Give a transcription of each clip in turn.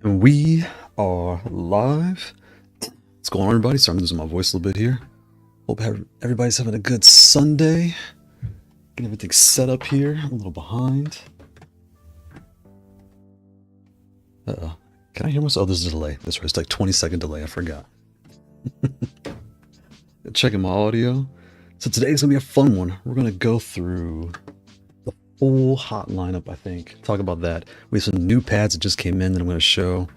And we are live. What's going on, everybody? Sorry, I'm losing my voice a little bit here. Hope everybody's having a good Sunday. Getting everything set up here. I'm a little behind. Uh-oh. Can I hear myself? Oh, there's a delay. That's right. It's like 20-second delay. I forgot. Checking my audio. So today's going to be a fun one. We're going to go through the full hot lineup, I think. Talk about that. We have some new pads that just came in that I'm going to show.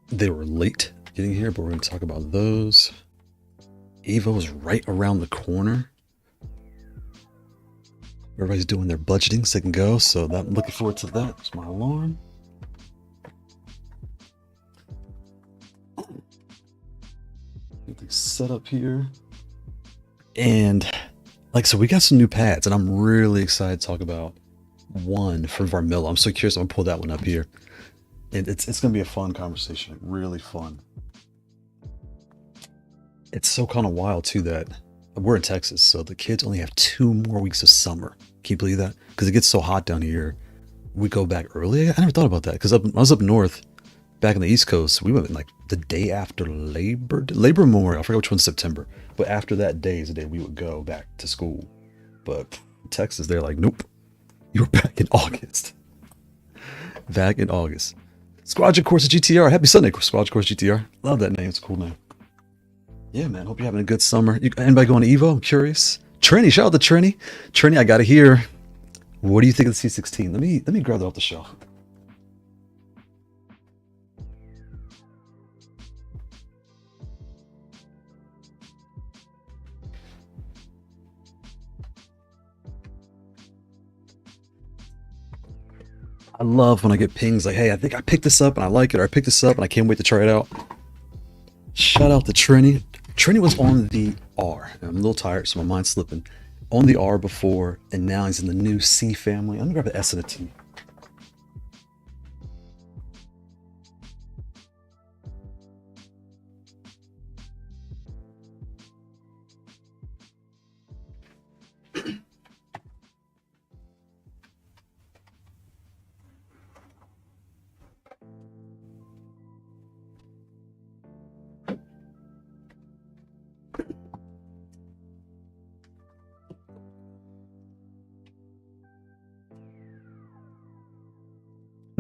They were late getting here, but we're going to talk about those. EVO is right around the corner. Everybody's doing their budgeting so they can go, so I'm looking forward to that. It's my alarm. Everything set up here. And so we got some new pads, and I'm really excited to talk about one from Varmilla. I'm so curious. I'm gonna pull that one up here. And it's gonna be a fun conversation, really fun. It's so kind of wild too that we're in Texas, so the kids only have 2 more weeks of summer. Can you believe that? Because it gets so hot down here. We go back early. I never thought about that because I was up north, back in the East Coast. We went like the day after Labor Memorial. I forget which one's September, but after that day is the day we would go back to school. But Texas, they're like, nope, you're back in August. Back in August. Squadron Course GTR. Happy Sunday, Squadron Course GTR. Love that name. It's a cool name. Yeah, man. Hope you're having a good summer. Anybody going to EVO? I'm curious. Trini, shout out to Trini. Trini, I gotta hear. What do you think of the C16? Let me grab that off the shelf. I love when I get pings like, hey, I think I picked this up and I like it, or I picked this up and I can't wait to try it out. Shout out to Trini. Trini was on the R. I'm a little tired, so my mind's slipping. On the R before, and now he's in the new C family. I'm gonna grab the S and a T.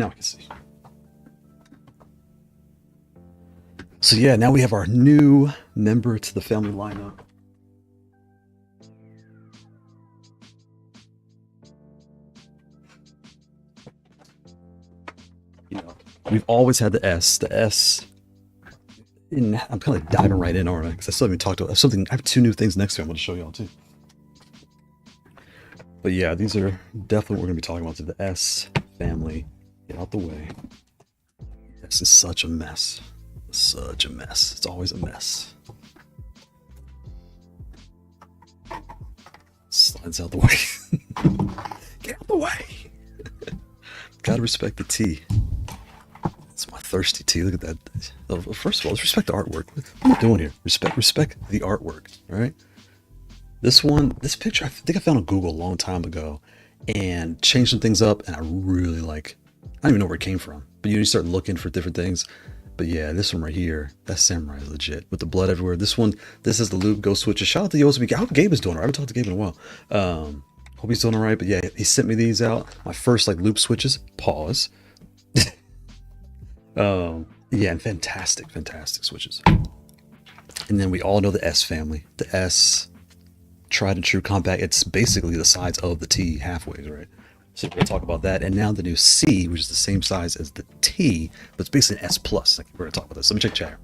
Now I can see. So yeah, now we have our new member to the family lineup. You know, we've always had the S. The S. I'm kind of like diving right in, aren't I? Because I still haven't talked about something. I have 2 new things next to me I'm going to show y'all too. But yeah, these are definitely what we're going to be talking about. To the S family. Get out the way. This is such a mess. Such a mess. It's always a mess. Slides out the way. Get out the way. Gotta respect the T. It's my thirsty tea. Look at that. First of all, let's respect the artwork. What am I doing here? Respect the artwork. All right. This picture, I think I found on Google a long time ago, and changed some things up, and I really like. I don't even know where it came from, but you start looking for different things. But yeah, this one right here, that samurai is legit with the blood everywhere. This one, this is the loop go switches. Shout out to Yosemite. I hope Gabe is doing all right. I haven't talked to Gabe in a while. Hope he's doing all right. But yeah, he sent me these out. My first like loop switches. Pause. Yeah, and fantastic switches. And then we all know the S family. The S, tried and true compact. It's basically the size of the T halfways, right? So we're gonna talk about that. And now the new C, which is the same size as the T, but it's basically an S plus. Like, we're gonna talk about this. Let me check chat.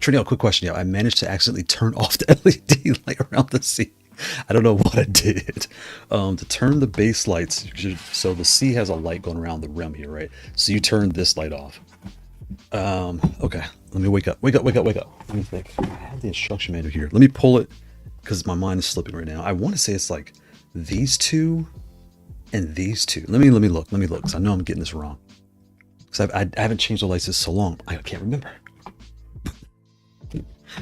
Trinity, quick question. Yeah, I managed to accidentally turn off the LED light around the C. I don't know what I did. To turn the base lights, so the C has a light going around the rim here, right? So you turn this light off. Okay, let me wake up. Let me think. I have the instruction manual here. Let me pull it because my mind is slipping right now. I want to say it's like these two and these two. Let me look because I know I'm getting this wrong. Because I haven't changed the lights in so long. I can't remember.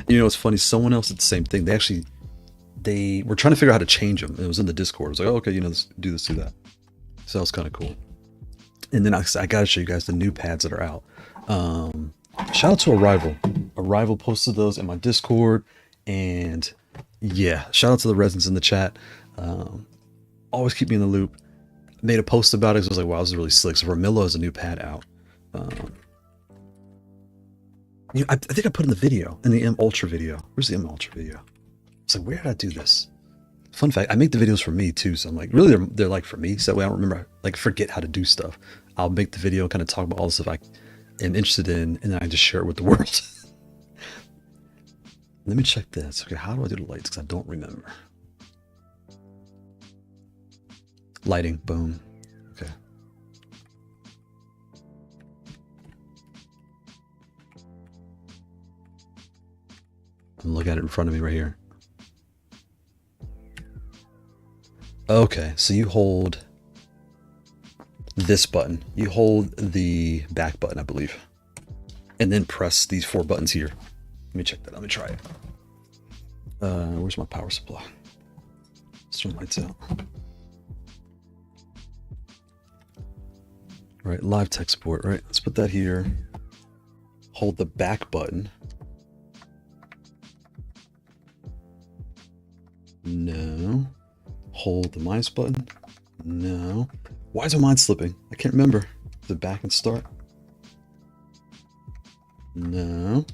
You know, it's funny. Someone else did the same thing. They were trying to figure out how to change them. It was in the Discord. It was like, oh, okay, you know, do this, do that. So that was kind of cool. And then I got to show you guys the new pads that are out. Shout out to Arrival. Arrival posted those in my Discord, and yeah, shout out to the residents in the chat. Always keep me in the loop. Made a post about it because I was like, wow, this is really slick. So Ramillo has a new pad out. I think I put in the video, in the M Ultra video. Where's the M Ultra video? It's like, where did I do this? Fun fact, I make the videos for me too. So I'm like, really, they're like for me. So that way I don't remember, like, forget how to do stuff. I'll make the video, kind of talk about all the stuff I am interested in, and then I just share it with the world. Let me check this. Okay, how do I do the lights? Because I don't remember. Lighting, boom. Okay. I'm looking at it in front of me right here. Okay, so you hold this button. You hold the back button, I believe. And then press these 4 buttons here. Let me check that. Let me try it. Where's my power supply? Let's turn the lights out. Right, live tech support, right? Let's put that here. Hold the back button. No. Hold the minus button. No. Why is my mind slipping? I can't remember. The back and start. No.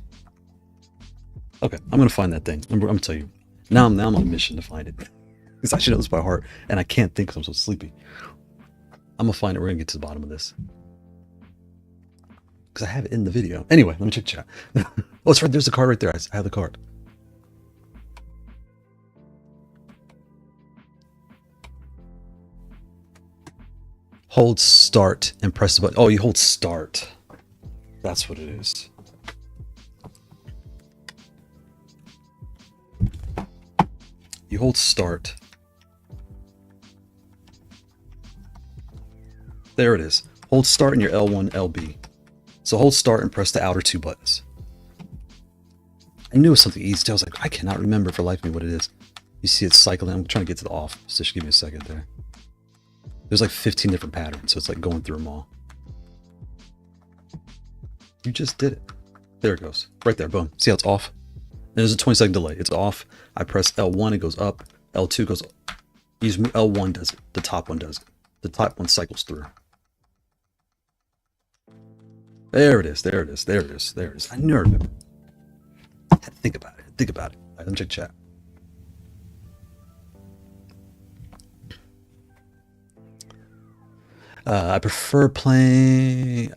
Okay, I'm gonna find that thing. I'm gonna tell you. Now I'm on a mission to find it. Because I should know this by heart, and I can't think because I'm so sleepy. I'm gonna find it. We're gonna get to the bottom of this. Because I have it in the video. Anyway, let me check chat. Oh, it's right. There's the card right there. I have the card. Hold start and press the button. Oh, you hold start. That's what it is. You hold start. There it is. Hold start in your L1, LB. So hold start and press the outer 2 buttons. I knew it was something easy. I was like, I cannot remember for life of me what it is. You see it cycling. I'm trying to get to the off. So just give me a second there. There's like 15 different patterns, so it's like going through them all. You just did it. There it goes. Right there, boom. See how it's off? And there's a 20-second delay. It's off. I press L1, it goes up. L2 goes up. Use L1 does it. The top one does it. The top one cycles through. There it is. There it is. There it is. There it is. I knew I remember. Think about it. Think about it. All right, let me check chat. I prefer playing.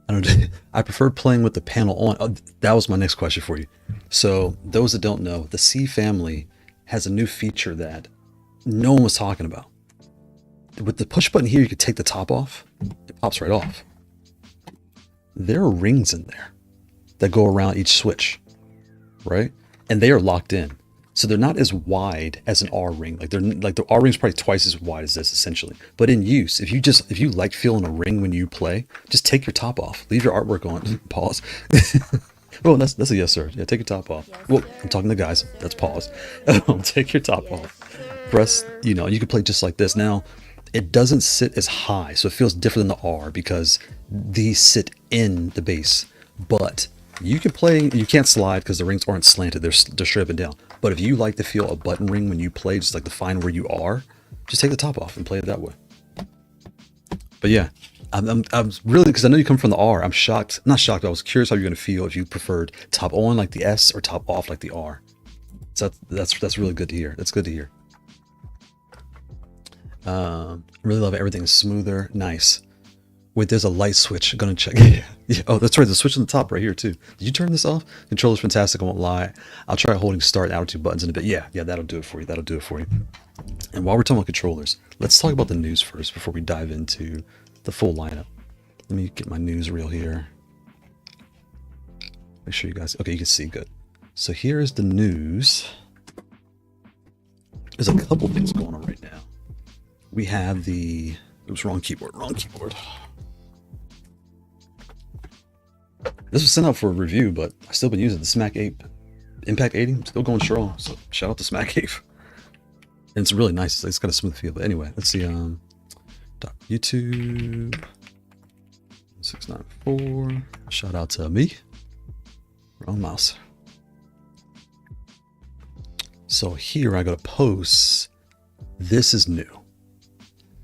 I don't know. I prefer playing with the panel on. Oh, that was my next question for you. So those that don't know, the C family has a new feature that no one was talking about. With the push button here, you could take the top off. It pops right off. There are rings in there that go around each switch, right? And they are locked in. So they're not as wide as an R ring. Like the R ring's probably twice as wide as this essentially. But in use, if you like feeling a ring when you play, just take your top off. Leave your artwork on. Pause. Well, that's a yes, sir. Yeah, take your top off. Well, I'm talking to guys. That's pause. Take your top off. Press, you can play just like this. Now, it doesn't sit as high, so it feels different than the R because these sit in the base. But you can play, you can't slide because the rings aren't slanted, they're straight up and down. But if you like to feel a button ring when you play, just like to find where you are, just take the top off and play it that way. But yeah, I'm really, because I know you come from the R, I'm shocked, not shocked, but I was curious how you're going to feel if you preferred top on like the S or top off like the R. So that's really good to hear. That's good to hear. Really love it. Everything's smoother. Nice. Wait, there's a light switch. Gonna check. Yeah. Oh, that's right. The switch on the top right here too. Did you turn this off? Controller's fantastic. I won't lie. I'll try holding start and R2 buttons in a bit. Yeah, that'll do it for you. That'll do it for you. And while we're talking about controllers, let's talk about the news first before we dive into the full lineup. Let me get my newsreel here. Make sure you guys, okay, you can see good. So here is the news. There's a couple things going on right now. We have the, oops, wrong keyboard. This was sent out for a review, but I've still been using the Smack 8 Impact 80. Still going strong. So shout out to Smack 8. And it's really nice. It's got a smooth feel. But anyway, let's see. YouTube 694. Shout out to me. Wrong mouse. So here I go to posts. This is new.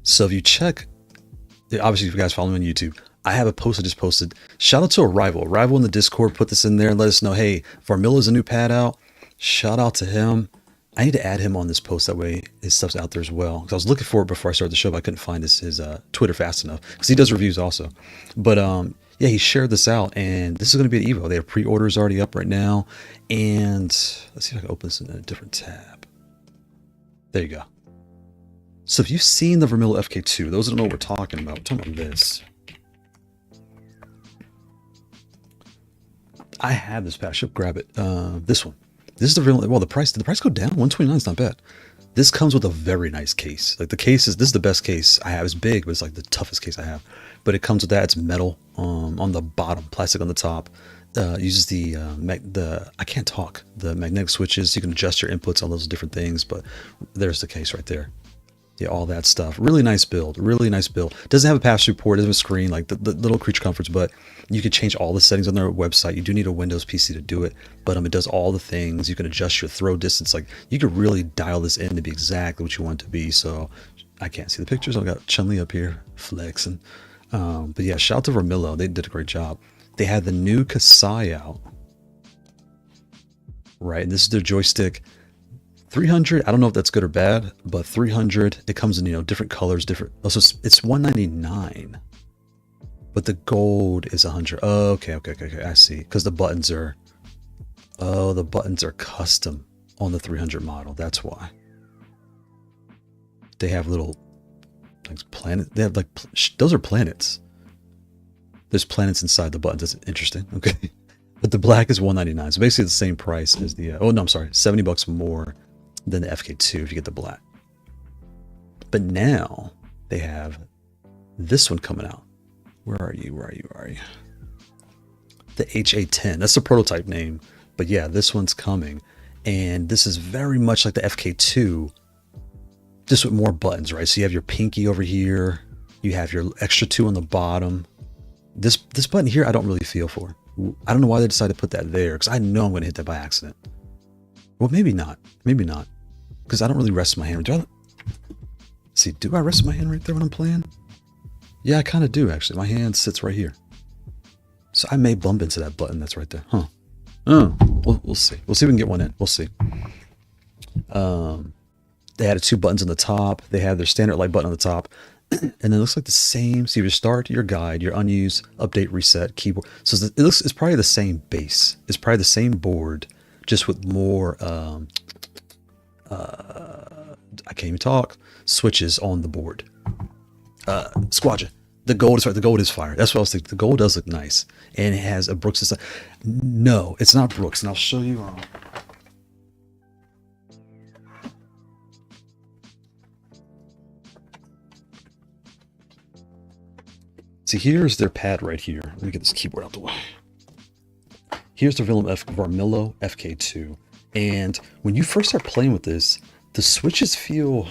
So if you check, obviously if you guys follow me on YouTube, I have a post I just posted. Shout out to Arrival in the Discord. Put this in there and let us know, hey, Varmilla's a new pad out. Shout out to him. I need to add him on this post. That way his stuff's out there as well. Because I was looking for it before I started the show, but I couldn't find his Twitter fast enough. Because he does reviews also. But yeah, he shared this out. And this is going to be an EVO. They have pre-orders already up right now. And let's see if I can open this in a different tab. There you go. So if you've seen the Vermilla FK2, those that don't know what we're talking about this. I have this pad. I should grab it. This one. This is the real. Well, did the price go down? $129 is not bad. This comes with a very nice case. Like the case is, this is the best case I have. It's big, but it's like the toughest case I have. But it comes with that. It's metal on the bottom, plastic on the top. Uses the I can't talk. The magnetic switches. You can adjust your inputs on those different things. But there's the case right there. Yeah, all that stuff. Really nice build. Really nice build. Doesn't have a pass-through port. Doesn't have a screen like the little creature comforts, but you can change all the settings on their website. You do need a Windows PC to do it, but it does all the things. You can adjust your throw distance. Like you could really dial this in to be exactly what you want it to be. So I can't see the pictures. I've got Chun-Li up here flexing. But yeah, shout out to Vermillo. They did a great job. They had the new Kailh out. Right, and this is their joystick. 300, I don't know if that's good or bad, but 300, it comes in, different colors, different. Also, it's $199, but the gold is 100. Oh, okay, I see. Because the buttons are, custom on the 300 model. That's why. They have little, like planet. They have like those are planets. There's planets inside the buttons. That's interesting. Okay, but the black is $199, so basically the same price as the. Oh no, I'm sorry, $70 more than the FK2 if you get the black. But now they have this one coming out. Where are you? The HA10. That's the prototype name. But yeah, this one's coming. And this is very much like the FK2, just with more buttons, right? So you have your pinky over here. You have your extra 2 on the bottom. This button here, I don't really feel for. I don't know why they decided to put that there, because I know I'm going to hit that by accident. Well, maybe not. Because I don't really rest my hand. Do I rest my hand right there when I'm playing? Yeah, I kind of do, actually. My hand sits right here. So I may bump into that button that's right there. Huh. Oh, we'll see. We'll see if we can get one in. We'll see. They added 2 buttons on the top. They had their standard light button on the top. And then it looks like the same. So your start, your guide, your unused, update, reset, keyboard. So it's probably the same base. It's probably the same board, just with more, I can't even talk, switches on the board. Squadron. The gold is right. The gold is fire. That's what I was thinking. The gold does look nice. And it has a Brooks design. No, it's not Brooks. And I'll show you. See, here's their pad right here. Let me get this keyboard out the way. Here's the Varmillo FK2. And when you first start playing with this, the switches feel...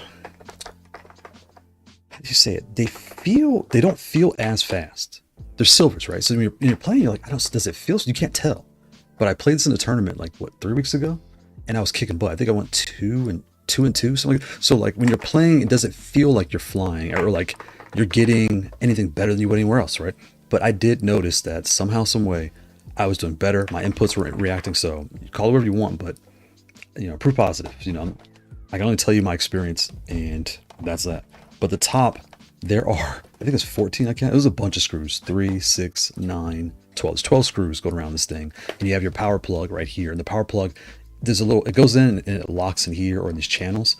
How do you say it? They don't feel as fast. They're silvers, right? So when you're playing, you're like, does it feel? You can't tell. But I played this in a tournament like, what, 3 weeks ago? And I was kicking butt. I think I went 2 and 2, something like that. So like when you're playing, it doesn't feel like you're flying or like you're getting anything better than you would anywhere else, right? But I did notice that somehow, some way, I was doing better. My inputs were reacting. So you call it whatever you want, but proof positive. I can only tell you my experience, and that's that. But the top, there are, I think it's 14. It was a bunch of screws. 3, 6, 9, 12. There's 12 screws going around this thing, and you have your power plug right here. And the power plug, there's a little. It goes in and it locks in here or in these channels.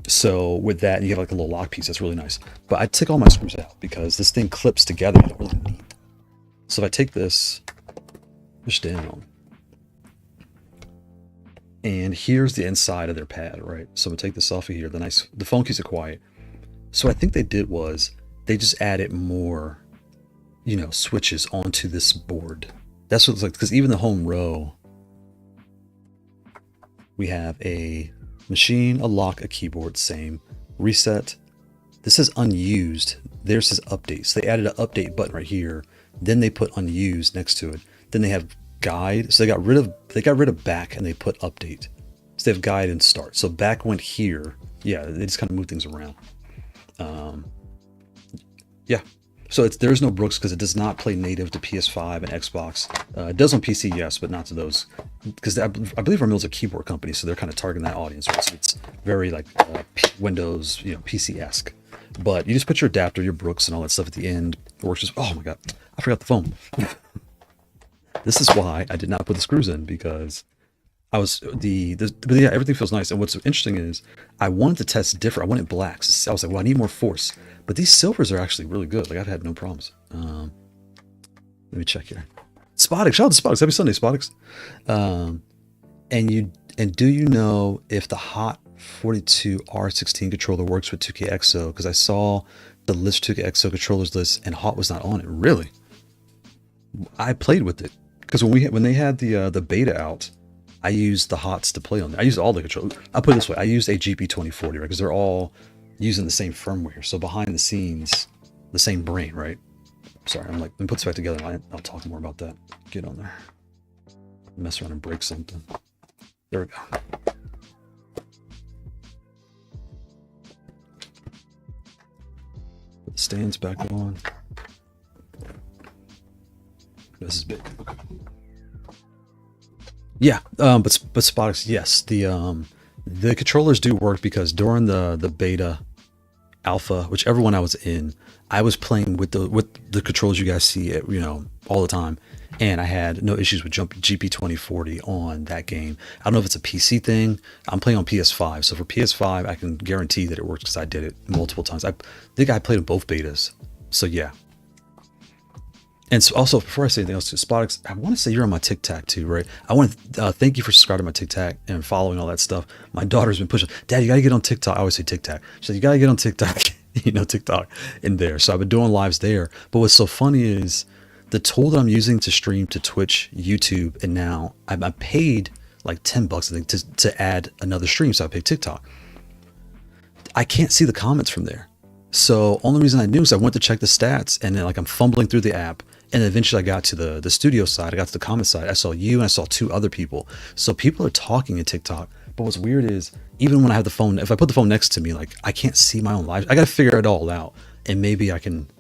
So with that, you have like a little lock piece. That's really nice. But I took all my screws out because this thing clips together. You don't really need them. So if I take this, push down, and here's the inside of their pad, right? So I'm gonna take this off of here. The phone keeps it quiet. So what I think they did was they just added more, switches onto this board. That's what it's like, because even the home row, we have a machine, a lock, a keyboard, same. Reset. This is unused. Theirs is updates. They added an update button right here. Then they put unused next to it. Then they have guide. So they got rid of back and they put update. So they have guide and start. So back went here. Yeah, they just kind of move things around. Yeah. So there's no Brooks because it does not play native to PS5 and Xbox. It does on PC, yes, but not to those. Because I believe Vermil's a keyboard company, so they're kind of targeting that audience. Right? So it's very like Windows, PC-esque. But you just put your adapter, your Brooks, and all that stuff at the end. It works just. Oh my god, I forgot the phone. This is why I did not put the screws in, because I was but yeah, everything feels nice. And what's interesting is I wanted to test different. I wanted blacks. I was like, well, I need more force. But these silvers are actually really good. Like I've had no problems. Let me check here. Spotix, shout out to Spotix. Happy Sunday, Spotix. And do you know if the Haute42 R16 controller works with 2K-XO? Because I saw the list 2K-XO controllers list and Haute was not on it. Really? I played with it because when they had the beta out, I used the Hauts to play on there. I used all the controllers. I'll put it this way: I used a GP2040, right? Because they're all using the same firmware. So behind the scenes, the same brain, right? Sorry, I'm like, let me put this back together. I'll talk more about that. Get on there. Mess around and break something. There we go. Put the stands back on. This is big. Okay. Yeah, but Spotix, yes, the controllers do work because during the beta, alpha, whichever one I was in, I was playing with the controls you guys see, all the time, and I had no issues with GP2040 on that game. I don't know if it's a PC thing. I'm playing on PS5, so for PS5, I can guarantee that it works because I did it multiple times. I think I played in both betas, so yeah. And so also, before I say anything else to Spotix, I want to say you're on my TikTok too, right? I want to thank you for subscribing to my TikTok and following all that stuff. My daughter's been pushing, Dad, you got to get on TikTok. I always say TikTok. She said, you got to get on TikTok, TikTok in there. So I've been doing lives there. But what's so funny is the tool that I'm using to stream to Twitch, YouTube, and now I paid like $10, I think, to add another stream. So I paid TikTok. I can't see the comments from there. So only reason I knew is I went to check the stats, and then like I'm fumbling through the app. And eventually I got to the studio side. I got to the comment side. I saw you and I saw 2 other people. So people are talking in TikTok. But what's weird is even when I have the phone, if I put the phone next to me, like I can't see my own live. I got to figure it all out. And maybe I can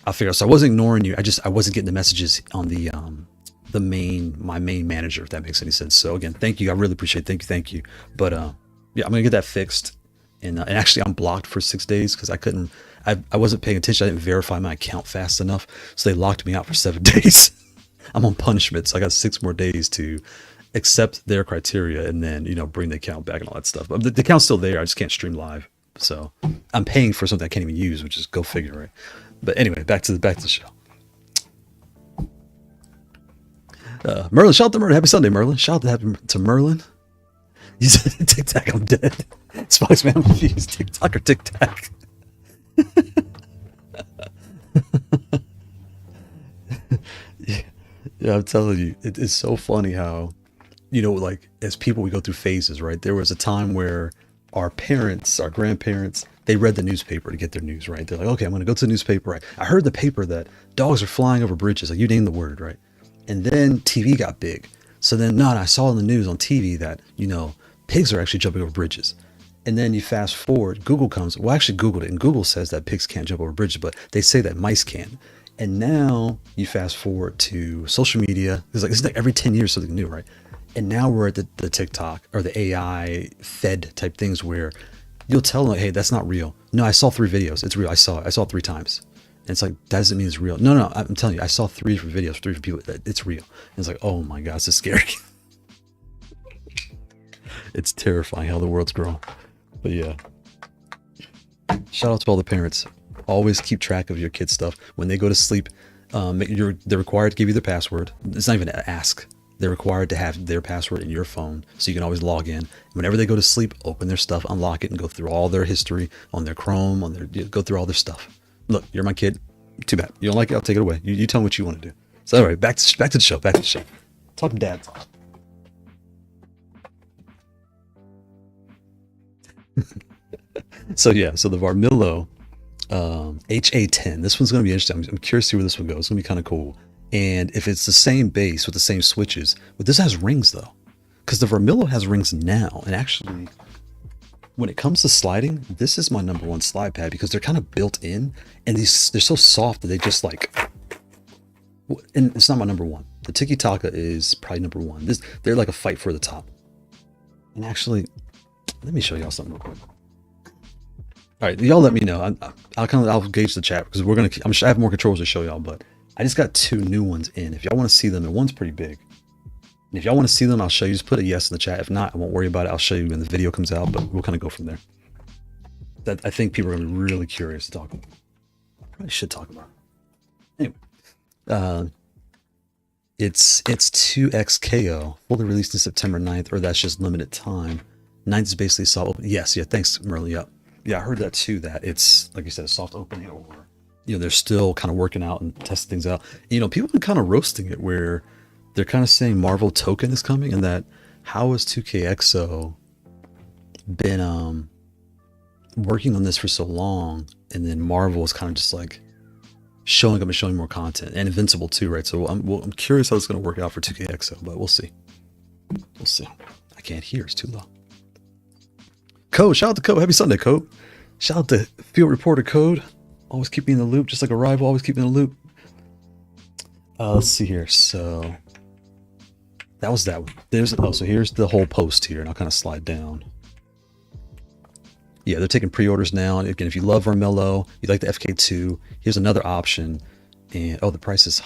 I'll figure out. So I wasn't ignoring you. I wasn't getting the messages on my main manager, if that makes any sense. So again, thank you. I really appreciate it. Thank you. But yeah, I'm gonna get that fixed. And actually, I'm blocked for 6 days because I wasn't paying attention. I didn't verify my account fast enough, so they locked me out for 7 days. I'm on punishment, so I got 6 more days to accept their criteria and then bring the account back and all that stuff. But the account's still there. I just can't stream live, so I'm paying for something I can't even use, which is go figure, right? But anyway, back to the show. Merlin, shout out to Merlin. Happy Sunday, Merlin. Shout out to Merlin. You said Tic Tac, I'm dead. Spox, man, I'm confused. TikTok or Tic Tac? Yeah, I'm telling you, it's so funny how, like as people, we go through phases, right? There was a time where our parents, our grandparents, they read the newspaper to get their news, right? They're like, okay, I'm going to go to the newspaper. Right? I heard the paper that dogs are flying over bridges. Like, you name the word, right? And then TV got big. So then, I saw in the news on TV that, pigs are actually jumping over bridges. And then you fast forward, Google comes. Well, I actually Googled it, and Google says that pigs can't jump over bridges, but they say that mice can. And now you fast forward to social media. It's like every 10 years something new, right? And now we're at the TikTok or the AI fed type things where you'll tell them, hey, that's not real. No, I saw 3 videos. It's real. I saw it 3 times. And it's like, that doesn't mean it's real. No, I'm telling you, I saw 3 different videos, 3 different people. It's real. And it's like, oh my God, this is scary. It's terrifying how the world's grown. But yeah, shout out to all the parents. Always keep track of your kids' stuff. When they go to sleep, they're required to give you their password. It's not even an ask. They're required to have their password in your phone so you can always log in. Whenever they go to sleep, open their stuff, unlock it, and go through all their history on their Chrome, go through all their stuff. Look, you're my kid. Too bad. You don't like it, I'll take it away. You tell me what you want to do. So all right, back to the show. Talking dad talk. So the Varmillo HA10. This one's going to be interesting. I'm curious to see where this one goes. It's going to be kind of cool. And if it's the same base with the same switches, but this has rings though, because the Varmillo has rings now. And actually, when it comes to sliding, this is my number 1 slide pad because they're kind of built in, and they're so soft that they just like. And it's not my number 1. The Tikitaka is probably number 1. They're like a fight for the top. And actually, let me show y'all something real quick. All right, y'all let me know. I'll gauge the chat because I have more controls to show y'all, but I just got 2 new ones in. If y'all want to see them, and one's pretty big. And if y'all want to see them, I'll show you. Just put a yes in the chat. If not, I won't worry about it. I'll show you when the video comes out, but we'll kind of go from there. I think people are going to be really curious to talk about. I probably should talk about it. Anyway, it's 2X KO, fully released in September 9th, or that's just limited time. 9th is basically soft open. Yes, yeah, thanks, Merlin. Yep. Yeah, I heard that too, that it's, like you said, a soft opening, or, they're still kind of working out and testing things out. People have been kind of roasting it where they're kind of saying Marvel Token is coming, and that how has 2KXO been working on this for so long, and then Marvel is kind of just like showing up and showing more content, and Invincible too, right? So I'm curious how it's going to work out for 2KXO, but we'll see. I can't hear, it's too low. Code, shout out to Code. Happy Sunday, Code. Shout out to Field Reporter Code. Always keep me in the loop, just like a rival, always keep me in the loop. Let's see here. So that was that one. So here's the whole post here, and I'll kind of slide down. Yeah, they're taking pre-orders now. And again, if you love Varmillo, you like the FK2, here's another option. And the price is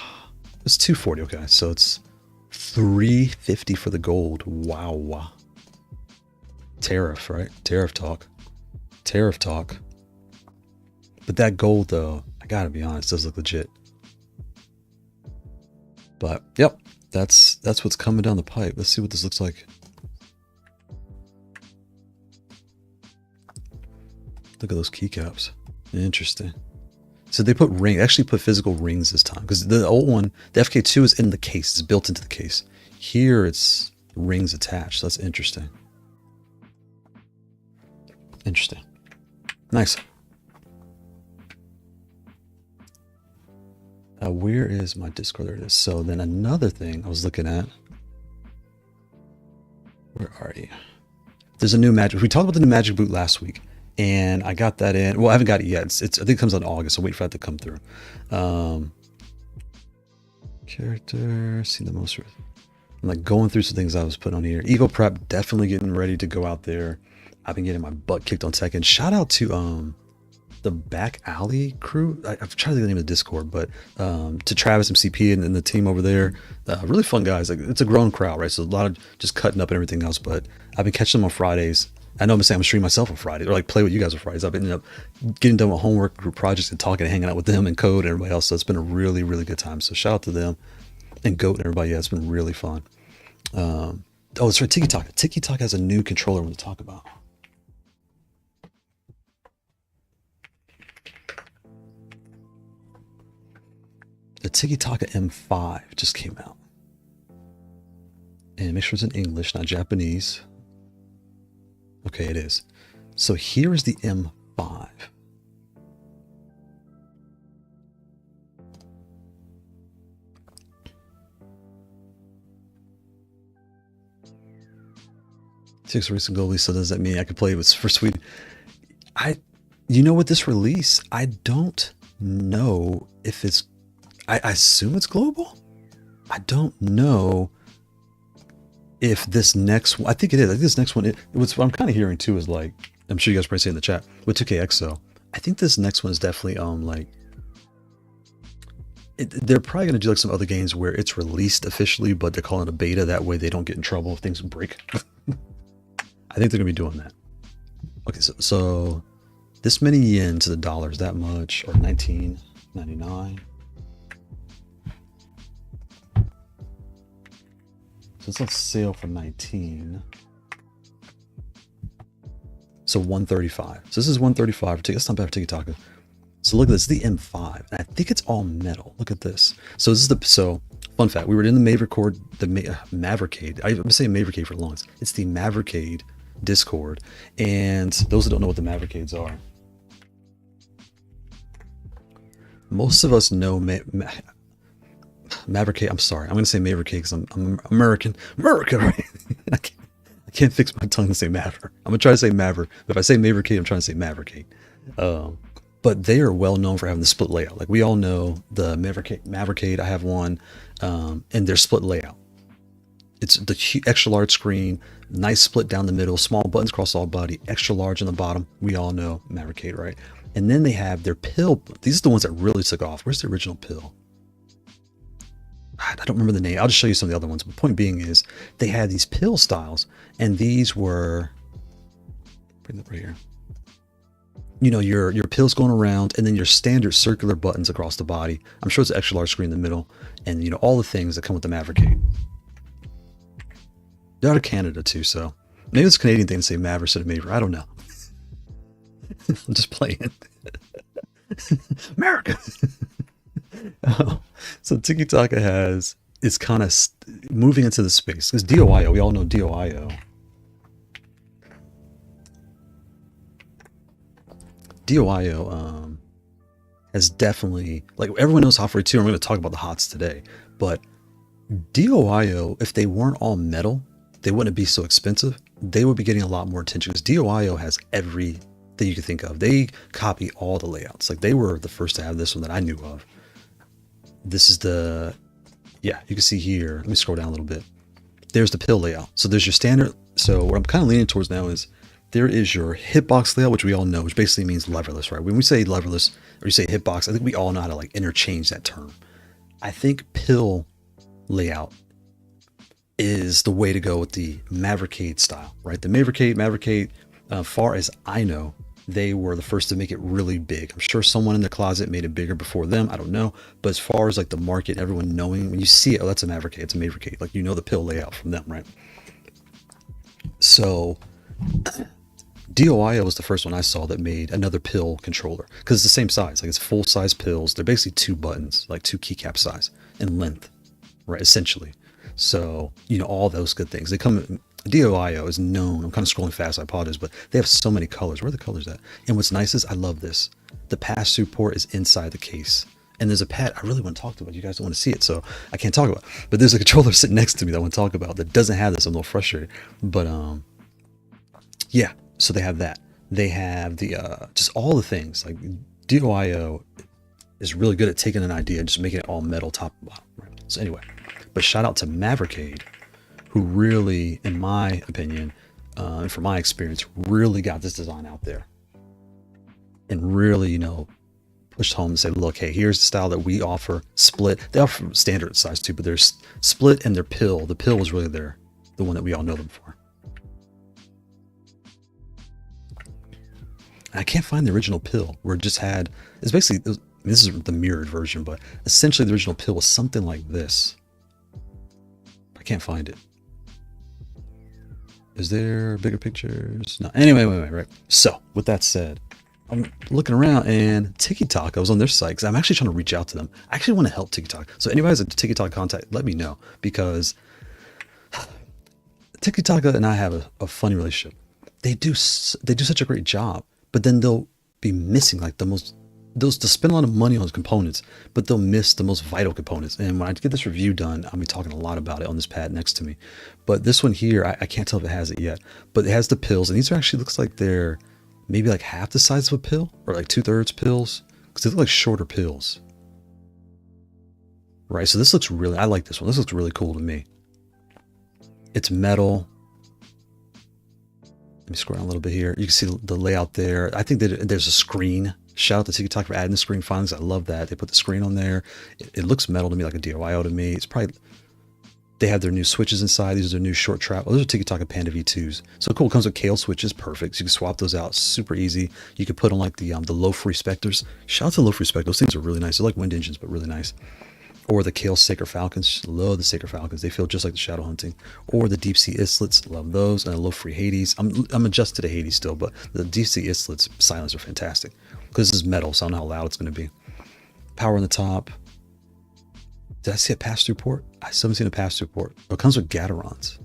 it's $240. Okay, so it's $350 for the gold. Wow. Tariff, right? Tariff talk. But that gold, though, I gotta be honest, does look legit. But yep, that's what's coming down the pipe. Let's see what this looks like. Look at those keycaps. Interesting. So they actually put physical rings this time, because the old one, the FK2 is in the case, it's built into the case. Here it's rings attached. So that's interesting. Nice. Where is my Discord? There it is. So then another thing I was looking at. Where are you? There's a new Magic. We talked about the new Magic boot last week, and I got that in. Well, I haven't got it yet. It's I think it comes out in August, so wait for that to come through. Character, see the most. I'm like going through some things I was putting on here. EVO prep, definitely getting ready to go out there. I've been getting my butt kicked on Tekken. Shout out to the Back Alley crew. I've tried to get the name of the Discord, but to Travis MCP and the team over there, really fun guys. Like, it's a grown crowd, right? So a lot of just cutting up and everything else. But I've been catching them on Fridays. I know I'm saying I'm streaming myself on Fridays, or like play with you guys on Fridays. I've ended up getting done with homework, group projects, and talking and hanging out with them and Code and everybody else. So it's been a really, really good time. So shout out to them and Goat and everybody. Yeah, it's been really fun. Oh, it's right, Tikitaka. Tikitaka has a new controller I want to talk about. The Tikitaka M5 just came out. And make sure it's in English, not Japanese. Okay, it is. So here is the M5. Six recent goalies, so does that mean I could play with for Sweden? You know what, this release, I don't know if it's, I assume it's global. I don't know if this next one, I think it is. I think this next one, what I'm kind of hearing too is like, I'm sure you guys probably say in the chat, with 2KXO, I think this next one is definitely like, they're probably going to do like some other games where it's released officially, but they're calling it a beta. That way they don't get in trouble if things break. I think they're going to be doing that. Okay, so this many yen to the dollar is that much, or 19.99. So it's on sale for 19. So 135. So this is 135. That's not bad for Tikitaka. So look at this, the M5. And I think it's all metal. Look at this. So this is so fun fact. We were in the Mavericade, Mavericade. I've been saying Mavericade for long. It's the Mavericade Discord. And those that don't know what the Mavericades are, most of us know Mavericade. I'm sorry. I'm going to say Mavericade because I'm American. America, right? I can't fix my tongue to say Maver. I'm going to try to say Maver. But if I say Mavericade, I'm trying to say Mavericade. But they are well known for having the split layout. Like we all know the Mavericade. I have one, and their split layout. It's the extra large screen, nice split down the middle, small buttons across all body, extra large on the bottom. We all know Mavericade, right? And then they have their pill. These are the ones that really took off. Where's the original pill? I don't remember the name. I'll just show you some of the other ones. But the point being is they had these pill styles, and these were, bring that right here. You know, your pills going around, and then your standard circular buttons across the body. I'm sure it's an extra large screen in the middle, and you know all the things that come with the Mavericade. They're out of Canada too, so maybe it's a Canadian thing to say Maver instead of Maver. I don't know. I'm just playing. America. So Tikitaka is kind of moving into the space because DOIO. We all know DOIO. DOIO has definitely, like everyone knows Lofree. I'm going to talk about the HOTS today, but DOIO, if they weren't all metal, they wouldn't be so expensive. They would be getting a lot more attention because DOIO has everything you can think of. They copy all the layouts. Like they were the first to have this one that I knew of. This is the, yeah, you can see here. Let me scroll down a little bit. There's the pill layout. So there's your standard. So what I'm kind of leaning towards now is there is your hitbox layout, which we all know, which basically means leverless, right? When we say leverless or you say hitbox, I think we all know how to like interchange that term. I think pill layout is the way to go with the Mavericade style, right? The Mavericade, far as I know, they were the first to make it really big. I'm sure someone in the closet made it bigger before them. I don't know. But as far as like the market, everyone knowing, when you see it, oh, that's a Mavericade, it's a Mavericade. Like, you know the pill layout from them, right? So DOIO was the first one I saw that made another pill controller because it's the same size. Like it's full size pills. They're basically two buttons, like two keycap size in length, right? Essentially. So, you know, all those good things. They come, DOIO is known. I'm kind of scrolling fast. I apologize, but they have so many colors. Where are the colors at? And what's nice is I love this. The pass-through port is inside the case. And there's a pad I really want to talk about. You guys don't want to see it, so I can't talk about it. But there's a controller sitting next to me that I want to talk about that doesn't have this. I'm a little frustrated. But yeah, so they have that. They have the just all the things like DOIO is really good at taking an idea and just making it all metal top and bottom. Right? So anyway, but shout out to Mavericade, who really, in my opinion, and from my experience, really got this design out there and really, you know, pushed home and said, look, hey, here's the style that we offer. Split. They offer standard size too, but there's split and their pill. The pill was really the one that we all know them for. I can't find the original pill where it just had, it's basically, this is the mirrored version, but essentially the original pill was something like this. I can't find it. Is there bigger pictures? No. Anyway, right. So with that said, I'm looking around and Tikitaka, I was on their site because I'm actually trying to reach out to them. I actually want to help Tikitaka. So anybody has a Tikitaka contact, let me know, because Tikitaka and I have a funny relationship. They do such a great job, but then they'll be missing like they'll spend a lot of money on those components, but they'll miss the most vital components. And when I get this review done, I'll be talking a lot about it on this pad next to me. But this one here, I can't tell if it has it yet, but it has the pills, and these are actually, looks like they're maybe like half the size of a pill, or like 2/3 pills, because they look like shorter pills. Right, so this looks really, I like this one. This looks really cool to me. It's metal. Let me scroll down a little bit here. You can see the layout there. I think that there's a screen. Shout out to Tikitaka for adding the screen finally. I love that. They put the screen on there. It looks metal to me, like a DIY to me. It's probably, they have their new switches inside. These are their new short trap. Those are Tikitaka Panda V2s. So cool. It comes with Kailh switches. Perfect. So you can swap those out. Super easy. You can put on like the Lofree Specters. Shout out to Lofree Specters. Those things are really nice. They're like wind engines, but really nice. Or the Kailh Sacred Falcons. Love the Sacred Falcons. They feel just like the Shadow Hunting. Or the Deep Sea Islets. Love those. And the Lofree Hades. I'm adjusted to Hades still, but the Deep Sea Islets silence are fantastic. Because this is metal, so I don't know how loud it's going to be. Power on the top. Did I see a pass-through port? I still haven't seen a pass-through port. Oh, it comes with Gaterons.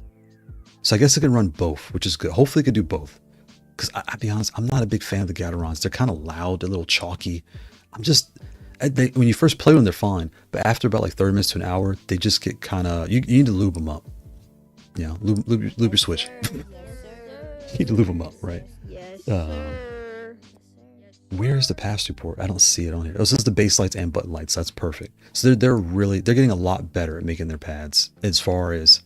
So I guess it can run both, which is good. Hopefully it can do both. Because I'll be honest, I'm not a big fan of the Gaterons. They're kind of loud. They're a little chalky. When you first play them, they're fine. But after about like 30 minutes to an hour, they just get kind of, you need to lube them up. You know, lube your switch. You need to lube them up, right? Where's the pass-through port? I don't see it on here. Oh, so this is the base lights and button lights. That's perfect. So they're getting a lot better at making their pads as far as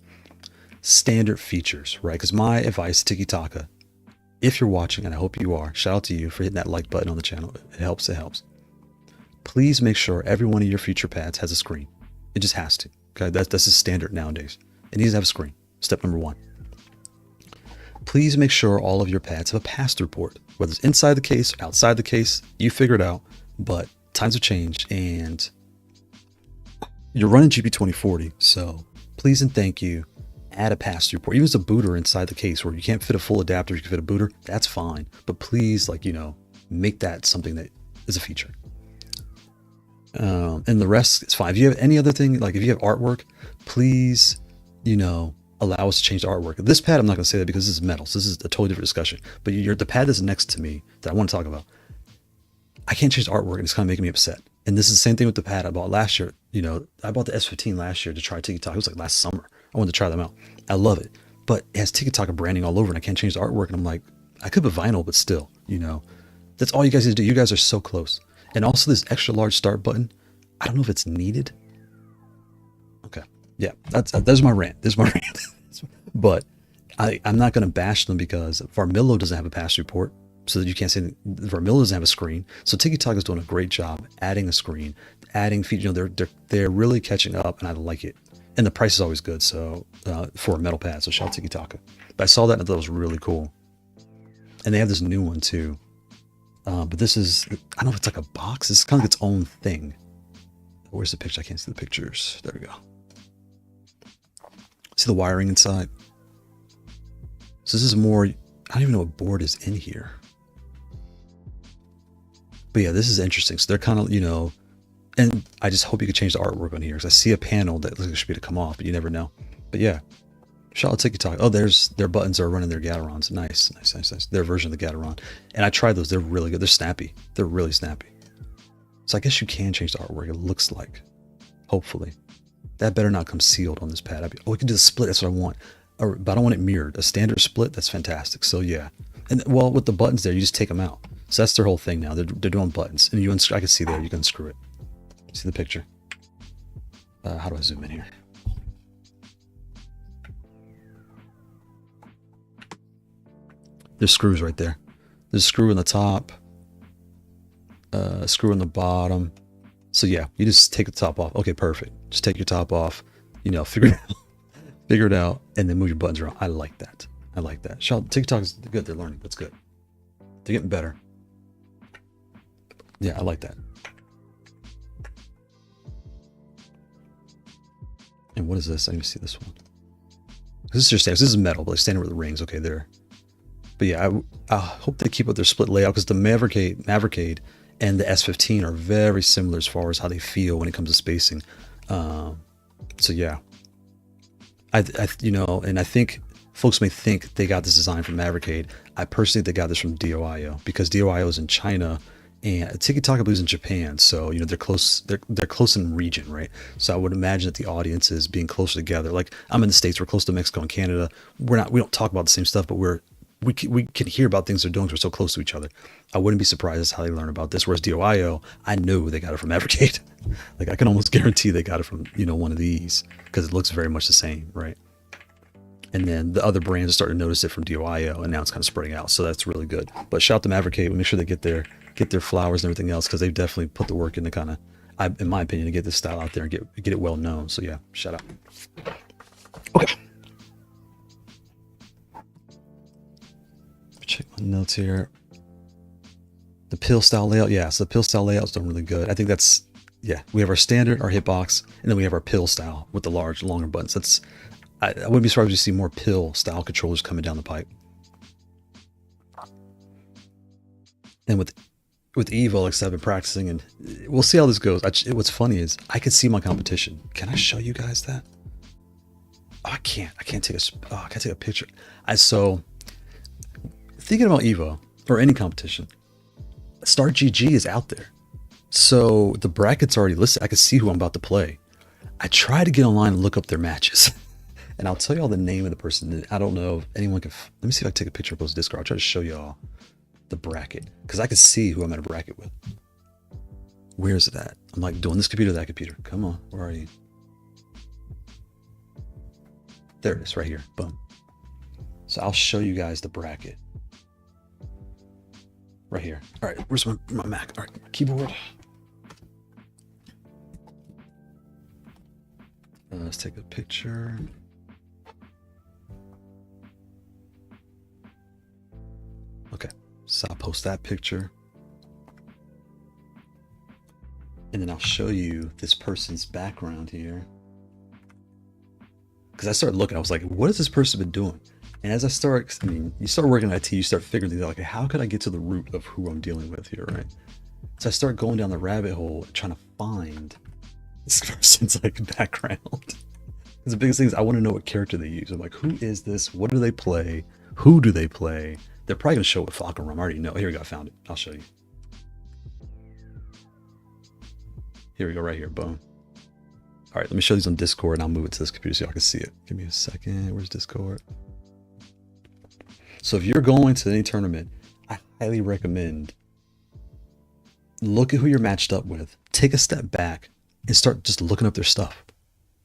standard features, right? Because my advice, Tikitaka, if you're watching, and I hope you are, shout out to you for hitting that like button on the channel. It helps. Please make sure every one of your future pads has a screen. It just has to. Okay, that's the standard nowadays. It needs to have a screen. Step number 1. Please make sure all of your pads have a pass-through port. Whether it's inside the case, outside the case, you figure it out. But times have changed, and you're running GP2040, so please and thank you, add a pass-through port. Even if it's a booter inside the case where you can't fit a full adapter, you can fit a booter, that's fine. But please, like, you know, make that something that is a feature. And the rest is fine. If you have any other thing, like if you have artwork, please, you know, allow us to change the artwork. This pad, I'm not going to say that because this is metal, so this is a totally different discussion. But the pad that's next to me that I want to talk about, I can't change the artwork, and it's kind of making me upset. And this is the same thing with the pad I bought last year. You know, I bought the S15 last year to try Tikitaka. It was like last summer. I wanted to try them out. I love it, but it has Tikitaka branding all over, and I can't change the artwork. And I'm like, I could put vinyl, but still, you know, that's all you guys need to do. You guys are so close. And also this extra large start button, I don't know if it's needed. Okay, yeah, that's my rant. This is my rant. But I'm not going to bash them because Varmillo doesn't have a pass-through port, so that you can't say Varmillo doesn't have a screen. So Tikitaka is doing a great job adding a screen, adding features. You know, they're really catching up, and I like it. And the price is always good. So for a metal pad, so shout out Tikitaka. But I saw that and I thought it was really cool. And they have this new one too. But this is, I don't know if it's like a box. It's kind of like its own thing. Where's the picture? I can't see the pictures. There we go. See the wiring inside? So this is more, I don't even know what board is in here. But yeah, this is interesting. So they're kind of, you know, and I just hope you could change the artwork on here because I see a panel that looks like it should be to come off, but you never know. But yeah, shout out Tikitaka. Oh, there's their buttons are running their Gaterons. Nice. Their version of the Gateron. And I tried those. They're really good. They're snappy. They're really snappy. So I guess you can change the artwork. It looks like, hopefully. That better not come sealed on this pad. We can do the split. That's what I want. But I don't want it mirrored. A standard split, that's fantastic. So yeah, And well, with the buttons there, you just take them out. So that's their whole thing now. They're doing buttons, and I can see there. You can unscrew it. See the picture. How do I zoom in here? There's screws right there. There's a screw in the top, screw in the bottom. So yeah, you just take the top off. Okay, perfect. Just take your top off. You know, figure it out, and then move your buttons around. I like that. I like that. TikTok is good. They're learning. That's good. They're getting better. Yeah, I like that. And what is this? I need to see this one. This is just, this is metal, but like standing with the rings. Okay, there. But yeah, I hope they keep up their split layout, because the Mavericade and the S15 are very similar as far as how they feel when it comes to spacing. So yeah, you know, and I think folks may think they got this design from Mavericade. I personally think they got this from DOIO, because DOIO is in China and Tikitaka, I believe, is in Japan. So you know they're close. They're close in region, right? So I would imagine that the audience is being closer together. Like I'm in the States, we're close to Mexico and Canada. We don't talk about the same stuff, but we can hear about things they're doing because we're so close to each other. I wouldn't be surprised as how they learn about this. Whereas DOIO, I know they got it from Mavericade. Like I can almost guarantee they got it from, you know, one of these, because it looks very much the same, right? And then the other brands are starting to notice it from DOIO, and now it's kind of spreading out. So that's really good. But shout out to Mavericade. Make sure they get their flowers and everything else, because they've definitely put the work in to kind of, in my opinion, to get this style out there and get it well known. So yeah, shout out. Okay. Check my notes here. The pill style layout, yeah. So the pill style layout's done really good. I think that's, yeah. We have our standard, our hitbox, and then we have our pill style with the longer buttons. That's, I wouldn't be surprised if you see more pill style controllers coming down the pipe. And with EVO, like I said, I've been practicing, and we'll see how this goes. What's funny is I can see my competition. Can I show you guys that? Oh, I can't take a picture. So thinking about EVO or any competition, Start GG is out there. So the bracket's already listed. I can see who I'm about to play. I try to get online and look up their matches. And I'll tell you all the name of the person. I don't know if anyone can. Let me see if I can take a picture of those Discord. I'll try to show you all the bracket, because I can see who I'm in a bracket with. Where is it at? I'm like doing this computer, that computer. Come on, where are you? There it is, right here. Boom. So I'll show you guys the bracket. Right here. All right, where's my Mac? All right, keyboard. Let's take a picture. Okay, so I'll post that picture. And then I'll show you this person's background here. Because I started looking, I was like, what has this person been doing? And as you start working in IT, you start figuring things out, like, how could I get to the root of who I'm dealing with here, right? So I start going down the rabbit hole, trying to find this person's like background. Because the biggest thing is I want to know what character they use. I'm like, who is this? What do they play? Who do they play? They're probably going to show it with Falcon. I already know. Here we go. I found it. I'll show you. Here we go. Right here. Boom. All right. Let me show these on Discord, and I'll move it to this computer so y'all can see it. Give me a second. Where's Discord? So if you're going to any tournament, I highly recommend look at who you're matched up with. Take a step back and start just looking up their stuff.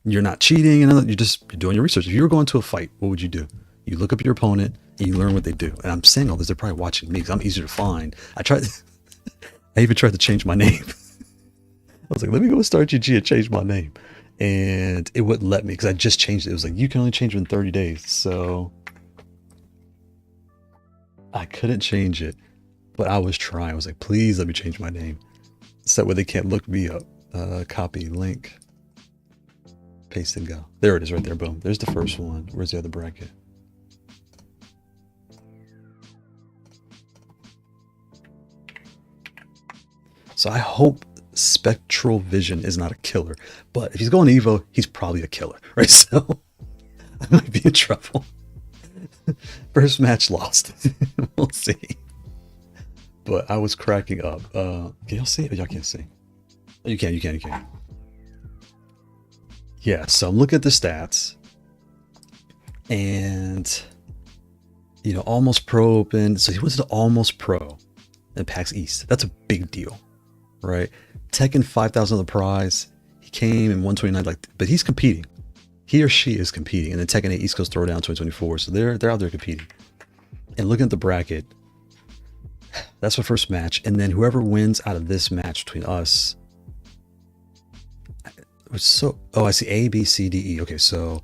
You're not cheating, and you're doing your research. If you were going to a fight, what would you do? You look up your opponent and you learn what they do. And I'm saying all this, they're probably watching me because I'm easier to find. I even tried to change my name. I was like, let me go Start GG and change my name. And it wouldn't let me because I just changed it. It was like, you can only change it in 30 days. So I couldn't change it, but I was trying. I was like, please let me change my name. So that way they can't look me up. Copy link, paste and go. There it is right there. Boom. There's the first one. Where's the other bracket? So I hope Spectral Vision is not a killer, but if he's going to EVO, he's probably a killer, right? So I might be in trouble. First match lost. We'll see. But I was cracking up. Can y'all see it? Y'all can't see. Oh, you can. Yeah, so I'm looking at the stats. And You know, Almost Pro opened. So he went to the Almost Pro in PAX East. That's a big deal, right? Tekken 5,000 of the prize. He came in 129, like, but he's competing. He or she is competing. And then Tekken 8 East Coast Throwdown 2024. So they're out there competing. And looking at the bracket, that's the first match. And then whoever wins out of this match between us. So, oh, I see A, B, C, D, E. Okay, so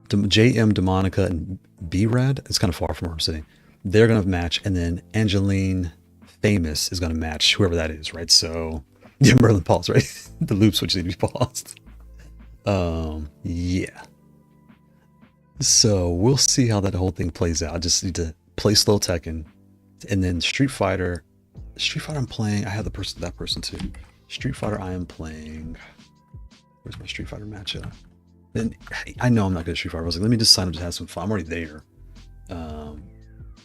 JM, Demonica, and B-Rad, it's kind of far from where I'm sitting. They're going to match. And then Angeline Famous is going to match whoever that is, right? So, yeah, Merlin pause, right? The loop switch need to be paused. Yeah. So we'll see how that whole thing plays out. I just need to play slow Tekken. And then Street Fighter I'm playing. I have that person too. Street Fighter I am playing. Where's my Street Fighter match at? Then I know I'm not good at Street Fighter. I was like, let me just sign up to have some fun. I'm already there.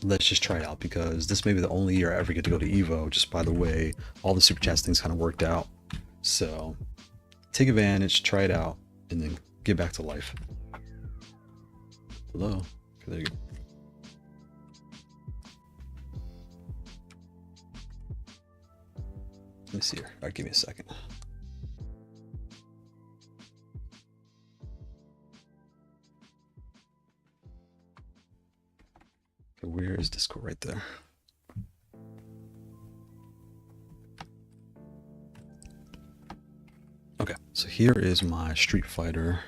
Let's just try it out, because this may be the only year I ever get to go to EVO, just by the way all the Super Chats things kind of worked out. So take advantage, try it out, and then get back to life. Hello? Okay, there you go. Let me see here. All right, give me a second. Okay, where is Discord? Right there. Okay, so here is my Street Fighter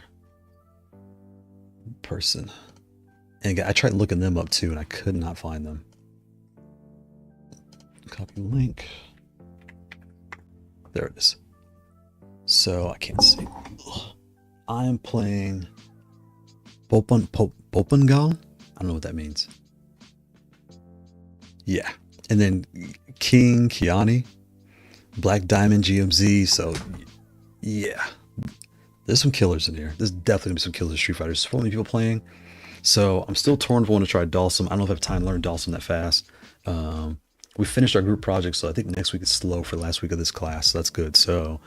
person. And I tried looking them up too, and I could not find them. Copy link. There it is. So I can't see. I'm playing Popengal. I don't know what that means. Yeah. And then King Kiani, Black Diamond GMZ. So yeah, there's some killers in here. There's definitely gonna be some killers in Street Fighter. There's so many people playing. So I'm still torn for one to try Dalsum. I don't know if I have time to learn Dalsum that fast. We finished our group project, so I think next week is slow for the last week of this class. So that's good. So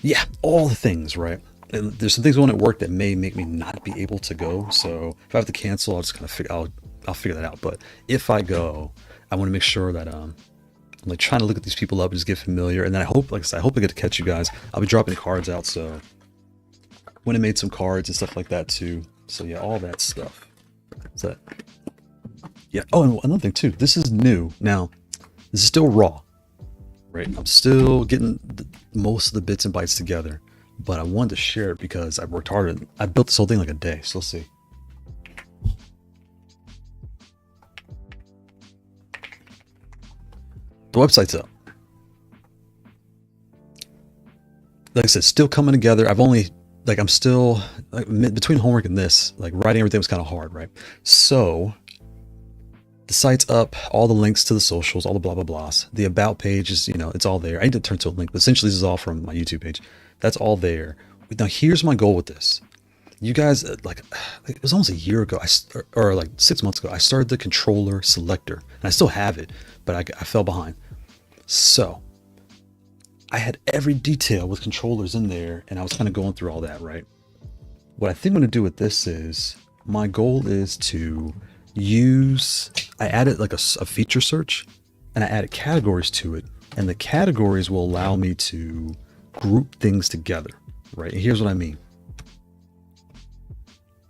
yeah, all the things, right? And there's some things going at work that may make me not be able to go. So if I have to cancel, I'll just kind of I'll figure that out. But if I go, I want to make sure that I'm like trying to look at these people up and just get familiar. And then I hope, like I said, I hope I get to catch you guys. I'll be dropping cards out. So when I made some cards and stuff like that too. So yeah, all that stuff. Is that? Yeah. Oh, and another thing too. This is new now. This is still raw, right? I'm still getting most of the bits and bytes together, but I wanted to share it because I worked hard. I built this whole thing like a day, so let's see. The website's up. Like I said, still coming together. I'm still like, between homework and this, like writing everything was kind of hard, right? So the site's up, all the links to the socials, all the blah, blah, blahs. The about page is, it's all there. I need to turn to a link, but essentially this is all from my YouTube page. That's all there. Now, here's my goal with this. You guys, like, it was almost a year ago, or like 6 months ago, I started the controller selector, and I still have it, but I fell behind. So I had every detail with controllers in there, and I was kind of going through all that, right? What I think I'm going to do with this is, my goal is to I added like a feature search, and I added categories to it, and the categories will allow me to group things together, right? And here's what I mean.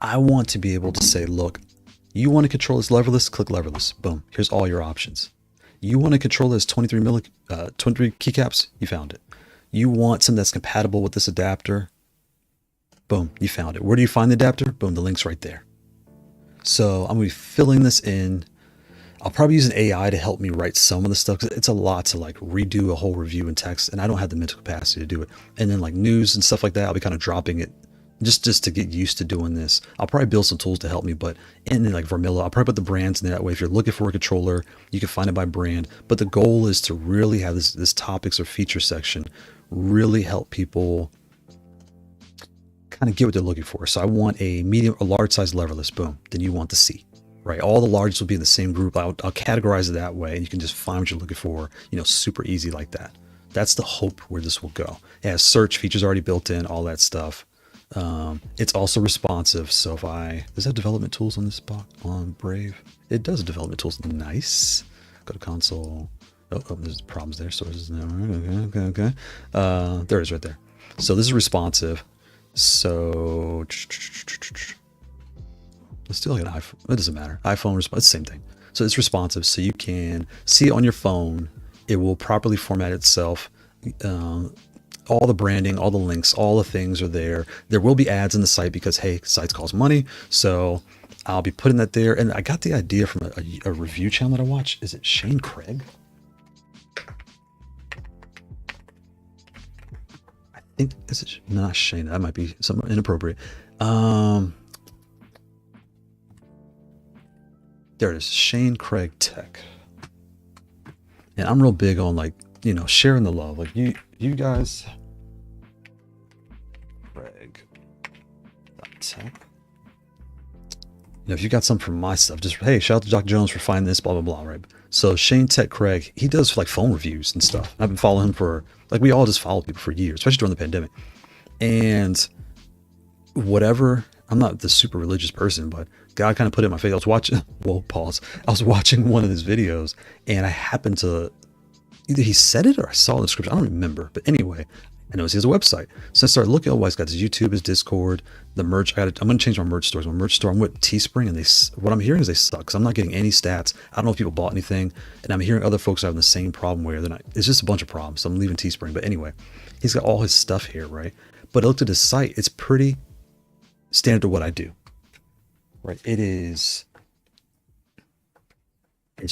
I want to be able to say, look, you want to control this leverless, click leverless. Boom. Here's all your options. You want to control this 23 keycaps, you found it. You want something that's compatible with this adapter. Boom, you found it. Where do you find the adapter? Boom, the link's right there. So I'm going to be filling this in. I'll probably use an AI to help me write some of the stuff. It's a lot to like redo a whole review in text, and I don't have the mental capacity to do it. And then like news and stuff like that, I'll be kind of dropping it just to get used to doing this. I'll probably build some tools to help me, but in like Vermilla, I'll probably put the brands in there. That way, if you're looking for a controller, you can find it by brand. But the goal is to really have this topics or feature section really help people kind of get what they're looking for. So I want a medium or large size leverless. Boom. Then you want the C, right? All the larges will be in the same group. I'll categorize it that way, and you can just find what you're looking for, super easy like that. That's the hope where this will go. It has search features already built in, all that stuff. It's also responsive. So if does that have development tools on this box on Brave? It does have development tools. Nice. Go to console. Oh, there's problems there. Sources. Okay. There it is right there. So this is responsive. So let's do like an iPhone. It doesn't matter. iPhone response, it's the same thing. So it's responsive. So you can see it on your phone. It will properly format itself. All the branding, all the links, all the things are there. There will be ads in the site because, hey, sites cost money. So I'll be putting that there. And I got the idea from a review channel that I watch. Is it Shane Craig? I think, is it not Shane? That might be something inappropriate. There it is, Shane Craig Tech. And I'm real big on, like, you know, sharing the love. Like you guys, Craig Tech. You know, if you got something from my stuff, just, hey, shout out to Dr. Jones for finding this, blah, blah, blah, right? So Shane Tech Craig, he does like phone reviews and stuff. I've been following him for, like, we all just follow people for years, especially during the pandemic. And whatever, I'm not the super religious person, but God kind of put it in my face. I was watching, whoa, pause. I was watching one of his videos and I happened to, either he said it or I saw the description. I don't remember. But anyway, I noticed he has a website. So I started looking. Oh, he's got his YouTube, his Discord, the merch. I'm going to change my merch stores. My merch store, I'm with Teespring, and what I'm hearing is they suck. Because I'm not getting any stats. I don't know if people bought anything. And I'm hearing other folks having the same problem where they're not. It's just a bunch of problems. So I'm leaving Teespring. But anyway, he's got all his stuff here, right? But I looked at his site. It's pretty standard to what I do, right? It's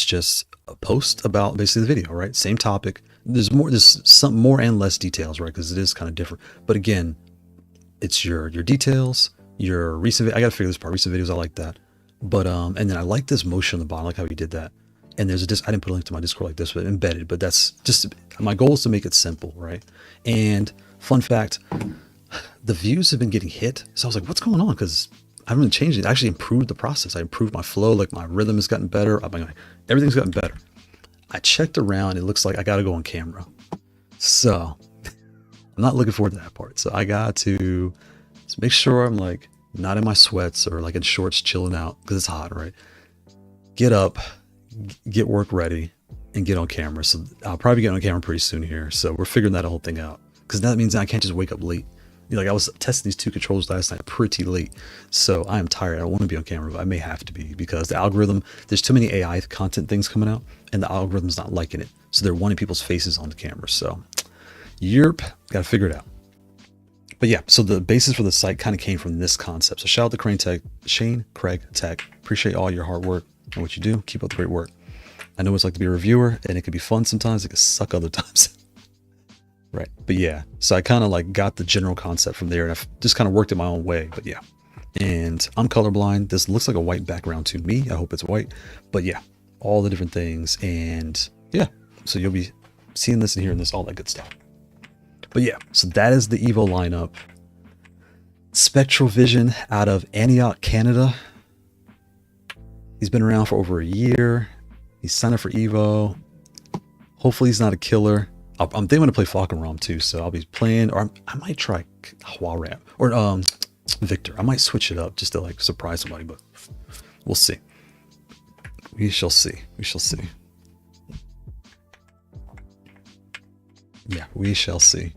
just a post about basically the video, right? Same topic. There's some more and less details, right? Because it is kind of different. But again, it's your details, your recent. I got to figure this part. Recent videos, I like that. But and then I like this motion on the bottom. I like how he did that. And there's I didn't put a link to my Discord like this, but embedded. But that's just my goal is to make it simple, right? And fun fact, the views have been getting hit. So I was like, what's going on? Because I haven't changed it. I actually improved the process. I improved my flow. Like my rhythm has gotten better. Everything's gotten better. I checked around. It looks like I got to go on camera. So I'm not looking forward to that part. So I got to just make sure I'm like not in my sweats or like in shorts chilling out because it's hot, right? Get up, get work ready, and get on camera. So I'll probably get on camera pretty soon here. So we're figuring that whole thing out because that means I can't just wake up late. You know, like I was testing these two controls last night pretty late. So I am tired. I don't want to be on camera, but I may have to be because the algorithm, there's too many AI content things coming out and the algorithm's not liking it. So they're wanting people's faces on the camera. So yerp, got to figure it out. But yeah, so the basis for the site kind of came from this concept. So shout out to Shane Craig Tech. Appreciate all your hard work and what you do. Keep up the great work. I know what it's like to be a reviewer and it can be fun sometimes. It can suck other times. Right. But yeah, so I kind of like got the general concept from there and I've just kind of worked it my own way. But yeah, and I'm colorblind. This looks like a white background to me. I hope it's white. But yeah, all the different things. And yeah, so you'll be seeing this and hearing this, all that good stuff. But yeah, so that is the EVO lineup. Spectral Vision out of Antioch, Canada. He's been around for over a year. He's signed up for EVO. Hopefully he's not a killer. I'm thinking I'm going to play Falcon ROM too, so I'll be playing, or I might try Huaram or Victor. I might switch it up just to like surprise somebody, but we'll see. We shall see. We shall see. Yeah, we shall see.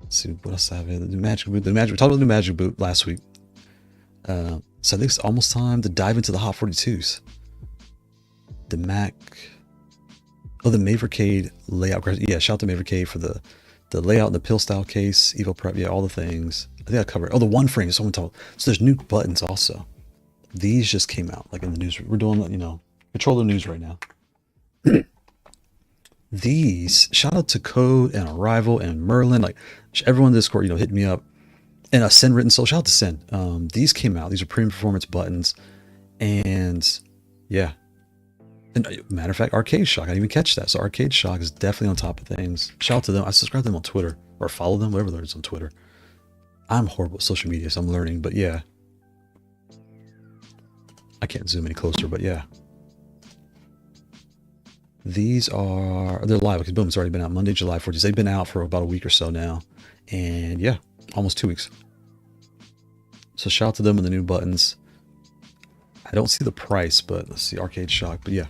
Let's see what else I have. The new magic boot. We talked about the new magic boot last week. So I think it's almost time to dive into the Haute42s. The Mac, the Mavercade layout. Yeah, shout out to Mavercade for the layout and the pill style case, EVO prep. Yeah, all the things. I think I covered. Oh, the one frame. Someone told. So there's new buttons also. These just came out like in the news. We're doing, you know, control the news right now. These, shout out to Code and Arrival and Merlin. Like everyone in Discord, you know, hit me up. And Send Written Soul. Shout out to Send. These came out. These are premium performance buttons. And yeah. And matter of fact, Arcade Shock, I didn't even catch that. So Arcade Shock is definitely on top of things. Shout out to them. I subscribe to them on Twitter or follow them, whatever it is on Twitter. I'm horrible at social media, so I'm learning, but yeah. I can't zoom any closer, but yeah. These are, they're live because boom, it's already been out Monday, July 14th. They've been out for about a week or so now. And yeah, almost 2 weeks. So shout out to them and the new buttons. I don't see the price, but let's see, Arcade Shock, but yeah.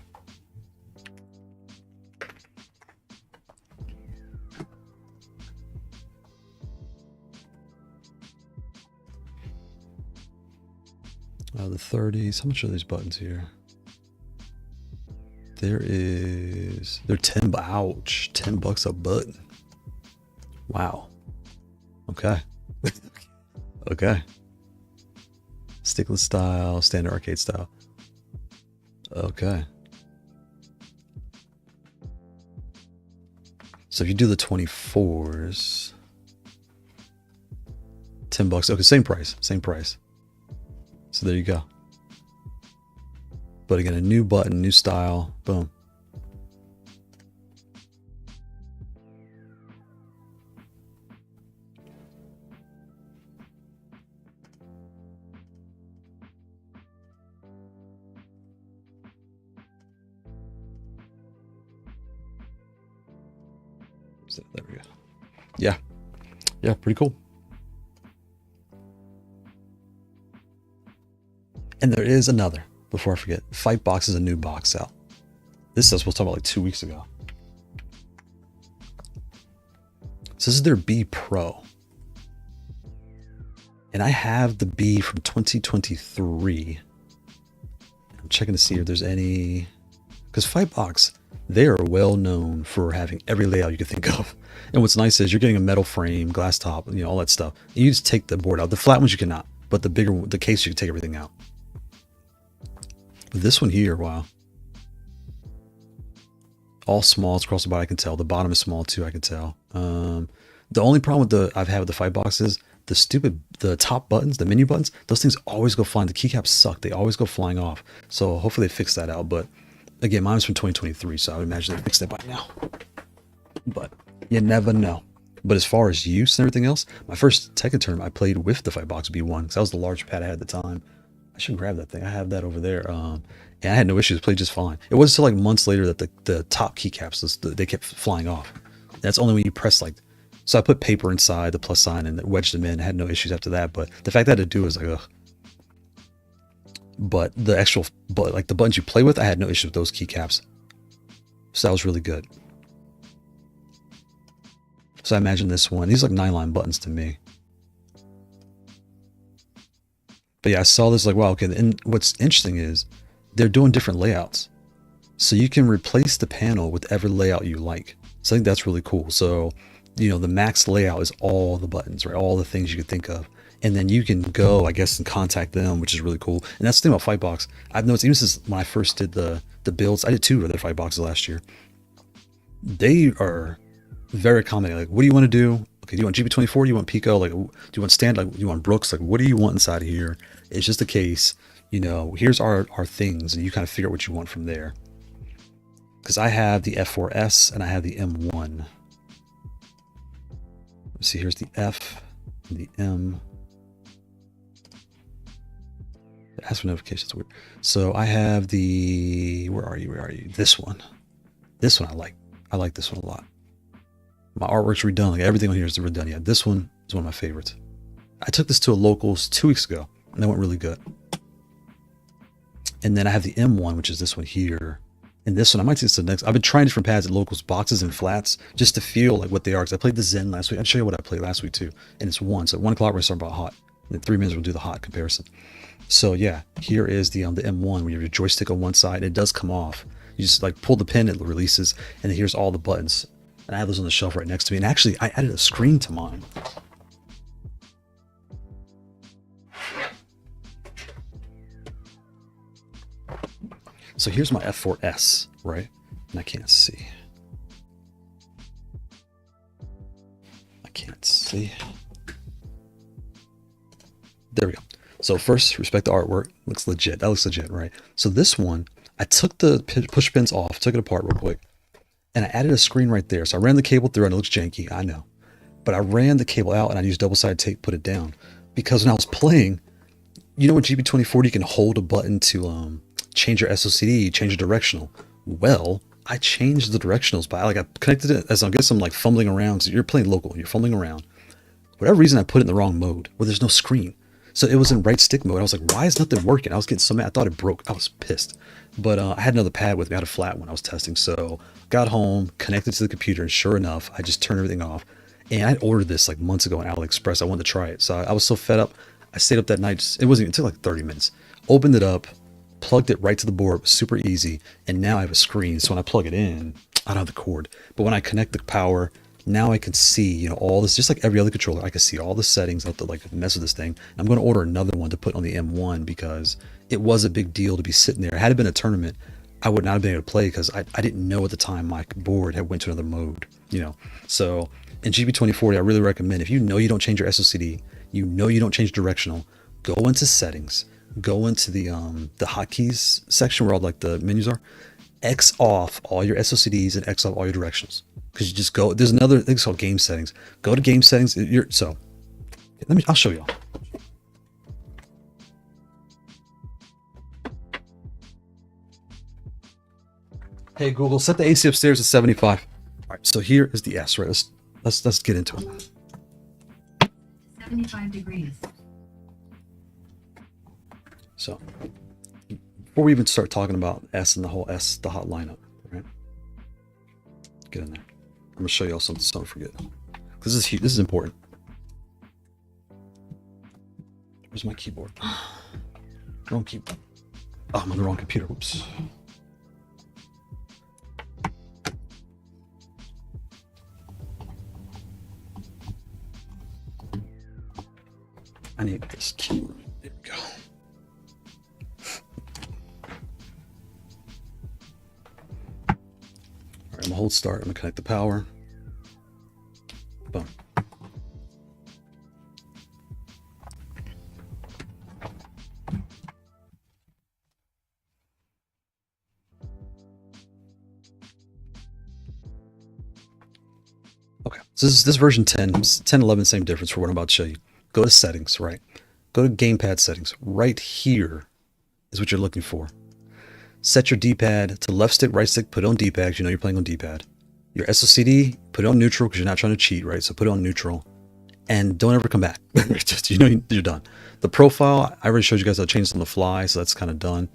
The 30s, how much are these buttons here? They're 10, ouch, $10 a button. Wow. Okay. Okay. Stickless style, standard arcade style. Okay. So if you do the 24s, $10. Okay, same price, same price. So there you go. But again, a new button, new style, boom. So there we go. Yeah. Yeah, pretty cool. And there is another, before I forget, Fightbox is a new box out. This I was supposed to talk about like 2 weeks ago. So this is their B Pro. And I have the B from 2023. I'm checking to see if there's any, because Fightbox, they are well known for having every layout you could think of. And what's nice is you're getting a metal frame, glass top, you know, all that stuff. You just take the board out. The flat ones you cannot, but the bigger, the case, you can take everything out. This one here, wow. All small, it's across the body, I can tell. The bottom is small too, I can tell. The only problem with I've had with the Fightbox is the top buttons, the menu buttons, those things always go flying. The keycaps suck. They always go flying off. So hopefully they fix that out. But again, mine was from 2023, so I would imagine they fixed it by now. But you never know. But as far as use and everything else, my first Tekken tournament, I played with the Fightbox B1 because that was the large pad I had at the time. I should grab that thing. I have that over there. And I had no issues. Played just fine. It wasn't until like months later that the top keycaps, they kept flying off. That's only when you press like, so I put paper inside the plus sign and wedged them in. I had no issues after that. But the fact that I had to do it was like, ugh. But the actual, like the buttons you play with, I had no issues with those keycaps. So that was really good. So I imagine this one, these are like 9-line buttons to me. But yeah, I saw this like, wow, okay. And what's interesting is they're doing different layouts. So you can replace the panel with every layout you like. So I think that's really cool. So, you know, the max layout is all the buttons, right? All the things you could think of. And then you can go, I guess, and contact them, which is really cool. And that's the thing about Fightbox. I've noticed, even since when I first did the builds, I did 2 of their Fightboxes last year. They are very accommodating. Like, what do you want to do? Okay, do you want GB24? Do you want Pico? Like, do you want stand? Like, do you want Brooks? Like, what do you want inside of here? It's just a case, you know, here's our things, and you kind of figure out what you want from there. Because I have the F4S and I have the M1. Let's see, here's the F and the M. Ask for notifications, weird. So I have the, where are you? This one I like. I like this one a lot. My artwork's redone. Like everything on here is redone. Yeah, this one is one of my favorites. I took this to a locals 2 weeks ago and that went really good. And then I have the M1, which is this one here. And this one, I might see this the next. I've been trying different pads at locals, boxes and flats, just to feel like what they are. Because I played the Zen last week. I'll show you what I played last week too. And it's 1. So at 1 o'clock, we're going to start about hot. And in 3 minutes, we'll do the hot comparison. So yeah, here is the M1 where you have your joystick on one side. It does come off. You just like pull the pin, it releases. And then here's all the buttons. And I have those on the shelf right next to me. And actually, I added a screen to mine. So here's my F4S, right? And I can't see. There we go. So first, respect the artwork. Looks legit. That looks legit, right? So this one, I took the push pins off, took it apart real quick, and I added a screen right there. So I ran the cable through, and it looks janky, I know. But I ran the cable out, and I used double-sided tape, put it down. Because when I was playing, you know with GB24, you can hold a button to change your SOCD, change your directional. Well, I changed the directionals by like I connected it as I guess I'm like fumbling around because you're playing local, you're fumbling around. For whatever reason I put it in the wrong mode where there's no screen. So it was in right stick mode. I was like, why is nothing working? I was getting so mad. I thought it broke. I was pissed. But I had another pad with me. I had a flat one I was testing. So got home, connected to the computer, and sure enough, I just turned everything off. And I ordered this like months ago on AliExpress. I wanted to try it. So I was so fed up. I stayed up that night. It wasn't even, it took like 30 minutes. Opened it up, plugged it right to the board. It was super easy. And now I have a screen. So when I plug it in, I don't have the cord. But when I connect the power, now I can see, you know, all this, just like every other controller, I can see all the settings. I have to like mess with this thing. I'm going to order another one to put on the M1 because it was a big deal to be sitting there. Had it been a tournament, I would not have been able to play because I didn't know at the time my board had went to another mode, you know. So in GB2040, I really recommend, if you know you don't change your SOCD, you know you don't change directional, go into settings, go into the hotkeys section where all like the menus are, X off all your SOCDs and X off all your directionals. Because you just go, there's another thing called game settings. Go to game settings. I'll show y'all. Hey Google, set the AC upstairs to 75. All right, so here is the S, right? Let's get into it. 75 degrees. So before we even start talking about S and the whole S, the hot lineup, right? Get in there. I'm gonna show y'all something so don't forget. Because this is huge. This is important. Where's my keyboard? Wrong keyboard. Oh, I'm on the wrong computer. Whoops. I need this keyboard. There we go. All right, I'm gonna hold start. I'm gonna connect the power. Boom. Okay, so this is version 10, 10, 11, same difference for what I'm about to show you. Go to settings, right? Go to gamepad settings. Right here is what you're looking for. Set your D-pad to left stick, right stick, put it on D-pad because you know you're playing on D-pad. Your SOCD, put it on neutral because you're not trying to cheat, right? So put it on neutral and don't ever come back. Just, you know, you're done. The profile, I already showed you guys how to change this on the fly, so that's kind of done.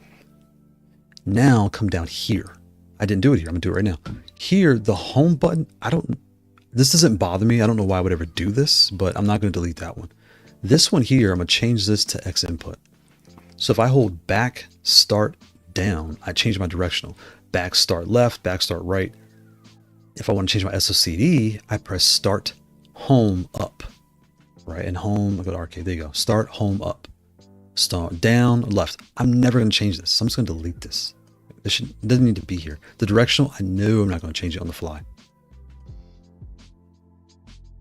Now come down here. I didn't do it here. I'm gonna do it right now. Here, the home button, this doesn't bother me. I don't know why I would ever do this, but I'm not gonna delete that one. This one here, I'm gonna change this to X input. So if I hold back, start, down, I change my directional. Back, start left, back, start right. If I want to change my SOCD, I press start, home, up, right? And home, I go to arcade, there you go. Start, home, up, start, down, left. I'm never going to change this. So I'm just going to delete this. It doesn't need to be here. The directional, I know I'm not going to change it on the fly.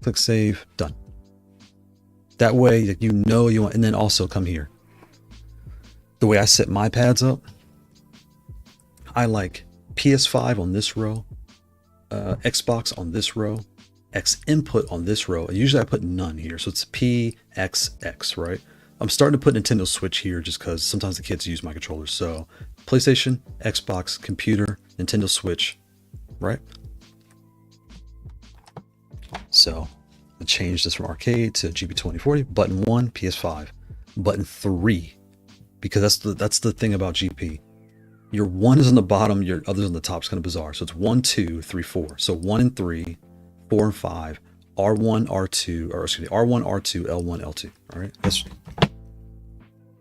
Click save, done. That way, you know you want, and then also come here. The way I set my pads up, I like PS5 on this row, Xbox on this row, X input on this row, and usually I put none here, so it's PXX, right? I'm starting to put Nintendo Switch here just because sometimes the kids use my controllers. So PlayStation, Xbox, computer, Nintendo Switch, right? So I changed this from arcade to GB2040. Button 1, PS5. Button 3, because that's the thing about GP. Your 1 is on the bottom, your other's on the top. It's kind of bizarre. So it's 1, 2, 3, 4. So 1 and 3, 4 and 5, R1, R2, or excuse me, R1, R2, L1, L2. All right.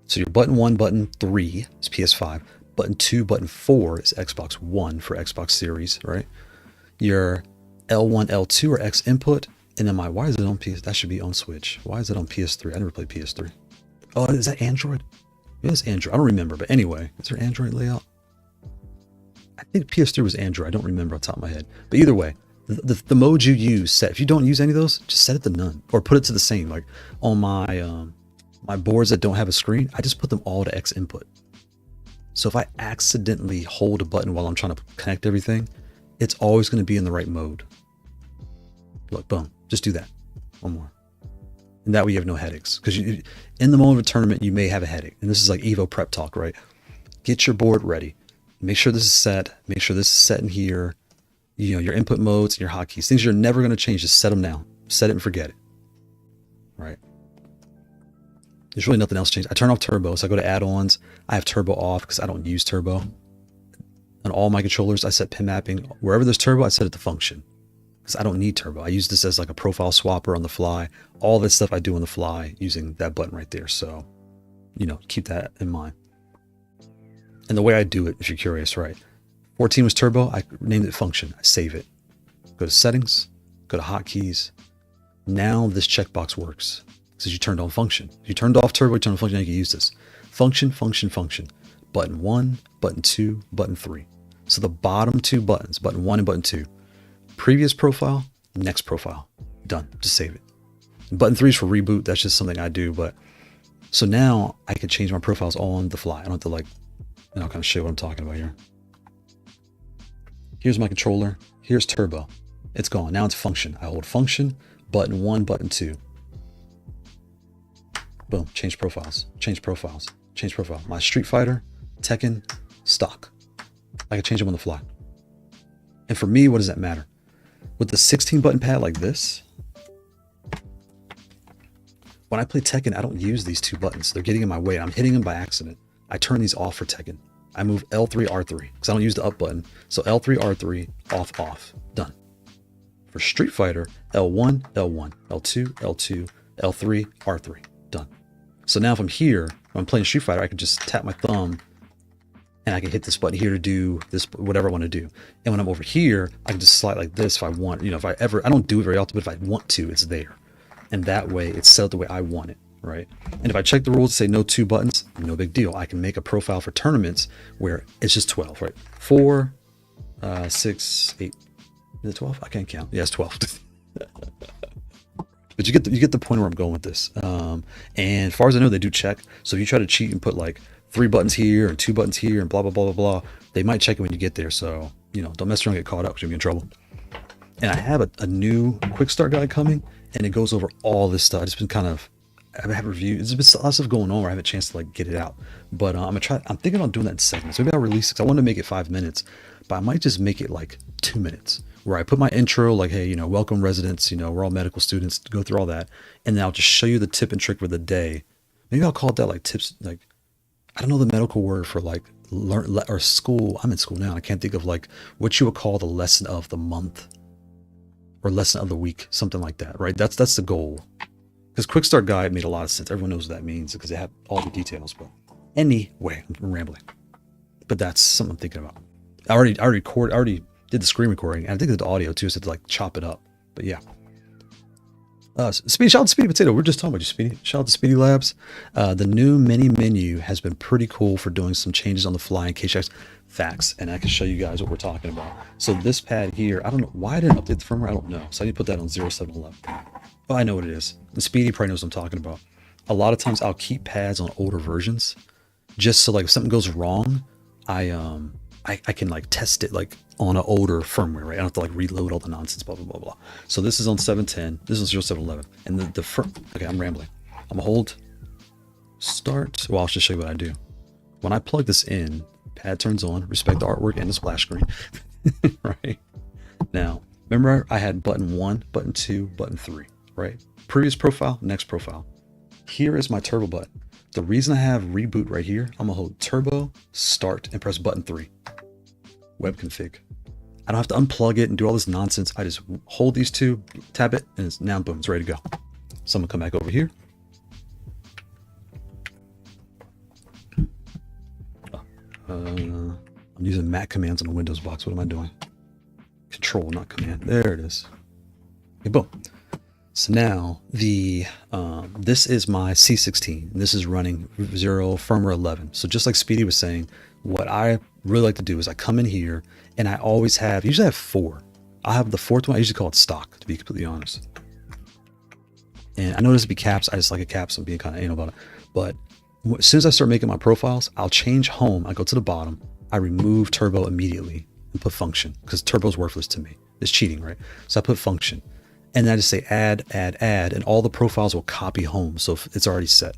So your button 1, button 3 is PS5. Button 2, button 4 is Xbox One for Xbox Series, right? Your L1, L2 are X input. And then why is it on PS? That should be on Switch. Why is it on PS3? I never played PS3. Oh, is that Android? Yeah, it's Android. I don't remember. But anyway, is there Android layout? I think PS3 was Android. I don't remember off the top of my head. But either way, the mode you use, set. If you don't use any of those, just set it to none. Or put it to the same. Like on my my boards that don't have a screen, I just put them all to X input. So if I accidentally hold a button while I'm trying to connect everything, it's always going to be in the right mode. Look, boom. Just do that. One more. And that way you have no headaches. Because in the moment of a tournament, you may have a headache. And this is like EVO prep talk, right? Get your board ready. make sure this is set, make sure this is set in here, you know, your input modes and your hotkeys, things you're never going to change, just set them now, set it and forget it, right? There's really nothing else changed. I turn off turbo, so I go to add-ons, I have turbo off because I don't use turbo. On all my controllers, I set pin mapping, wherever there's turbo, I set it to function, because I don't need turbo. I use this as like a profile swapper on the fly, all this stuff I do on the fly using that button right there, so, you know, keep that in mind. And the way I do it, if you're curious, right? 14 was turbo, I named it function, I save it. Go to settings, go to hotkeys. Now this checkbox works because you turned on function. If you turned off turbo, you turned on function, now you can use this. Function, function, function. Button 1, button 2, button 3. So the bottom two buttons, button 1 and button 2. Previous profile, next profile. Done, just save it. And button 3 is for reboot, that's just something I do, but so now I can change my profiles on the fly. I don't have to like, and I'll kind of show you what I'm talking about here. Here's my controller. Here's turbo. It's gone. Now it's function. I hold function, button 1, button 2. Boom. Change profiles. Change profiles. Change profile. My Street Fighter, Tekken, stock. I can change them on the fly. And for me, what does that matter? With the 16 button pad like this, when I play Tekken, I don't use these two buttons. They're getting in my way. I'm hitting them by accident. I turn these off for Tekken. I move L3, R3 because I don't use the up button. So L3, R3, off, off, done. For Street Fighter, L1, L1, L2, L2, L3, R3, done. So now if I'm here, when I'm playing Street Fighter, I can just tap my thumb and I can hit this button here to do this, whatever I want to do. And when I'm over here, I can just slide like this if I want, you know, if I ever, I don't do it very often, but if I want to, it's there. And that way it's set up the way I want it. Right. And if I check the rules, say no 2 buttons, no big deal. I can make a profile for tournaments where it's just 12, right? 4, 6, 8. Is it 12? I can't count. Yeah, it's 12. But you get the point where I'm going with this. And as far as I know, they do check. So if you try to cheat and put like 3 buttons here and 2 buttons here and blah, blah, blah, blah, blah, they might check it when you get there. So, you know, don't mess around and get caught up because you'll be in trouble. And I have a new quick start guide coming and it goes over all this stuff. It's been kind of, I haven't reviewed. There's been a lot of stuff going on where I haven't a chance to like get it out. But I'm thinking about doing that in segments. Maybe I'll release it because I want to make it 5 minutes, but I might just make it like 2 minutes where I put my intro, like, hey, you know, welcome residents, you know, we're all medical students, go through all that. And then I'll just show you the tip and trick for the day. Maybe I'll call it that, like tips, like, I don't know the medical word for like learn or school. I'm in school now. I can't think of like what you would call the lesson of the month or lesson of the week, something like that, right? That's the goal. Because quick start guide made a lot of sense. Everyone knows what that means because they have all the details. But anyway, I'm rambling. But that's something I'm thinking about. I already did the screen recording, and I think I did the audio too, so to like chop it up. But yeah. Speedy, shout out to Speedy Potato. We're just talking about you, Speedy. Shout out to Speedy Labs. The new mini menu has been pretty cool for doing some changes on the fly in case you guys facts, and I can show you guys what we're talking about. So this pad here, I don't know why I didn't update the firmware. I don't know. So I need to put that on 0711. Oh, I know what it is. And Speedy probably knows what I'm talking about. A lot of times I'll keep pads on older versions just so like if something goes wrong, I can like test it like on an older firmware, right? I don't have to like reload all the nonsense, blah, blah, blah, blah. So this is on 710. This is 0711. And okay, I'm rambling. I'm gonna hold start. Well, I'll just show you what I do. When I plug this in, pad turns on, respect the artwork and the splash screen, right? Now, remember I had button 1, button 2, button 3, right? Previous profile, next profile. Here is my turbo button. The reason I have reboot right here, I'm gonna hold turbo, start, and press button 3. Web config. I don't have to unplug it and do all this nonsense. I just hold these two, tap it, and it's now boom, it's ready to go. So I'm gonna come back over here. I'm using Mac commands on the Windows box. What am I doing? Control, not command. There it is. Okay, boom. So now this is my C16. This is running 0 firmware 11. So just like Speedy was saying, what I really like to do is I come in here and I always usually have 4. I have the 4th one. I usually call it stock, to be completely honest. And I know this would be caps. I just like a caps. I'm being kind of anal about it. But as soon as I start making my profiles, I'll change home. I go to the bottom. I remove turbo immediately and put function because turbo is worthless to me. It's cheating, right? So I put function. And then I just say add, and all the profiles will copy home. So if it's already set.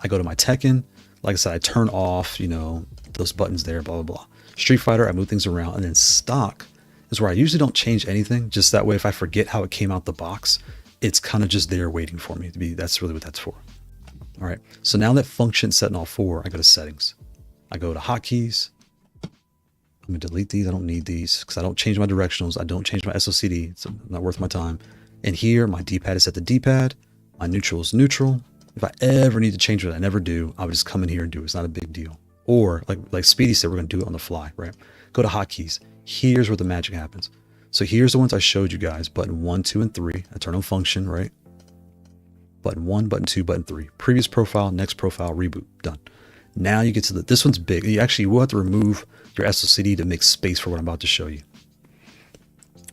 I go to my Tekken. Like I said, I turn off, you know, those buttons there, blah, blah, blah. Street Fighter, I move things around, and then stock is where I usually don't change anything. Just that way, if I forget how it came out the box, it's kind of just there waiting for me to be. That's really what that's for. All right. So now that function's set in all four, I go to settings. I go to hotkeys. I'm gonna delete these. I don't need these because I don't change my directionals. I don't change my SOCD. It's not worth my time. And here, my D-pad is set to D-pad. My neutral is neutral. If I ever need to change it, I never do. I would just come in here and do it. It's not a big deal. Or like Speedy said, we're gonna do it on the fly, right? Go to hotkeys. Here's where the magic happens. So here's the ones I showed you guys. Button 1, 2, and 3. I turn on function, right? Button 1, button 2, button 3. Previous profile, next profile, reboot. Done. Now you get to this one's big. You actually will have to remove your SOCD to make space for what I'm about to show you.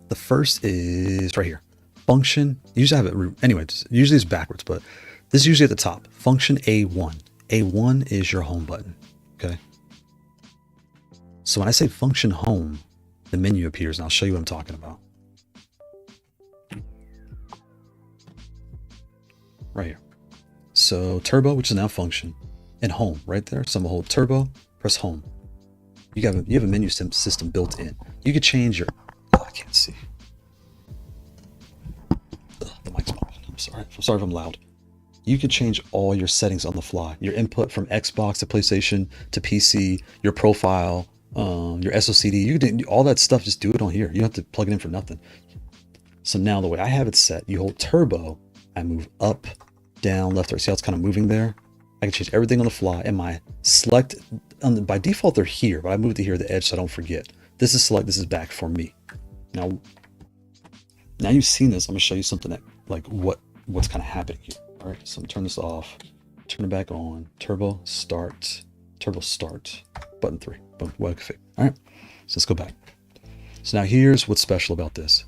The first is right here. Function. Usually I have it anyway. Usually it's backwards, but this is usually at the top. Function A1. A1 is your home button. Okay. So when I say function home, the menu appears, and I'll show you what I'm talking about. Right here. So turbo, which is now function, and home right there. So I'm gonna hold turbo, press home. You have a menu system built in. You could change your. Oh, I can't see. Ugh, the mic's popping. I'm sorry. I'm sorry if I'm loud. You could change all your settings on the fly. Your input from Xbox to PlayStation to PC, your profile, your SOCD. You can do all that stuff. Just do it on here. You don't have to plug it in for nothing. So now the way I have it set, you hold turbo. I move up, down, left, right. See how it's kind of moving there? I can change everything on the fly. And my select, by default, they're here, but I moved it here at the edge so I don't forget. This is select, this is back for me. Now you've seen this, I'm gonna show you something that, like what's kind of happening here. All right, so I'm gonna turn this off, turn it back on, turbo start, button 3, boom, well config. All right, so let's go back. So now here's what's special about this.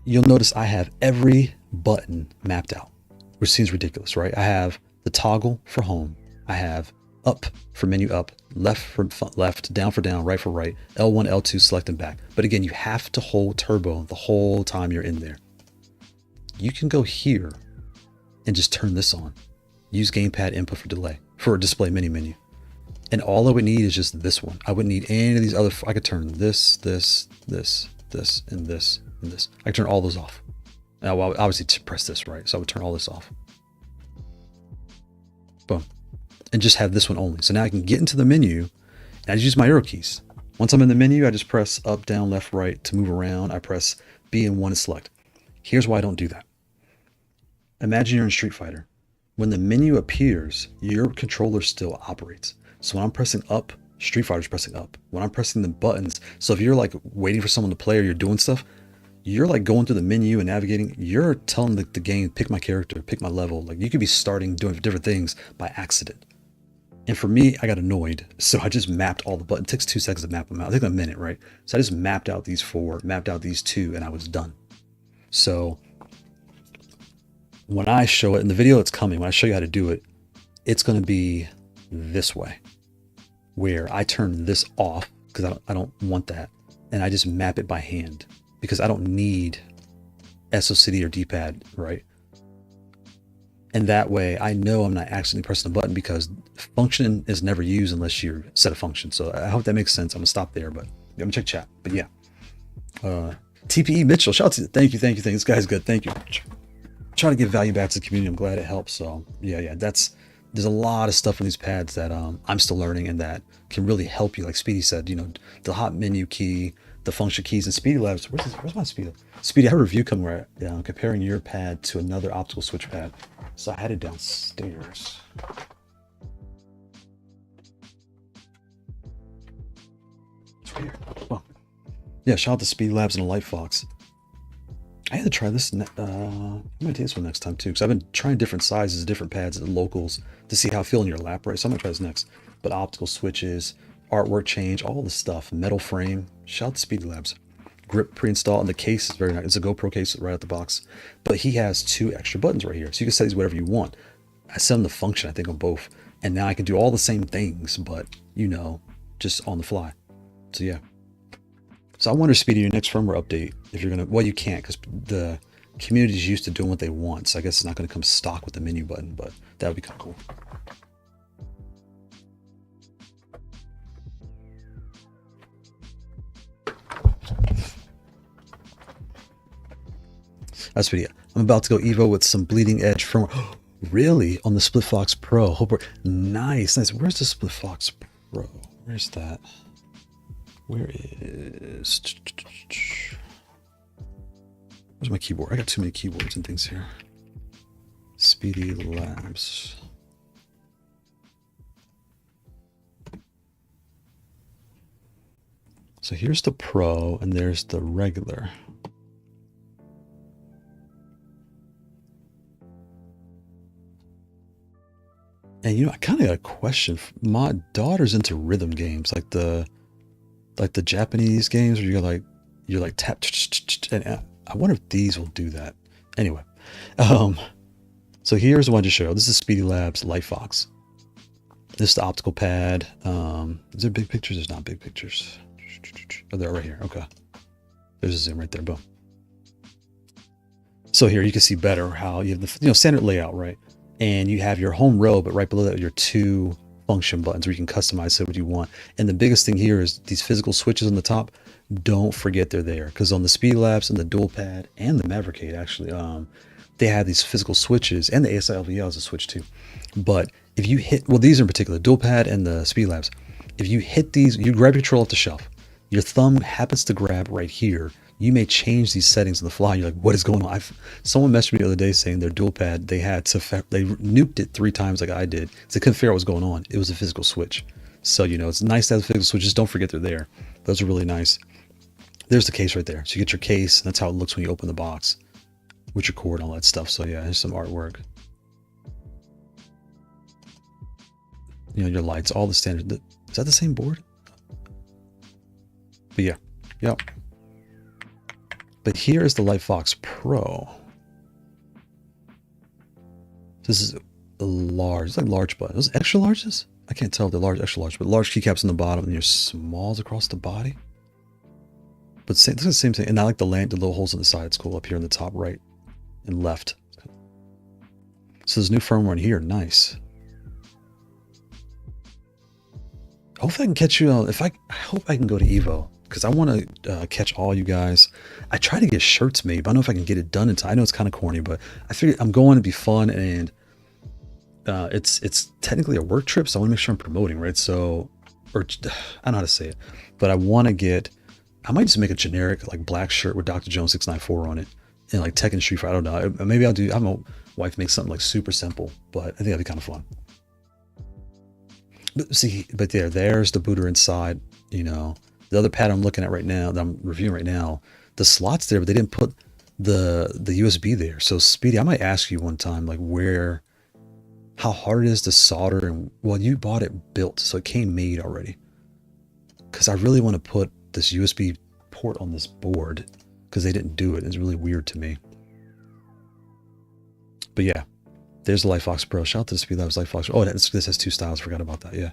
You'll notice I have every button mapped out, which seems ridiculous, right? I have the toggle for home. I have up for menu up, left for left, down for down, right for right, L1, L2, select and back. But again, you have to hold turbo the whole time you're in there. You can go here and just turn this on. Use gamepad input for delay, for a display menu. And all I would need is just this one. I wouldn't need any of these other, I could turn this, and this, and this. I could turn all those off. Now, well, obviously to press this, right? So I would turn all this off. Boom. And just have this one only. So now I can get into the menu and I just use my arrow keys. Once I'm in the menu, I just press up, down, left, right to move around. I press B and 1 to select. Here's why I don't do that. Imagine you're in Street Fighter. When the menu appears, your controller still operates. So when I'm pressing up, Street Fighter's pressing up. When I'm pressing the buttons, so if you're like waiting for someone to play or you're doing stuff, you're like going through the menu and navigating. You're telling the game, pick my character, pick my level. Like you could be starting doing different things by accident. And for me, I got annoyed. So I just mapped all the buttons. It takes 2 seconds to map them out. I think a minute, right? So I just mapped out these 4, mapped out these 2, and I was done. So when I show it in the video, it's coming. When I show you how to do it, it's going to be this way, where I turn this off because I don't want that. And I just map it by hand because I don't need SOCD or D-pad, right? And that way I know I'm not accidentally pressing the button because function is never used unless you set a function. So I hope that makes sense. I'm gonna stop there, but I'm gonna check chat. But yeah, TPE Mitchell, shout out to you. Thank you. This guy's good. Thank you. Trying to give value back to the community. I'm glad it helps. So yeah, there's a lot of stuff in these pads that I'm still learning and that can really help you. Like Speedy said, you know, the hot menu key, the function keys, and Speedy Labs. Where's my Speedy? Speedy, I have a review coming where comparing your pad to another optical switch pad. So I had it downstairs. It's right here. Well, yeah, shout out to Speedy Labs and the Lite Fox. I had to try this. I'm gonna take this one next time too, because I've been trying different sizes, different pads at locals to see how I feel in your lap, right? So I'm gonna try this next. But optical switches, artwork change, all the stuff, metal frame. Shout out to Speedy Labs. Grip pre-installed, and the case is very nice. It's a GoPro case right out the box, but he has 2 extra buttons right here, so you can set these whatever you want. I set them to function, I think, on both, and now I can do all the same things, but you know, just on the fly. So yeah. So I wonder, Speedy, your next firmware update, if you're gonna, well, you can't because the community is used to doing what they want. So I guess it's not gonna come stock with the menu button, but that would be kind of cool. That's what I'm about to go EVO with some bleeding edge from really on the Split Fox Pro. Nice. Where's the Split Fox Pro? Where's that? Where's my keyboard? I got too many keyboards and things here. Speedy Labs. So here's the Pro and there's the regular. And you know, I kind of got a question. My daughter's into rhythm games, like the Japanese games where you're like tap, and I wonder if these will do that. Anyway, so here's the one to show. This is Speedy Labs Light Fox. This is the optical pad. Is there big pictures? There's not big pictures. Oh, they're right here. Okay, there's a zoom right there. Boom. So here you can see better how you have the standard layout, right? And you have your home row, but right below that, your 2 function buttons where you can customize it what you want. And the biggest thing here is these physical switches on the top. Don't forget they're there, because on the Speed Labs and the dual pad and the Mavericade, actually, they have these physical switches, and the ASI LVL is a switch too. But if you hit, well, these in particular, dual pad and the Speed Labs, if you hit these, you grab your control off the shelf, your thumb happens to grab right here. You may change these settings on the fly. You're like, what is going on? Someone messaged me the other day saying their dual pad, they nuked it 3 times like I did. So they couldn't figure out what was going on. It was a physical switch. So, it's nice to have the physical switches. Don't forget they're there. Those are really nice. There's the case right there. So you get your case. And that's how it looks when you open the box with your cord and all that stuff. So yeah, here's some artwork. Your lights, all the standard. Is that the same board? But yeah, yep. But here is the Light Fox Pro. This is a large. It's like large button. Those extra larges? I can't tell if they're large, extra large, but large keycaps on the bottom and your smalls across the body. But this is the same thing. And I like the little holes on the side. It's cool up here in the top right and left. So there's new firmware in here. Nice. Hopefully I can catch you on. I hope I can go to EVO, because I want to catch all you guys. I try to get shirts made, but I don't know if I can get it done in time. I know it's kind of corny, but I figured I'm going to be fun, and it's technically a work trip, so I want to make sure I'm promoting, right? So, or I don't know how to say it, but I want to get. I might just make a generic like black shirt with Dr. Jones 694 on it, and like Tekken Street Fighter. I don't know. Maybe I'll do. I'm a wife make something like super simple, but I think that'd be kind of fun. But see, there's the booter inside. The other pad I'm looking at right now, that I'm reviewing right now, the slot's there, but they didn't put the USB there. So Speedy, I might ask you one time, like how hard it is to solder, and well, you bought it built, so it came made already. Because I really want to put this USB port on this board, because they didn't do it. It's really weird to me. But yeah, there's the Light Fox Pro. Shout out to the Speed Labs Light Fox. Oh, this has 2 styles. Forgot about that. Yeah.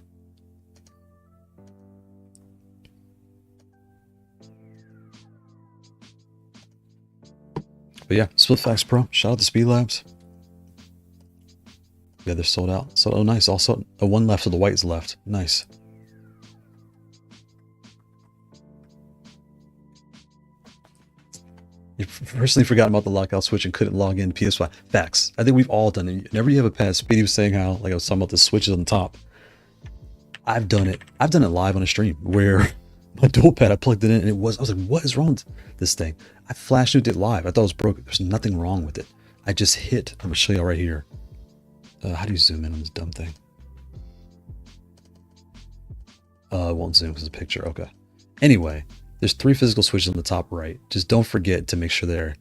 But yeah, Split Fox Pro. Shout out to Speed Labs. Yeah, they're sold out. So, oh, nice. Also, one left, so the white is left. Nice. You personally forgot about the lockout switch and couldn't log in PS5. Facts. I think we've all done it. Whenever you have a pad, Speedy was saying how, like I was talking about the switches on the top. I've done it. I've done it live on a stream where my dual pad, I plugged it in and I was like, what is wrong with this thing? I flash nuked it live. I thought it was broken. There's nothing wrong with it. I just hit. I'm going to show you all right here. How do you zoom in on this dumb thing? It won't zoom because it's a picture. Okay. Anyway, there's 3 physical switches on the top right. Just don't forget to make sure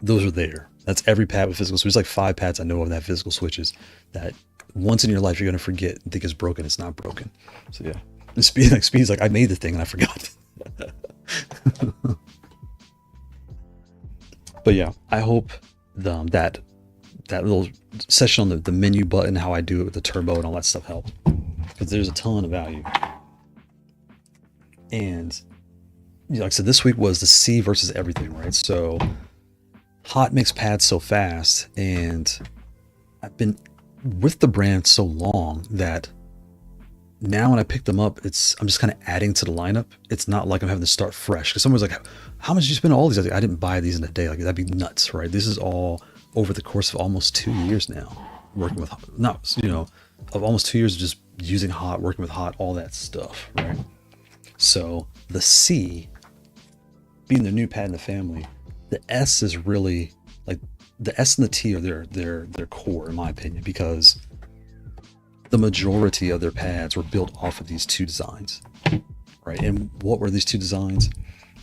those are there. That's every pad with physical switches. There's like 5 pads I know of that have physical switches that once in your life you're going to forget and think it's broken. It's not broken. So yeah. And Speed's like, I made the thing and I forgot. But yeah, I hope that little session on the menu button, how I do it with the turbo and all that stuff helped. Because there's a ton of value. And like I said, this week was the C versus everything, right? So Hot makes pads so fast, and I've been with the brand so long that now when I pick them up, I'm just kind of adding to the lineup. It's not like I'm having to start fresh. Because someone's like, how much did you spend on all these? I didn't buy these in a day. Like, that'd be nuts, right? This is all over the course of almost 2 years now, working with, of almost 2 years of just using hot, working with hot, all that stuff, right? So the C, being the new pad in the family, the S is really like, the S and the T are their core, in my opinion, because the majority of their pads were built off of these two designs, right? And what were these two designs?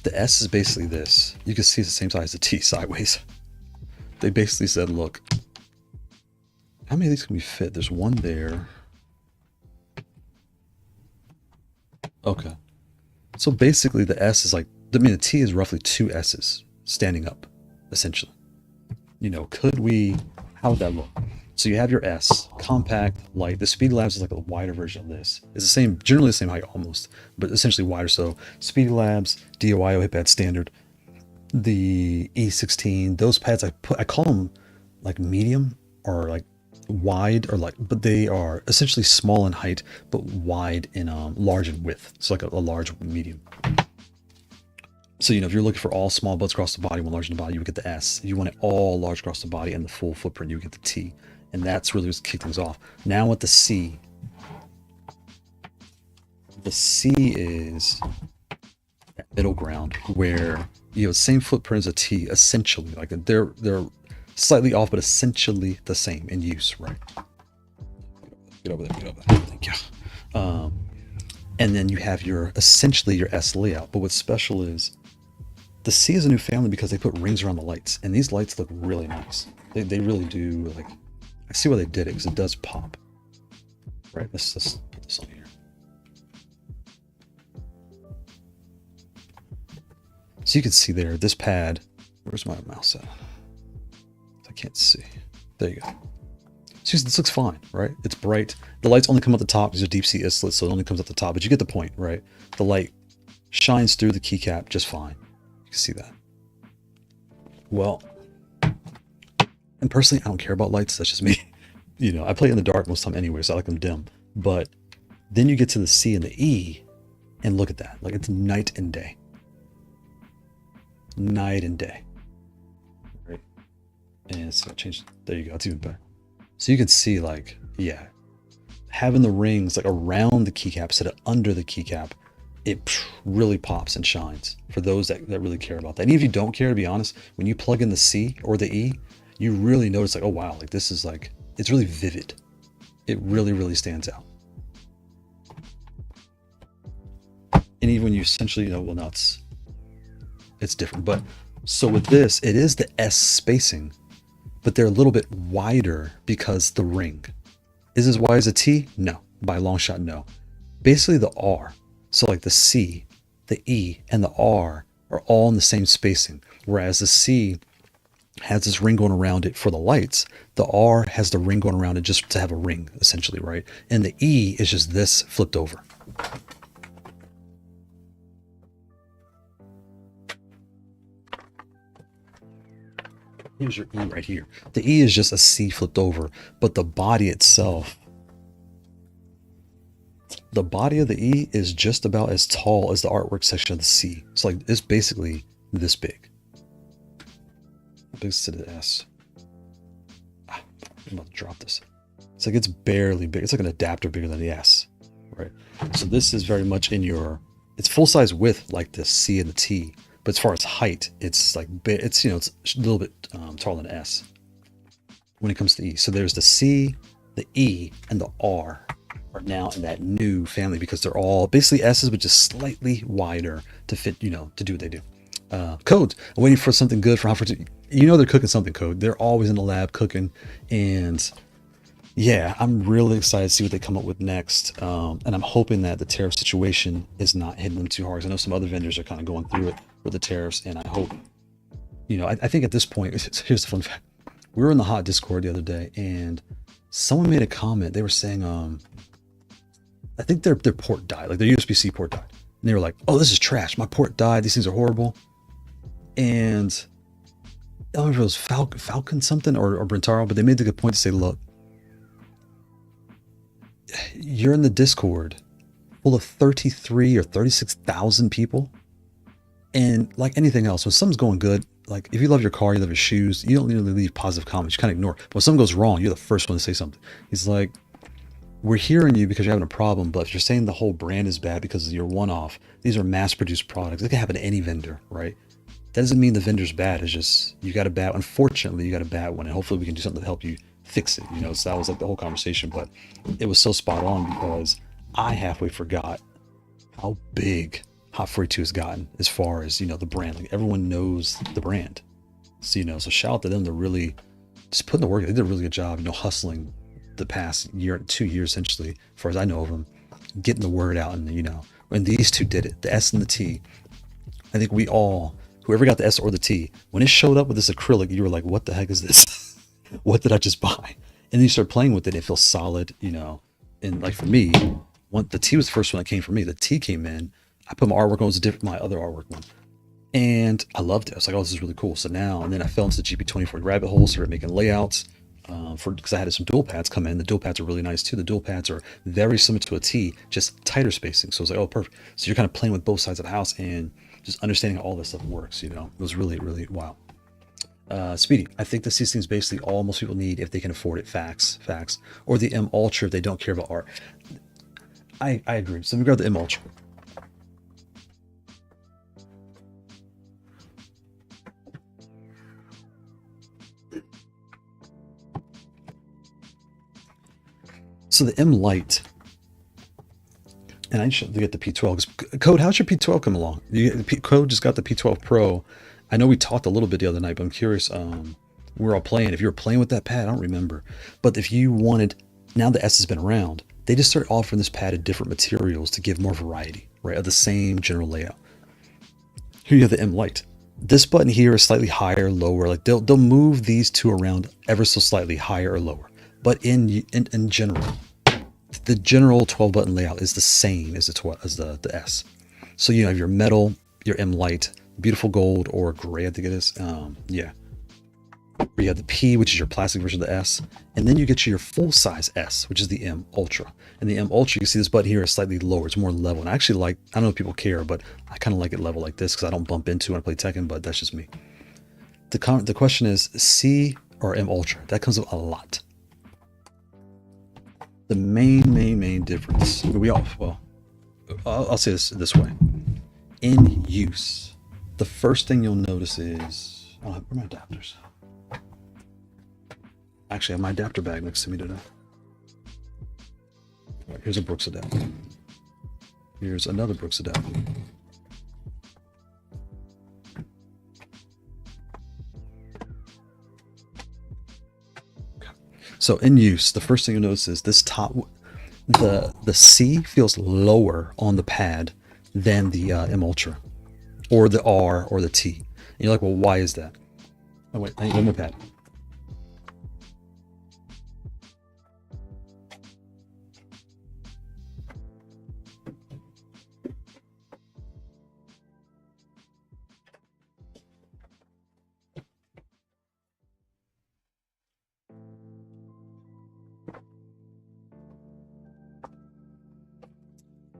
The S is basically this. You can see it's the same size as the T sideways. They basically said, look, how many of these can we fit? There's one there. Okay. So basically the S is like, the T is roughly two S's standing up, essentially. How would that look? So you have your S, compact, light. The Speedy Labs is like a wider version of this. It's the same, generally the same height almost, but essentially wider. So Speedy Labs, DOIO hip pad standard, the E16, those pads I call them like medium or like wide, or like, but they are essentially small in height, but wide in large in width. So like a large medium. So, if you're looking for all small butts across the body, one large in the body, you would get the S. If you want it all large across the body and the full footprint, you would get the T. And that's really what's kicked things off. Now with the C is that middle ground where, same footprint as a T, essentially. Like they're slightly off, but essentially the same in use, right? Get over there. Thank you. And then you have essentially your S layout. But what's special is, the C is a new family because they put rings around the lights, and these lights look really nice. They really do. Like, I see why they did it, because it does pop. Right, let's put this on here. So you can see there, this pad, where's my mouse at? I can't see. There you go. So this looks fine, right? It's bright. The lights only come out the top. These are deep sea islets, so it only comes out the top, but you get the point, right? The light shines through the keycap just fine. You can see that. Well, and personally, I don't care about lights. That's just me. I play in the dark most of the time anyway, so I like them dim. But then you get to the C and the E, and look at that. Like, it's night and day. Night and day. Right? And it's got changed. There you go. It's even better. So you can see, like, yeah, having the rings like around the keycap instead of under the keycap, it really pops and shines for those that really care about that. And even if you don't care, to be honest, when you plug in the C or the E, you really notice, like, oh wow, like this is like, it's really vivid. It really, really stands out. And even when you essentially, well, now it's different. But so with this, it is the S spacing, but they're a little bit wider because the ring. Is as wide as a T? No, by a long shot, no. Basically the R. So like the C, the E, and the R are all in the same spacing. Whereas the C has this ring going around it for the lights. The R has the ring going around it just to have a ring, essentially, right? And the E is just this flipped over. Here's your E right here. The E is just a C flipped over, but the body itself, the body of the E is just about as tall as the artwork section of the C. It's like, it's basically this big. Big to the S. I'm about to drop this. It's like, it's barely big. It's like an adapter bigger than the S, right? So this is very much in it's full size width like the C and the T, but as far as height, it's like, it's a little bit taller than S when it comes to E. So there's the C, the E, and the R are now in that new family because they're all basically S's, but just slightly wider to fit, to do what they do. Code, I'm waiting for something good for Haute42. They're cooking something, Code. They're always in the lab cooking, and yeah, I'm really excited to see what they come up with next. And I'm hoping that the tariff situation is not hitting them too hard, because I know some other vendors are kind of going through it with the tariffs, and I hope, I think at this point, here's the fun fact. We were in the hot Discord the other day, and someone made a comment. They were saying, I think their port died, like their USB-C port died. And they were like, oh, this is trash. My port died. These things are horrible. And I don't know if it was Falcon something or Brentaro, but they made the good point to say, look, you're in the Discord. full of 33 or 36,000 people. And like anything else, when something's going good, like if you love your car, you love your shoes, you don't need to leave positive comments. You kind of ignore it. But when something goes wrong, you're the first one to say something. He's like, we're hearing you because you're having a problem, but if you're saying the whole brand is bad because you're one-off, these are mass-produced products. It can happen to any vendor, right? That doesn't mean the vendor's bad. It's just you got a bad. Unfortunately, you got a bad one, and hopefully we can do something to help you fix it. You know, so that was like the whole conversation. But it was so spot on because I halfway forgot how big Haute42 has gotten as far as, you know, the brand. Like everyone knows the brand. So, you know, so shout out to them. They're really just putting the work. They did a really good job, you know, hustling the past year, 2 years essentially, as far as I know of them, getting the word out. And, you know, when these two did it, the S and the T, I think we all, whoever got the S or the T, when it showed up with this acrylic, you were like, what the heck is this? What did I just buy? And then you start playing with it. It feels solid, you know. And like for me, the T was the first one that came for me. The T came in. I put my artwork on, it was different, my other artwork one. And I loved it. I was like, oh, this is really cool. So now, and then I fell into the GP24 rabbit hole, started making layouts because I had some dual pads come in. The dual pads are really nice too. The dual pads are very similar to a T, just tighter spacing. So I was like, oh, perfect. So you're kind of playing with both sides of the house and just understanding how all this stuff works, you know. It was really, really wow. Speedy, I think the C-Steam is basically all most people need if they can afford it. Facts. Or the M Ultra if they don't care about art. I agree. So let me grab the M Ultra. So the M Lite, and I should get the P12. Code, how's your P12 come along? Code just got the P12 Pro. I know we talked a little bit the other night, but I'm curious. We're all playing. If you were playing with that pad, I don't remember. But if you wanted, now the S has been around, they just started offering this pad in different materials to give more variety, right? Of the same general layout. Here you have the M Lite. This button here is slightly higher, lower. Like they'll move these two around ever so slightly higher or lower. But in general, the general 12 button layout is the same as the S. So you have your metal, your M Lite, beautiful gold or gray, I think it is. Yeah. You have the P, which is your plastic version of the S, and then you get your full size S, which is the M Ultra. And the M Ultra, you see this button here is slightly lower. It's more level. And I actually like, I don't know if people care, but I kind of like it level like this because I don't bump into when I play Tekken, but that's just me. The question is C or M Ultra. That comes up a lot. The main difference, I'll say this way. In use, the first thing you'll notice is, where are my adapters? Actually, I have my adapter bag next to me today. All right, here's a Brooks adapter. Here's another Brooks adapter. So in use, the first thing you'll notice is this top, the C feels lower on the pad than the M Ultra, or the R or the T. And you're like, well, why is that? Oh wait, I need one more pad.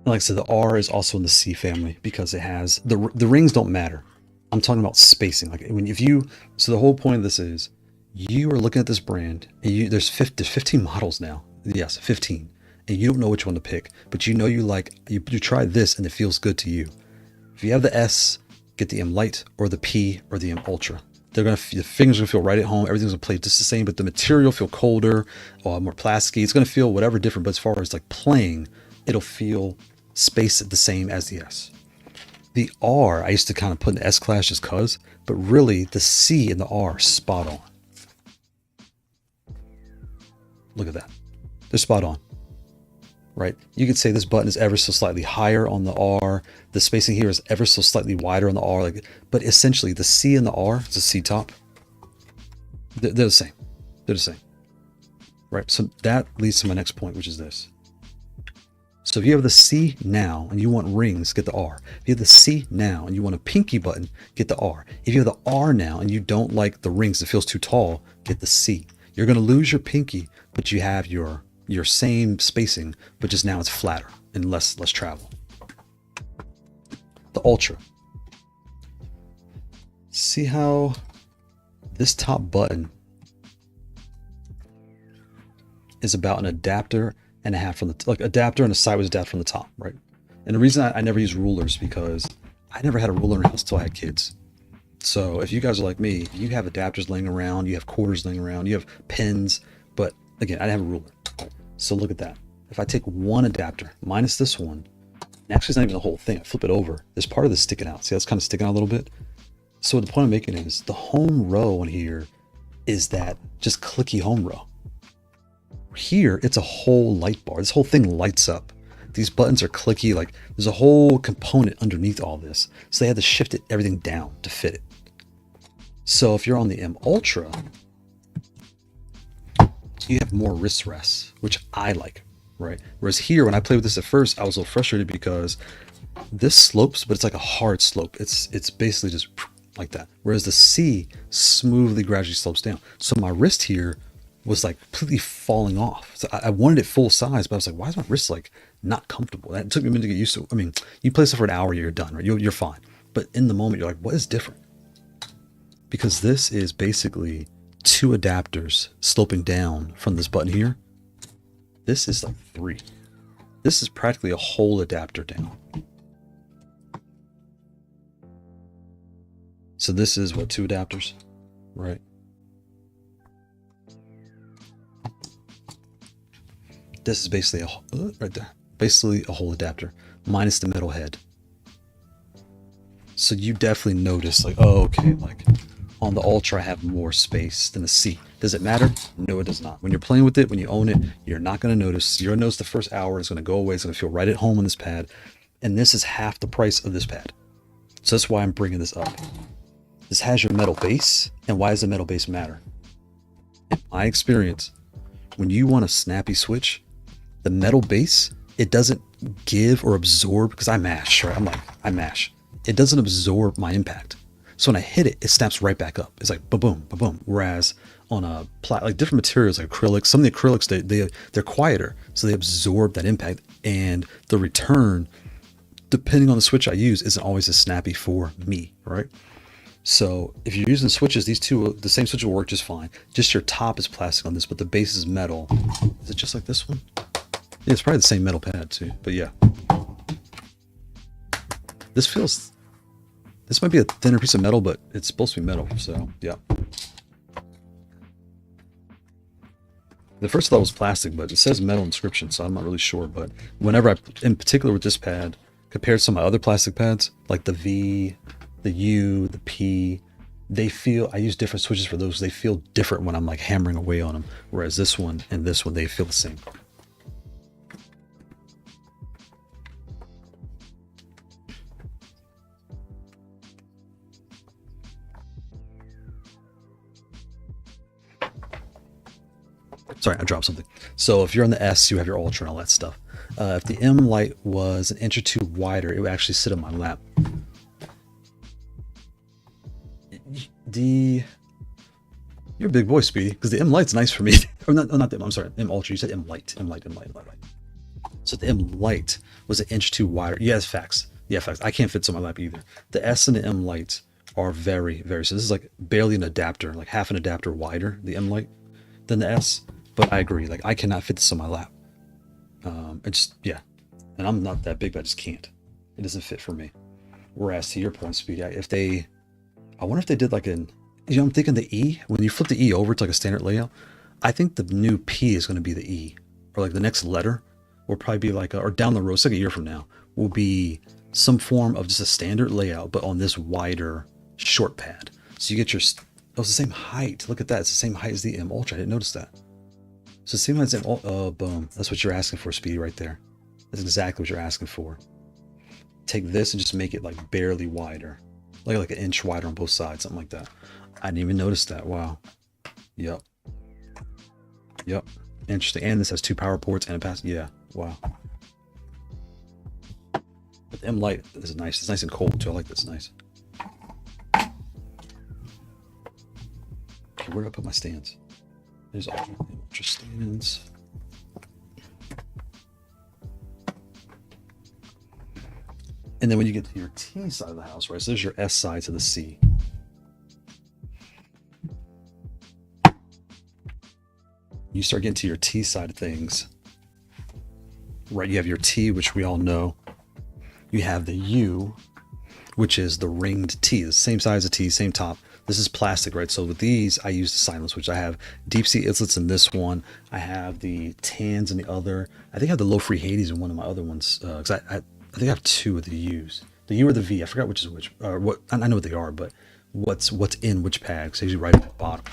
Like I said, the R is also in the C family because it has the rings don't matter. I'm talking about spacing. Like so the whole point of this is you are looking at this brand and there's 15 models now. Yes, 15, and you don't know which one to pick, but you know you try this and it feels good to you. If you have the S, get the M Lite or the P or the M Ultra. The fingers are gonna feel right at home. Everything's gonna play just the same, but the material feel colder or more plasticky. It's gonna feel whatever different, but as far as like playing, it'll feel spaced the same as the S. The R, I used to kind of put in the S class just cause, but really the C and the R are spot on. Look at that. They're spot on, right? You could say this button is ever so slightly higher on the R. The spacing here is ever so slightly wider on the R, but essentially the C and the R, it's a C top. They're the same. They're the same, right? So that leads to my next point, which is this. So if you have the C now and you want rings, get the R. If you have the C now and you want a pinky button, get the R. If you have the R now and you don't like the rings, it feels too tall, get the C. You're going to lose your pinky, but you have your same spacing, but just now it's flatter. and less travel. The Ultra. See how this top button is about an adapter and a half from the, like adapter and a sideways adapter from the top, right? And the reason I never use rulers because I never had a ruler in the house until I had kids. So if you guys are like me, you have adapters laying around, you have quarters laying around, you have pins, but again, I didn't have a ruler. So look at that. If I take one adapter minus this one, actually it's not even the whole thing. I flip it over. There's part of this sticking out. See, that's kind of sticking out a little bit. So the point I'm making is the home row on here is that just clicky home row. Here, it's a whole light bar. This whole thing lights up. These buttons are clicky. Like there's a whole component underneath all this. So they had to shift everything down to fit it. So if you're on the M Ultra, you have more wrist rests, which I like, right? Whereas here, when I played with this at first, I was a little frustrated because this slopes, but it's like a hard slope. It's basically just like that. Whereas the C smoothly gradually slopes down. So my wrist here was like completely falling off. So I wanted it full size, but I was like, why is my wrist like not comfortable? That took me a minute to get used to. I mean, you play this for an hour, you're done, right? You're fine. But in the moment, you're like, what is different? Because this is basically two adapters sloping down from this button here. This is like three. This is practically a whole adapter down. So this is what, two adapters, right? This is basically right there, basically a whole adapter minus the metal head. So you definitely notice like, oh, okay, like on the Ultra I have more space than the C. Does it matter? No, it does not. When you're playing with it, when you own it, you're not going to notice. You're going to notice the first hour. It's going to go away. It's going to feel right at home on this pad. And this is half the price of this pad. So that's why I'm bringing this up. This has your metal base. And why does the metal base matter? In my experience, when you want a snappy switch, the metal base, it doesn't give or absorb, because I mash, right? I mash. It doesn't absorb my impact. So when I hit it, it snaps right back up. It's like ba-boom, ba-boom. Whereas on a like different materials like acrylics, some of the acrylics, they're quieter. So they absorb that impact, and the return, depending on the switch I use, isn't always as snappy for me, right? So if you're using switches, these two, the same switch will work just fine. Just your top is plastic on this, but the base is metal. Is it just like this one? Yeah, it's probably the same metal pad too, but yeah. This might be a thinner piece of metal, but it's supposed to be metal, so yeah. The first thought was plastic, but it says metal inscription, so I'm not really sure. But whenever in particular with this pad, compared to some of my other plastic pads, like the V, the U, the P, I use different switches for those. They feel different when I'm like hammering away on them. Whereas this one and this one, they feel the same. Sorry, I dropped something. So if you're on the S, you have your Ultra and all that stuff. If the M Lite was an inch or two wider, it would actually sit on my lap. You're a big boy, Speedy, because the M Lite's nice for me. Or not the M, I'm sorry, M Ultra. You said M Lite. M Lite. So the M Lite was an inch or two wider. Yes, facts. Yeah, facts. I can't fit this on my lap either. The S and the M Lite are very, very, so this is like barely an adapter, like half an adapter wider, the M Lite, than the S. But I agree, like I cannot fit this on my lap. Yeah, and I'm not that big, but I just can't. It doesn't fit for me. Whereas to your point, Speedy, I wonder if they did like I'm thinking the E, when you flip the E over to like a standard layout, I think the new P is going to be the E, or like the next letter will probably be like, or down the road, it's like a year from now, will be some form of just a standard layout, but on this wider short pad. So you get your, it's the same height. Look at that. It's the same height as the M Ultra. I didn't notice that. So same height as M Ultra. Oh, boom. That's what you're asking for, Speedy, right there. That's exactly what you're asking for. Take this and just make it like barely wider. Like an inch wider on both sides, something like that. I didn't even notice that. Wow. Yep. Interesting. And this has two power ports and a pass. Yeah. Wow. But the M Lite is nice. It's nice and cold too. I like this. Nice. Okay, where did I put my stands? There's Ultra stands. And then when you get to your T side of the house, right? So there's your S side to the C. You start getting to your T side of things, right? You have your T, which we all know. You have the U, which is the ringed T, the same size of T, same top. This is plastic, right? So with these, I use the silence, which I have deep sea islets in this one. I have the tans in the other. I think I have the Lofree Hades in one of my other ones. Because I think I have two of the U's. The U or the V, I forgot which is which. What I know what they are, but what's in which pad. So I usually write at the bottom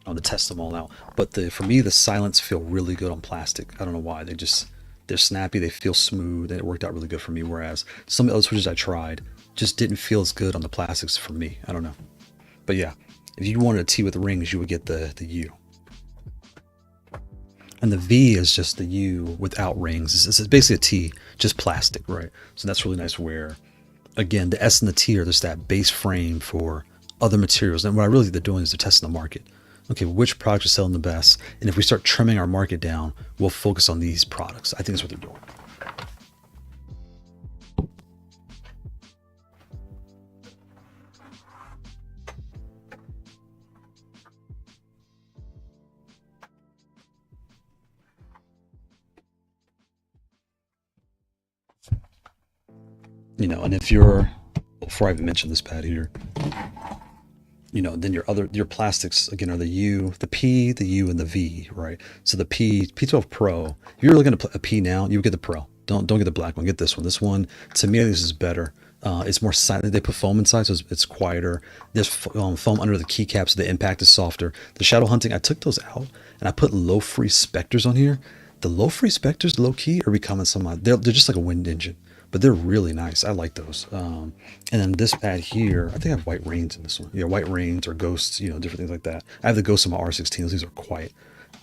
to test them all out. But for me, the silence feel really good on plastic. I don't know why. They're snappy, they feel smooth, and it worked out really good for me. Whereas some of the other switches I tried just didn't feel as good on the plastics for me. I don't know. But yeah, if you wanted a T with rings, you would get the U. And the V is just the U without rings. It's basically a T, just plastic, right? So that's really nice where, again, the S and the T are just that base frame for other materials. And what I really think they're doing is they're testing the market. Okay, which products are selling the best? And if we start trimming our market down, we'll focus on these products. I think that's what they're doing. You know, and if you're, before I even mention this pad here, you know, then your plastics again are the U, the P, the U, and the V, right? So the P12 Pro. If you're looking at a P now, you would get the Pro. Don't get the black one. Get this one. This one, to me, this is better. It's more silent. They put foam inside, so it's quieter. There's foam under the keycaps, so the impact is softer. The shadow hunting, I took those out and I put Lofree Specters on here. The Lofree Specters, low key, are becoming they're just like a wind engine, but they're really nice. I like those. And then this pad here, I think I have white rains in this one. Yeah, white rains or ghosts, you know, different things like that. I have the ghosts in my R16. These are quiet,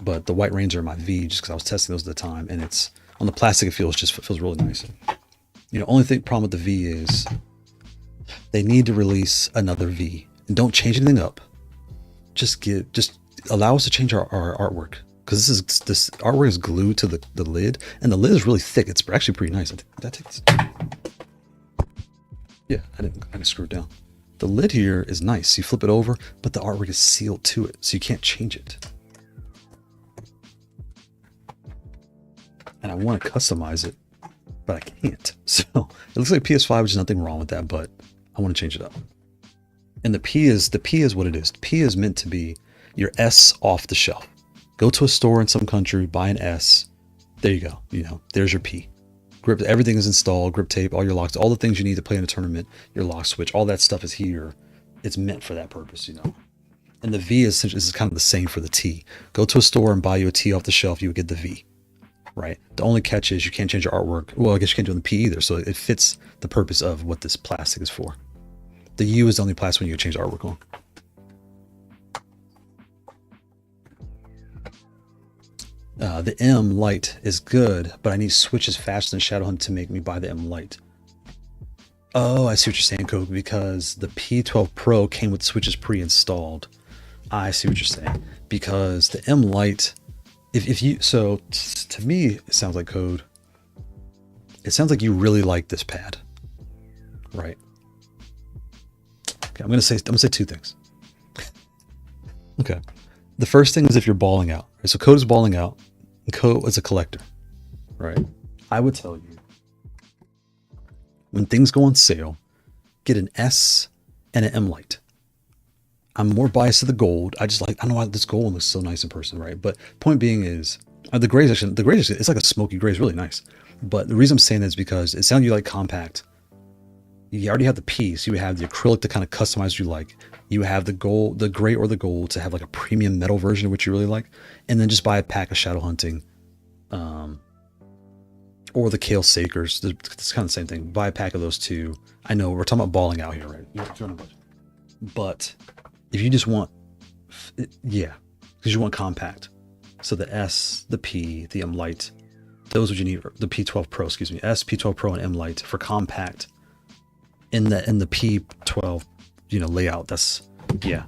but the white rains are in my V just because I was testing those at the time. And it's on the plastic, it feels really nice. You know, only problem with the V is they need to release another V, and don't change anything up. Just allow us to change our artwork. Because this artwork is glued to the lid, and the lid is really thick. It's actually pretty nice. Did I take this? Yeah, I didn't screw it down. The lid here is nice. You flip it over, but the artwork is sealed to it, so you can't change it. And I want to customize it, but I can't. So it looks like PS5, which is nothing wrong with that, but I want to change it up. And the P is what it is. P is meant to be your S off the shelf. Go to a store in some country, buy an S. There you go. You know, there's your P. Grip, everything is installed, grip tape, all your locks, all the things you need to play in a tournament, your lock switch, all that stuff is here. It's meant for that purpose, you know. And the V is kind of the same for the T. Go to a store and buy you a T off the shelf, you would get the V, right? The only catch is you can't change your artwork. Well, I guess you can't do it in the P either, so it fits the purpose of what this plastic is for. The U is the only plastic when you can change the artwork on. The M Lite is good, but I need switches faster than Shadowhunt to make me buy the M Lite. Oh, I see what you're saying, Coke, because the P12 Pro came with switches pre-installed. I see what you're saying. Because the M Lite, to me, it sounds like Code. It sounds like you really like this pad, right? Okay, I'm gonna say two things. Okay, the first thing is if you're balling out. Right? So Code is balling out. Code is a collector, right? I would tell you, when things go on sale, get an S and an M Lite. I'm more biased to the gold. I don't know why this gold looks so nice in person, right? But point being is, the gray is it's like a smoky gray. It's really nice. But the reason I'm saying that is because it sounds you like compact. You already have the P, so you have the acrylic to kind of customize what you like. You have the gold, the gray or the gold to have like a premium metal version of what you really like. And then just buy a pack of Shadow Hunting. Or the Kailh Sakers. It's kind of the same thing. Buy a pack of those two. I know we're talking about balling out here, right? But if you just want, yeah, because you want compact. So the S, the P, the M Lite, those are what you need. The P12 Pro, excuse me, S, P12 Pro, and M Lite for compact. In the P12, layout. That's, yeah,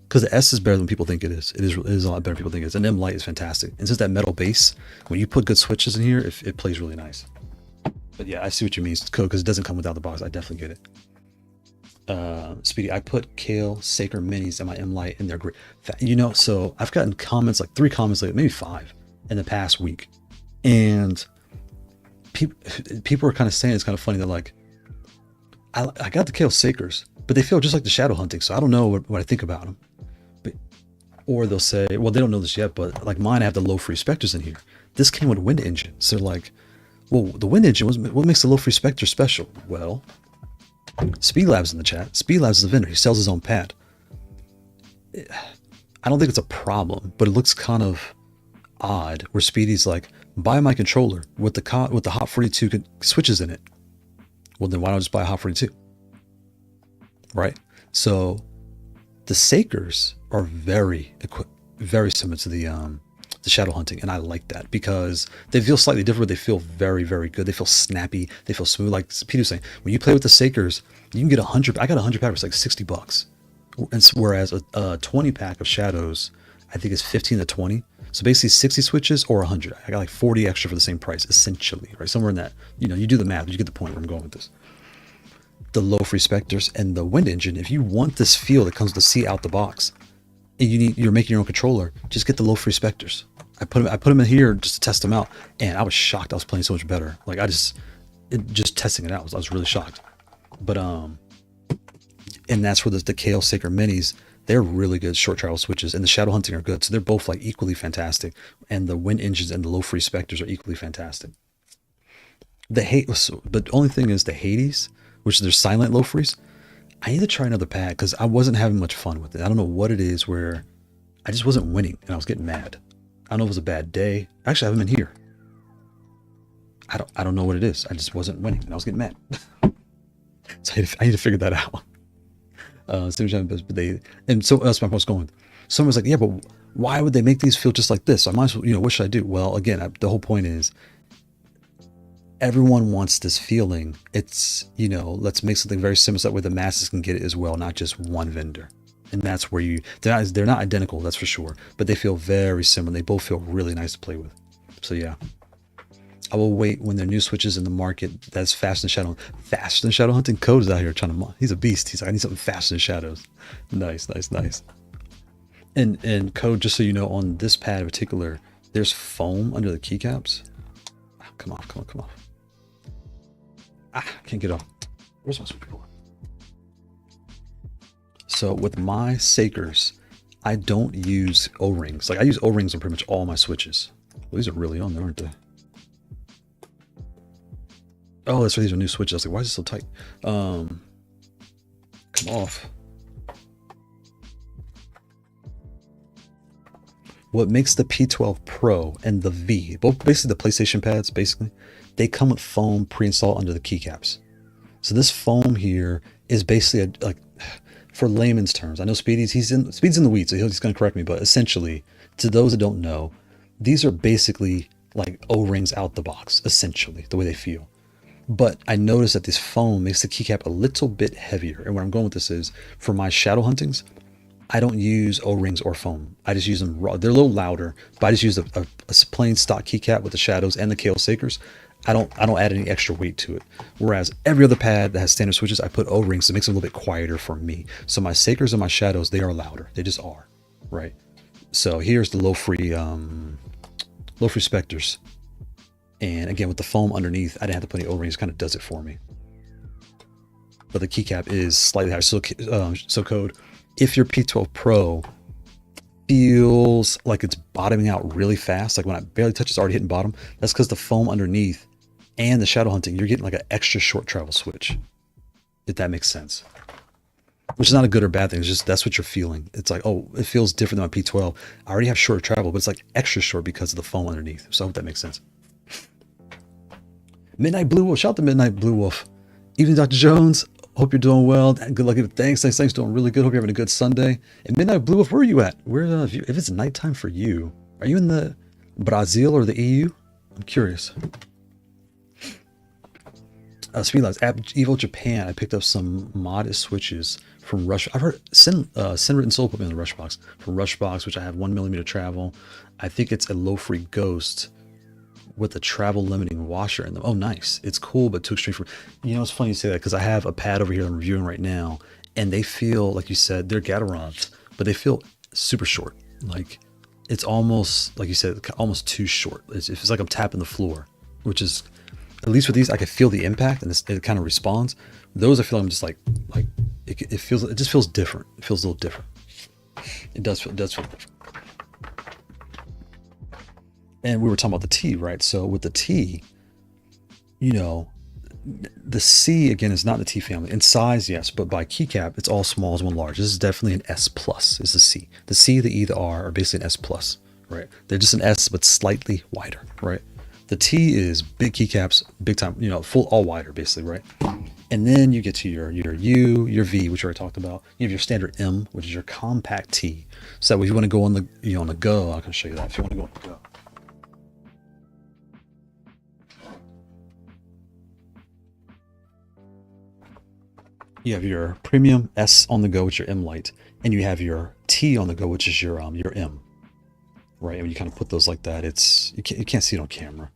because the S is better than people think it is. It is a lot better than people think it is. And M Lite is fantastic. And since that metal base, when you put good switches in here, it plays really nice. But yeah, I see what you mean, Code, because it doesn't come without the box. I definitely get it. Speedy, I put Kailh Saker minis in my M Lite and they're great. You know, so I've gotten comments, like 3 comments, like maybe 5 in the past week. And people are kind of saying, it's kind of funny, they're like, I got the Kailh Sakers, but they feel just like the shadow hunting. So I don't know what I think about them. But, or they'll say, well, they don't know this yet, but like mine, I have the Lofree Specters in here. This came with a wind engine. So like, well, the wind engine, what makes the Lofree Specter special? Well, Speedlab's in the chat. Speedlab's is the vendor. He sells his own pad. I don't think it's a problem, but it looks kind of odd where Speedy's like, buy my controller with the Haute42 switches in it. Well, then why don't I just buy a Haute42? Right? So the Sakers are very similar to the shadow hunting, and I like that because they feel slightly different, but they feel very, very good. They feel snappy. They feel smooth. Like Peter was saying, when you play with the Sakers, you can get 100. I got 100 pack for like $60, and whereas a 20 pack of shadows, I think is 15 to 20. So basically 60 switches or 100. I got like 40 extra for the same price, essentially, right? Somewhere in that, you know, you do the math, but you get the point where I'm going with this. The Lofree Specters and the wind engine, if you want this feel that comes with the seat out the box, and you're making your own controller, just get the Lofree Specters. I put them in here just to test them out, and I was shocked. I was playing so much better. Like just testing it out, I was really shocked. But and that's where the Kailh Saker minis, they're really good short travel switches, and the shadow hunting are good. So they're both like equally fantastic, and the wind engines and the Lofree Specters are equally fantastic. But the only thing is the Hades, which they're silent Lofrees. I need to try another pad because I wasn't having much fun with it. I don't know what it is where I just wasn't winning, and I was getting mad. I don't know if it was a bad day. Actually, I have them in here. I don't know what it is. I just wasn't winning, and I was getting mad. So I need to figure that out. And so that's my post going. Someone's like, yeah, but why would they make these feel just like this? So I might as well, what should I do? Well, again, the whole point is everyone wants this feeling. It's, let's make something very similar so that way the masses can get it as well, not just one vendor. And that's where they're not identical, that's for sure, but they feel very similar. They both feel really nice to play with. So yeah, I will wait when there are new switches in the market that's faster than shadow hunting. Code is out here trying to, he's a beast. He's like, I need something faster than shadows. Nice. And Code, just so you know, on this pad in particular, there's foam under the keycaps. Come off. I can't get off. Where's my switch cord? So with my Sakers, I don't use O-rings. Like I use O-rings on pretty much all my switches. Well, these are really on there, aren't they? Oh, that's right. These are new switches. I was like, why is it so tight? Come off. What makes the P12 Pro and the V, both basically the PlayStation pads, they come with foam pre-installed under the keycaps. So this foam here is basically like, for layman's terms, I know Speedy's in the weeds, so he's going to correct me, but essentially, to those that don't know, these are basically like O-rings out the box, essentially, the way they feel. But I noticed that this foam makes the keycap a little bit heavier. And where I'm going with this is, for my shadow huntings, I don't use O-rings or foam. I just use them raw. They're a little louder, but I just use a plain stock keycap with the shadows and the Kailh Sakers. I don't add any extra weight to it. Whereas every other pad that has standard switches, I put O-rings to make it a little bit quieter for me. So my Sakers and my shadows, they are louder. They just are, right? So here's the Lofree Specters. And again, with the foam underneath, I didn't have to put any O-rings. It kind of does it for me. But the keycap is slightly higher. So Code, if your P12 Pro feels like it's bottoming out really fast, like when I barely touch, it's already hitting bottom, that's because the foam underneath and the shadow hunting, you're getting like an extra short travel switch, if that makes sense. Which is not a good or bad thing. It's just that's what you're feeling. It's like, oh, it feels different than my P12. I already have short travel, but it's like extra short because of the foam underneath. So I hope that makes sense. Midnight Blue Wolf, shout out to Midnight Blue Wolf. Evening, Dr. Jones. Hope you're doing well. Good luck. Thanks. Doing really good. Hope you're having a good Sunday. And Midnight Blue Wolf, where are you at? If it's nighttime for you, are you in the Brazil or the EU? I'm curious. Speedlines, at EVO Japan, I picked up some modest switches from Rush. I've heard Sin Soul put me in the Rush box. From Rush box, which I have 1mm travel. I think it's a Lofree Ghost with a travel limiting washer in them. Oh, nice. It's cool, but too extreme for, you know, it's funny you say that because I have a pad over here I'm reviewing right now, and they feel, like you said, they're Gatorons, but they feel super short. Like, it's almost, like you said, almost too short. It's like I'm tapping the floor, which is, at least with these, I can feel the impact, and it kind of responds. Those, I feel like I'm just like it feels, it just feels different. It feels a little different. It does feel different. And we were talking about the T, right? So with the T, you know, the C again is not the T family. In size, yes, but by keycap, it's all small as one large. This is definitely an S plus. Is the C? The C, the E, the R are basically an S plus, right? They're just an S, but slightly wider, right? The T is big keycaps, big time, you know, full all wider, basically, right? And then you get to your U, your V, which we already talked about. You have your standard M, which is your compact T. So if you want to go on the, you know, on the go, I can show you that. If you want to go on the go. You have your premium S on the go, which is your M Lite, and you have your T on the go, which is your M, right? And when you kind of put those like that, it's you can't see it on camera.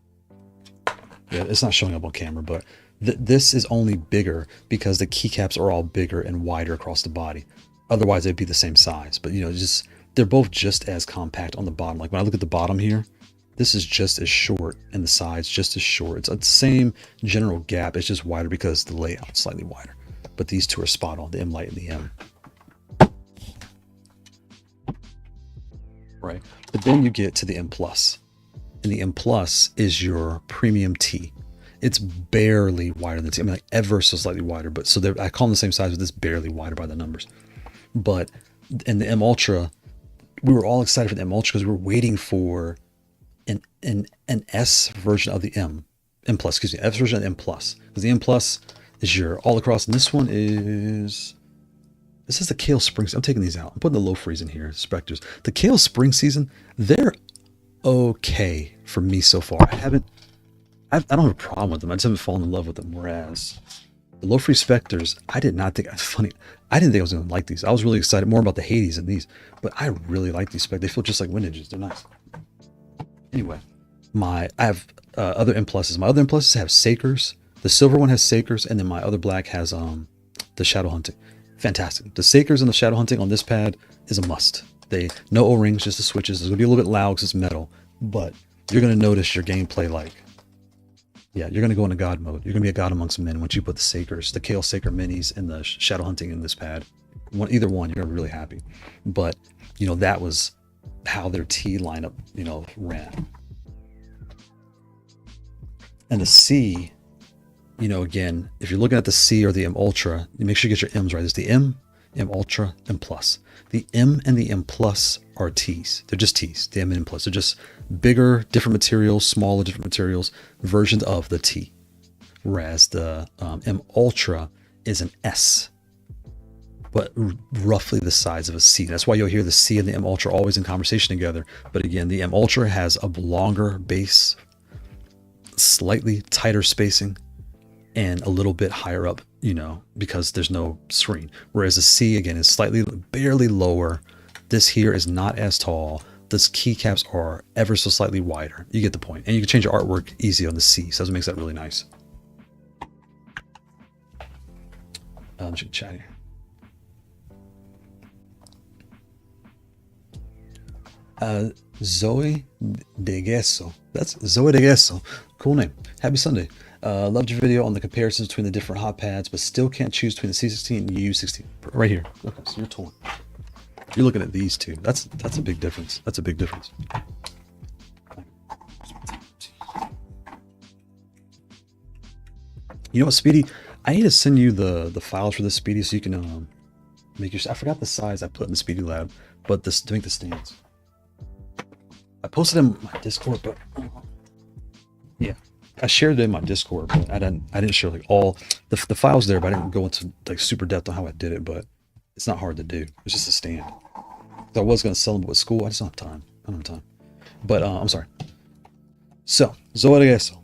Yeah, it's not showing up on camera, but this is only bigger because the keycaps are all bigger and wider across the body. Otherwise, they'd be the same size. But you know, just they're both just as compact on the bottom. Like when I look at the bottom here, this is just as short, and the side's just as short. It's the same general gap. It's just wider because the layout's slightly wider. But these two are spot on, the M Lite and the M. Right. But then you get to the M Plus. And the M Plus is your premium T. It's barely wider than T. I mean, like ever so slightly wider. But so I call them the same size, but this barely wider by the numbers. But in the M Ultra, we were all excited for the M Ultra because we were waiting for an S version of the M Plus, excuse me, S version of the M Plus. Because the M Plus is your all across, and this one is, this is the Kailh Spring. I'm taking these out. I'm putting the Lofrees in here, Specters. The Kailh Spring Season, they're okay for me so far. I don't have a problem with them. I just haven't fallen in love with them. Whereas the Lofree Specters, I did not think, it's funny, I didn't think I was going to like these. I was really excited more about the Hades than these, but I really like these Specters. They feel just like wind edges. They're nice. Anyway, I have other M Pluses. My other M Pluses have Sakers. The silver one has Sakers, and then my other black has the Shadow Hunting. Fantastic. The Sakers and the Shadow Hunting on this pad is a must. No O-rings, just the switches. It's going to be a little bit loud because it's metal, but you're going to notice your gameplay like, yeah, you're going to go into God mode. You're going to be a god amongst men once you put the Sakers, the Kailh Saker Minis and the Shadow Hunting in this pad. Either one, you're going to be really happy. But, you know, that was how their T lineup, you know, ran. And the C, you know, again, if you're looking at the C or the M Ultra, you make sure you get your M's right. There's the M, M Ultra, M Plus. The M and the M Plus are T's. They're just T's. The M and M Plus. They're just bigger, different materials, smaller, different materials, versions of the T. Whereas the M Ultra is an S, but roughly the size of a C. That's why you'll hear the C and the M Ultra always in conversation together. But again, the M Ultra has a longer base, slightly tighter spacing, and a little bit higher up, you know, because there's no screen. Whereas the C, again, is barely lower. This here is not as tall. This keycaps are ever so slightly wider. You get the point. And you can change your artwork easy on the C, so that makes that really nice. I'm just gonna chat here. Zoe de Gesso. That's Zoe de Gesso. Cool name. Happy Sunday. Loved your video on the comparisons between the different hot pads, but still can't choose between the C16 and U16. Right here. Okay, so you're torn. You're looking at these two. That's a big difference. That's a big difference. You know what, Speedy? I need to send you the files for this, Speedy, so you can make your. I forgot the size I put in the Speedy Lab, but to make the stands. I posted in my Discord, but yeah, I shared it in my Discord, but I didn't share like all the files there, but I didn't go into like super depth on how I did it. But it's not hard to do. It's just a stand. I was gonna sell them, but with school, I just don't have time. I don't have time. But I'm sorry. So Zoe de Gesso.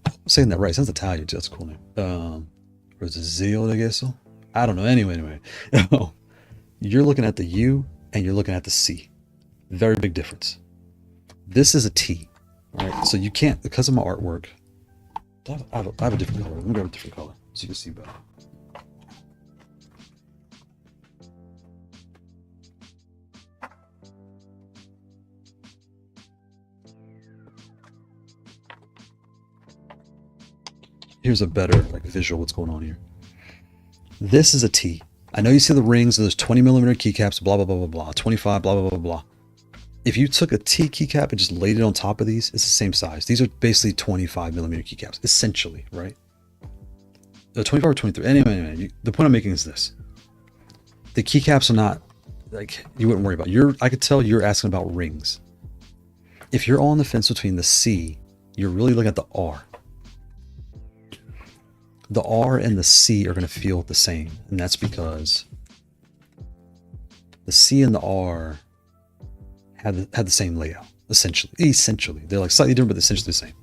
I'm saying that right. It sounds Italian too. That's a cool name. Or is it Zio de Gesso? I don't know. Anyway. You're looking at the U and you're looking at the C. Very big difference. This is a T. All right, so you can't, because of my artwork, I have a different color. Let me grab a different color so you can see better. Here's a better like visual what's going on here. This is a T. I know you see the rings, there's 20mm keycaps, blah, blah, blah, blah, blah, 25, blah, blah, blah, blah. If you took a T keycap and just laid it on top of these, it's the same size. These are basically 25mm keycaps, essentially, right? 25 or 23. Anyway, the point I'm making is this. The keycaps are not, like, you wouldn't worry about. I could tell you're asking about rings. If you're on the fence between the C, you're really looking at the R. The R and the C are going to feel the same, and that's because the C and the R had the same layout, essentially. They're like slightly different, but essentially the same.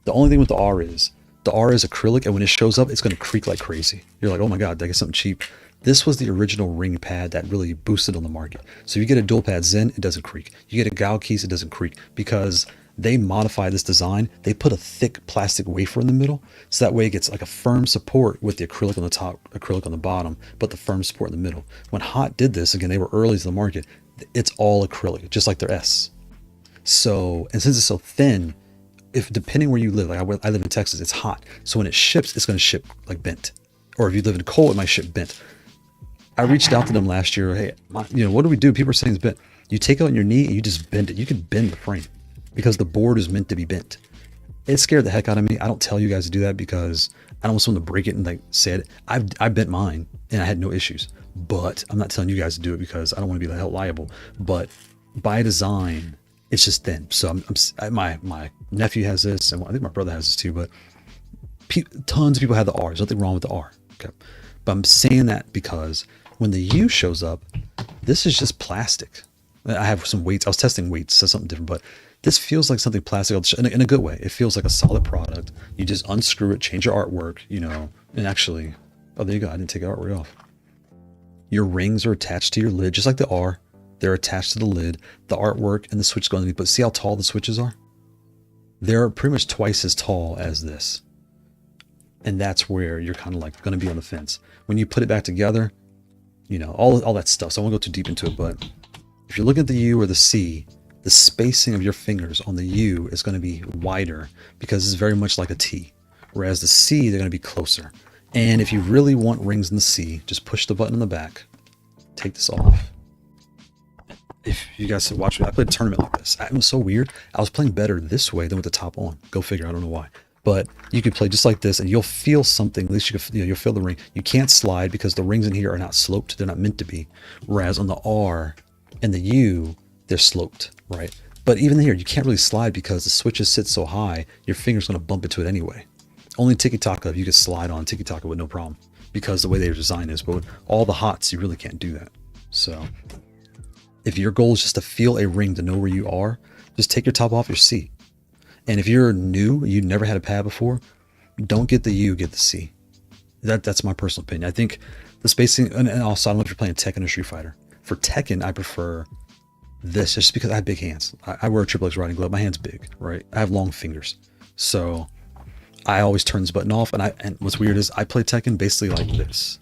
The only thing with the R is acrylic, and when it shows up, it's going to creak like crazy. You're like, oh my god, did I get something cheap? This was the original ring pad that really boosted on the market. So you get a dual pad Zen, it doesn't creak. You get a Kailh keys, it doesn't creak, because they modify this design. They put a thick plastic wafer in the middle, so that way it gets like a firm support with the acrylic on the top, acrylic on the bottom, but the firm support in the middle. When Hot did this, again, they were early to the market, it's all acrylic, just like their S. So, and since it's so thin, if depending where you live, like I live in Texas, it's hot. So when it ships, it's going to ship like bent. Or if you live in cold, it might ship bent. I reached out to them last year. Hey, what do we do? People are saying it's bent. You take it on your knee and you just bend it. You can bend the frame because the board is meant to be bent. It scared the heck out of me. I don't tell you guys to do that because I don't want someone to break it and like say it. I bent mine and I had no issues, but I'm not telling you guys to do it because I don't want to be held liable. But by design, it's just thin. So my nephew has this, and I think my brother has this too. But tons of people have the R. There's nothing wrong with the R. Okay, but I'm saying that because when the U shows up, this is just plastic. I have some weights. I was testing weights, so something different, but this feels like something plastic in a good way. It feels like a solid product. You just unscrew it, change your artwork, and actually, oh, there you go. I didn't take the artwork off. Your rings are attached to your lid, just like the R. They're attached to the lid. The artwork and the switch go underneath. But see how tall the switches are? They're pretty much twice as tall as this. And that's where you're kind of like going to be on the fence. When you put it back together, all that stuff. So I won't go too deep into it, but if you're looking at the U or the C, the spacing of your fingers on the U is going to be wider because it's very much like a T. Whereas the C, they're going to be closer. And if you really want rings in the C, just push the button in the back, take this off. If you guys watch me, I played a tournament like this. It was so weird. I was playing better this way than with the top on. Go figure. I don't know why. But you can play just like this, and you'll feel something. At least you'll feel the ring. You can't slide because the rings in here are not sloped. They're not meant to be. Whereas on the R and the U, they're sloped, right? But even here, you can't really slide because the switches sit so high. Your finger's going to bump into it anyway. Only Tikitaka, you can slide on Tikitaka with no problem because the way their design is. But with all the Hots, you really can't do that. So if your goal is just to feel a ring, to know where you are, just take your top off your C. And if you're new, you never had a pad before, don't get the U, get the C. That's my personal opinion. I think the spacing, and also I don't know if you're playing Tekken or Street Fighter. For Tekken, I prefer this just because I have big hands. I wear a XXX riding glove. My hand's big, right? I have long fingers. So I always turn this button off. And what's weird is I play Tekken basically like this,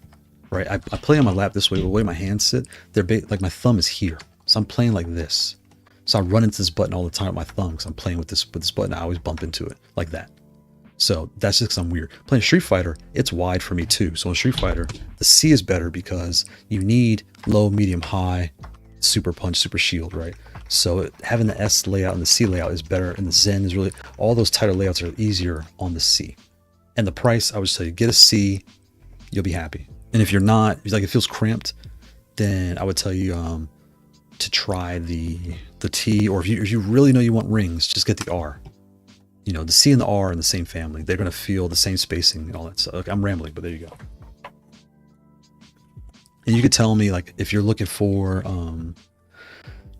right? I play on my lap this way, but the way my hands sit, like my thumb is here. So I'm playing like this. So I run into this button all the time with my thumb because I'm playing with this button. I always bump into it like that. So that's just because I'm weird. Playing Street Fighter, it's wide for me too. So in Street Fighter, the C is better because you need low, medium, high, super punch, super shield, right? So having the S layout and the C layout is better, and the Zen is really, all those tighter layouts are easier on the C. And the price, I would say, get a C, you'll be happy. And if you're not, if like it feels cramped, then I would tell you to try the T, or if you really know you want rings, just get the R. The C and the R are in the same family. They're going to feel the same spacing and all that stuff. Okay, I'm rambling, but there you go. And you could tell me, like, if you're looking for,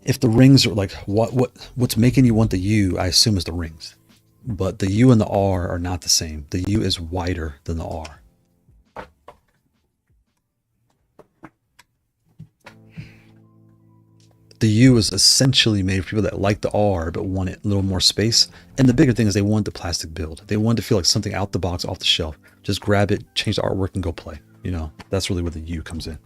if the rings are like, what's making you want the U, I assume is the rings. But the U and the R are not the same. The U is wider than the R. The U is essentially made for people that like the R but want it a little more space. And the bigger thing is they want the plastic build. They want to feel like something out the box, off the shelf. Just grab it, change the artwork, and go play. You know, that's really where the U comes in.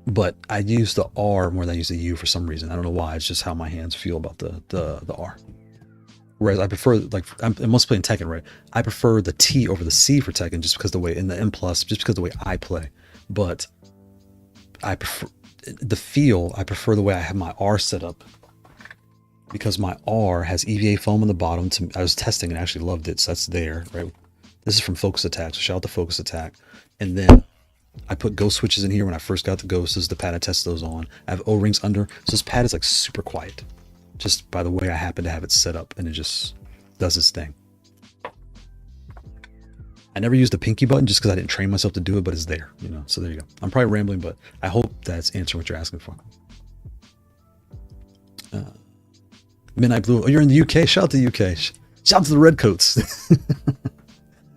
But I use the R more than I use the U for some reason. I don't know why. It's just how my hands feel about the R. Whereas I prefer, like, I must play in Tekken, right? I prefer the T over the C for Tekken just because the way, in the M+, just because the way I play. But I prefer the feel. I prefer the way I have my R set up, because my R has EVA foam on the bottom. I was testing and actually loved it, so that's there, right? This is from Focus Attack, so shout out to Focus Attack. And then I put ghost switches in here when I first got the ghosts. This is the pad I test those on. I have O-rings under, so this pad is like super quiet, just by the way I happen to have it set up, and it just does its thing. I never used the pinky button just because I didn't train myself to do it, but it's there, you know. So there you go. I'm probably rambling, but I hope that's answering what you're asking for. Midnight Blue. Oh, you're in the UK. Shout out to the UK. Shout out to the Redcoats.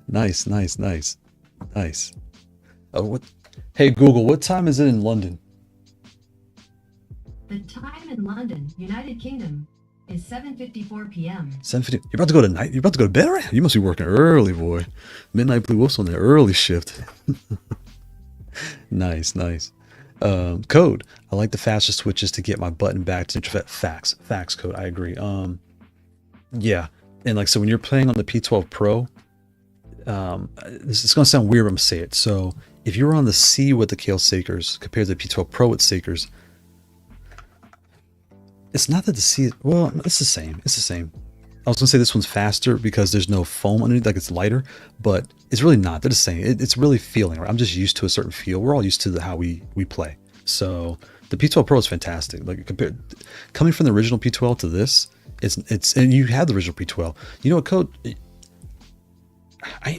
Nice, nice, nice, nice. What? Hey Google, what time is it in London? The time in London, United Kingdom, is 7:54 p.m. 7:50. You're about to go to night. You're about to go to bed, right? You must be working early, boy. Midnight Blue Wolf's on the early shift. Nice, nice. Code. I like the faster switches to get my button back to facts. Facts, Code. I agree. Yeah. And like, so when you're playing on the P12 Pro, this is gonna sound weird, but I'm gonna say it. So if you're on the C with the Kailh Sakers compared to the P12 Pro with Sakers, it's not that the C, well, it's the same. It's the same. I was gonna say this one's faster because there's no foam underneath, like it's lighter, but it's really not. They're the same. It's really feeling, right? I'm just used to a certain feel. We're all used to how we play. So the P12 Pro is fantastic. Like coming from the original P12 to this, it's and you have the original P12. You know what, Code?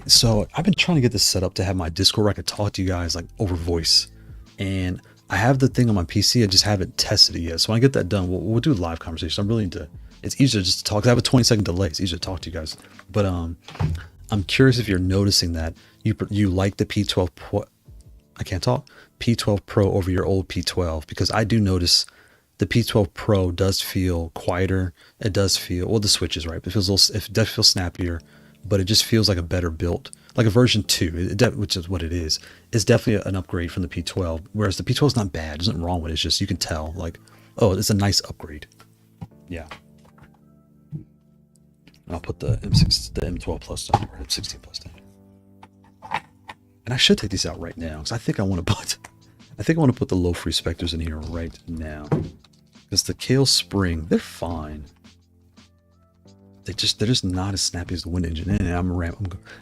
So I've been trying to get this set up to have my Discord where I could talk to you guys like over voice, and I have the thing on my PC. I just haven't tested it yet. So when I get that done, we'll do a live conversation. I'm really into. It's easier just to talk. I have a 20-second delay. It's easier to talk to you guys. But I'm curious if you're noticing that you like the P12 Pro. I can't talk. P12 Pro over your old P12, because I do notice the P12 Pro does feel quieter. It does feel, well, the switches, right? It feels a little, it does feel snappier, but it just feels like a better built, like a version 2, which is what it is. It's definitely an upgrade from the P12. Whereas the P12 is not bad. There's nothing wrong with it. It's just you can tell, like, oh, it's a nice upgrade. Yeah. I'll put the M6, the M12 Plus down, or M16 Plus down. And I should take these out right now, because I think I want to put the Lofree Specters in here right now. Because the Kailh Spring, they're fine. They're just not as snappy as the Wind Engine. And I'm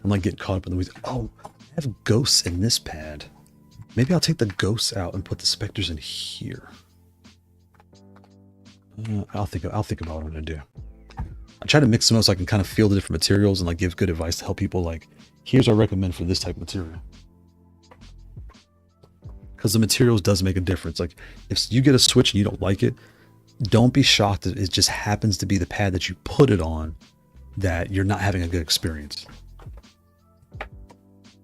like getting caught up in the weeds. Oh, I have ghosts in this pad. Maybe I'll take the ghosts out and put the Specters in here. I'll think about what I'm gonna do. I try to mix them up so I can kind of feel the different materials and like give good advice to help people. Like, here's what I recommend for this type of material. Because the materials does make a difference. Like, if you get a switch and you don't like it, don't be shocked that it just happens to be the pad that you put it on that you're not having a good experience.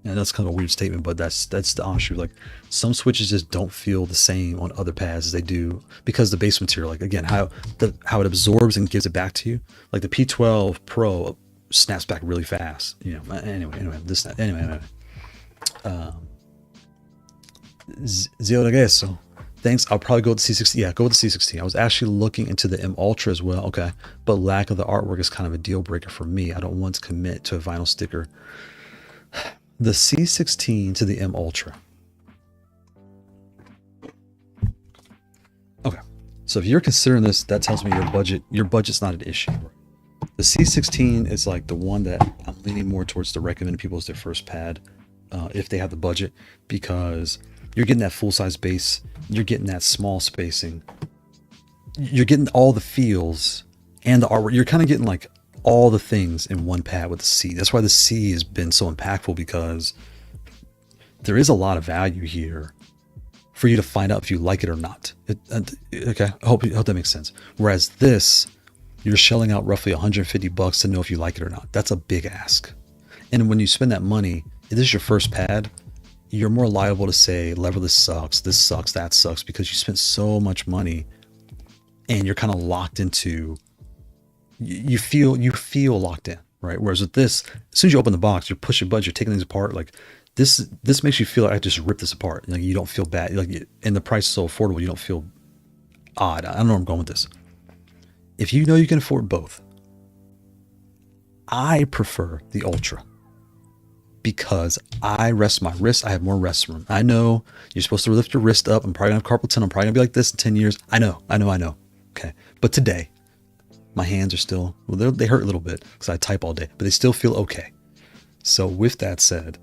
And that's kind of a weird statement, but that's the honest truth. Like, some switches just don't feel the same on other pads as they do because the base material, like, again, how it absorbs and gives it back to you. Like the P12 Pro snaps back really fast. You know. Anyway. Zio Regreso. Thanks. I'll probably go with the C16. Yeah, go with the C16. I was actually looking into the M Ultra as well. Okay, but lack of the artwork is kind of a deal breaker for me. I don't want to commit to a vinyl sticker. The C16 to the M Ultra. Okay, so if you're considering this, that tells me your budget's not an issue. The C16 is like the one that I'm leaning more towards to recommend people as their first pad, if they have the budget, because you're getting that full-size base, you're getting that small spacing, you're getting all the feels and the artwork. You're kind of getting like all the things in one pad with the C. That's why the C has been so impactful, because there is a lot of value here for you to find out if you like it or not. Okay, I hope that makes sense. Whereas this, you're shelling out roughly $150 to know if you like it or not. That's a big ask. And when you spend that money, if this is your first pad, you're more liable to say, level, this sucks, that sucks, because you spent so much money and you're kind of locked into, you feel locked in, right? Whereas with this, as soon as you open the box, you're pushing buttons, you're taking things apart. Like this makes you feel like I just ripped this apart. Like you don't feel bad. Like, and the price is so affordable, you don't feel odd. I don't know where I'm going with this. If you know you can afford both, I prefer the Ultra because I rest my wrist. I have more rest room. I know you're supposed to lift your wrist up. I'm probably gonna have carpal tunnel. I'm probably gonna be like this in 10 years. I know. Okay. But today, my hands are still, well, they hurt a little bit because I type all day, but they still feel okay. So with that said,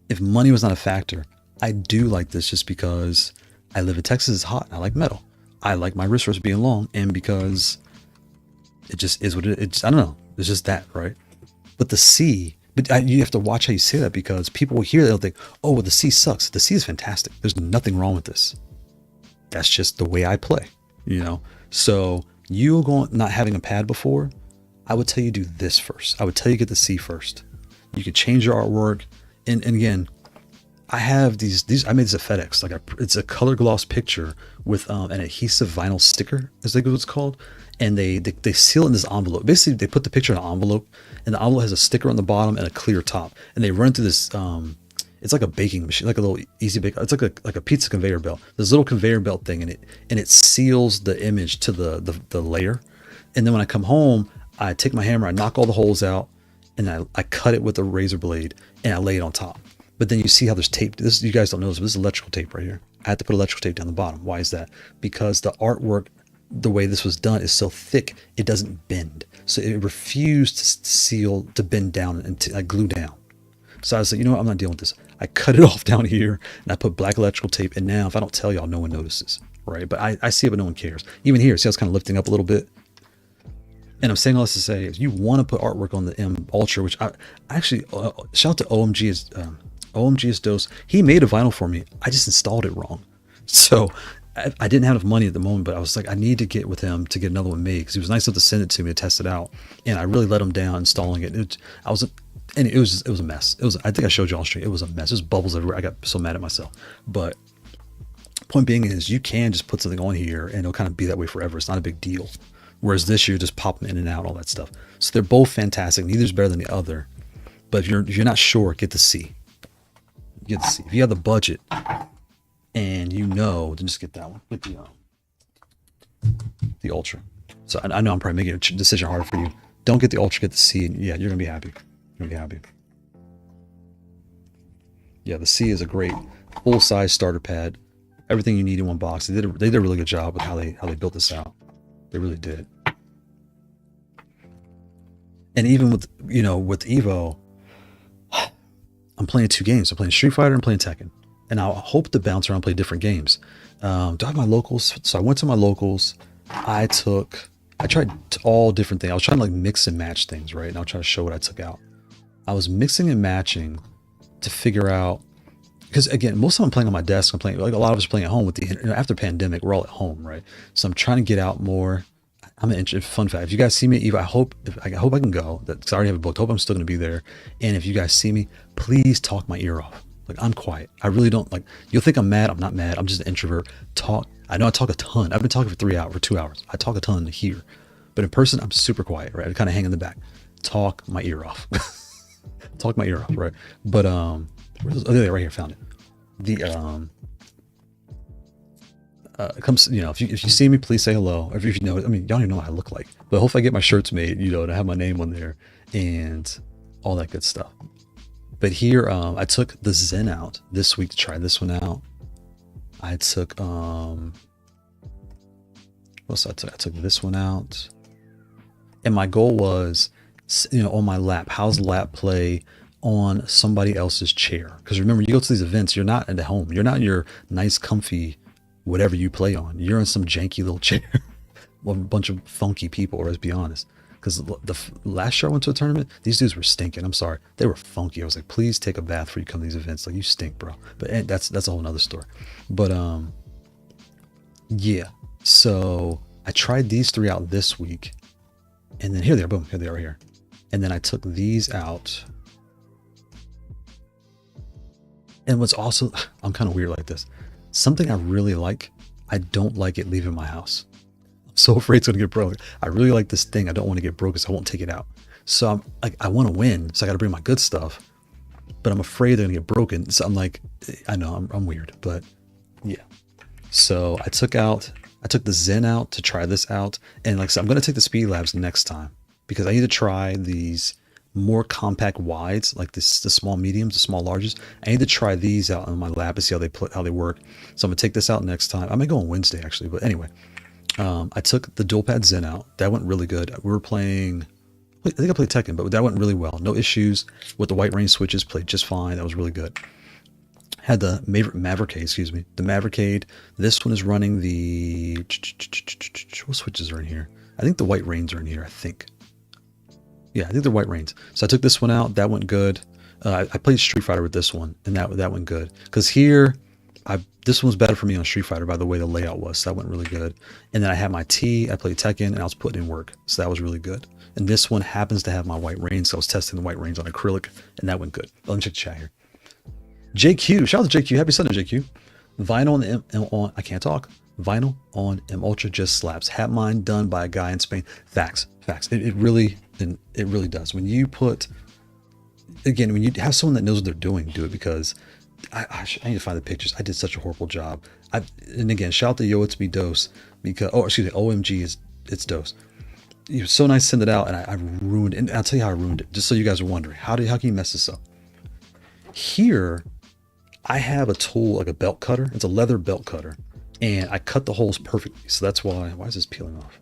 if money was not a factor, I do like this just because I live in Texas. It's hot. I like metal. I like my wrist being long, and because it just is what it is. I don't know. It's just that, right? But the C, you have to watch how you say that, because people will hear that, they'll think, oh, well, the C sucks. The C is fantastic. There's nothing wrong with this. That's just the way I play, you know? So you going not having a pad before, I would tell you do this first. I would tell you get the C first. You could change your artwork. And again, I have these, I made this at FedEx. Like it's a color gloss picture with an adhesive vinyl sticker, I think it's called. And they seal it in this envelope. Basically, they put the picture in an envelope, and the envelope has a sticker on the bottom and a clear top. And they run through this, it's like a baking machine, like a little easy bake. It's like a pizza conveyor belt. There's a little conveyor belt thing in it, and it seals the image to the layer. And then when I come home, I take my hammer, I knock all the holes out, and I cut it with a razor blade, and I lay it on top. But then you see how there's tape. This, you guys don't know this, but this is electrical tape right here. I had to put electrical tape down the bottom. Why is that? Because the artwork, the way this was done, is so thick, it doesn't bend. So it refused to seal, to bend down and to glue down. So I was like, you know what? I'm not dealing with this. I cut it off down here, and I put black electrical tape. And now if I don't tell y'all, no one notices, right? But I see it, but no one cares. Even here, see how it's kind of lifting up a little bit? And I'm saying all this to say, if you want to put artwork on the M Ultra, which I actually, shout out to OMG is Dose. He made a vinyl for me. I just installed it wrong. So I didn't have enough money at the moment, but I was like, I need to get with him to get another one made, because he was nice enough to send it to me to test it out. And I really let him down installing it. It was a mess. I think I showed you on stream. It was a mess. There's bubbles everywhere. I got so mad at myself. But point being is, you can just put something on here and it'll kind of be that way forever. It's not a big deal. Whereas this, you're just popping in and out, all that stuff. So they're both fantastic. Neither's better than the other. But if you're not sure, get the C. Get the C. If you have the budget and you know, then just get that one. Get the Ultra. So I know I'm probably making a decision harder for you. Don't get the Ultra, get the C. And yeah, you're gonna be happy. You're gonna be happy. Yeah, the C is a great full-size starter pad. Everything you need in one box. They did a really good job with how they built this out. They really did. And even with EVO, I'm playing 2 games. I'm playing Street Fighter and playing Tekken. And I hope to bounce around and play different games. Do I have my locals? So I went to my locals. I tried all different things. I was trying to like mix and match things, right? And I'll try to show what I took out. I was mixing and matching to figure out, because again, most of them I'm playing on my desk. I'm playing, like a lot of us are playing at home with after pandemic, we're all at home, right? So I'm trying to get out more. I'm an fun fact. If you guys see me at EVO, I hope I can go. Because I already have it booked. Hope I'm still going to be there. And if you guys see me, please talk my ear off. Like, I'm quiet. I really don't like. You'll think I'm mad. I'm not mad. I'm just an introvert. I know I talk a ton. I've been talking for 2 hours. I talk a ton here, but in person, I'm super quiet. Right? I kind of hang in the back. Talk my ear off. Talk my ear off. Right? But where's this? Oh, there, right here. Found it. The comes, if you see me, please say hello. If you know, I mean, y'all don't even know what I look like, but hopefully I get my shirts made, to have my name on there and all that good stuff. But here, I took the Zen out this week to try this one out. I took, what else I took? I took this one out. And my goal was, on my lap, how's lap play on somebody else's chair? Because remember, you go to these events, you're not at home. You're not in your nice, comfy, whatever you play on. You're in some janky little chair with a bunch of funky people, or let's be honest. Because the last year I went to a tournament, these dudes were stinking. I'm sorry. They were funky. I was like, please take a bath before you come to these events. Like, you stink, bro. But that's a whole nother story. But yeah. So I tried these 3 out this week. And then here they are. Boom. Here they are right here. And then I took these out. And what's also, I'm kind of weird like this. Something I really like, I don't like it leaving my house. I'm so afraid it's going to get broke. I really like this thing. I don't want to get broken, so I won't take it out. So I'm like, I want to win, so I got to bring my good stuff, but I'm afraid they're going to get broken. So I'm like, I know I'm weird, but yeah. So I took the Zen out to try this out. And like I said, I'm going to take the Speed Labs next time because I need to try these more compact wides, like the small mediums, the small larges. I need to try these out in my lab to see how they work. So I'm gonna take this out next time. I may go on Wednesday actually, but anyway, I took the dual pad Zen out. That went really good. We were playing, I think I played Tekken, but that went really well. No issues with the white range switches. Played just fine. That was really good. Had the Maverickade, excuse me, the Maverickade. This one is running the, what switches are in here? I think the white rains are in here. I think. Yeah, I think they're white rains. So I took this one out. That went good. I played Street Fighter with this one, and that went good. Because here, this one was better for me on Street Fighter by the way the layout was. So that went really good. And then I had my T. I played Tekken, and I was putting in work. So that was really good. And this one happens to have my white rains. So I was testing the white rains on acrylic, and that went good. Let me check the chat here. JQ, shout out to JQ. Happy Sunday, JQ. Vinyl on I can't talk. Vinyl on M Ultra just slaps. Had mine done by a guy in Spain. Facts. It really does. When you put, again, when you have someone that knows what they're doing, do it, because I need to find the pictures. I did such a horrible job. And again, shout out to Yo It's Be Dose because, OMG it's Dose. It was so nice to send it out, and I ruined it. And I'll tell you how I ruined it, just so you guys are wondering. How can you mess this up? Here, I have a tool like a belt cutter. It's a leather belt cutter, and I cut the holes perfectly. So that's why is this peeling off?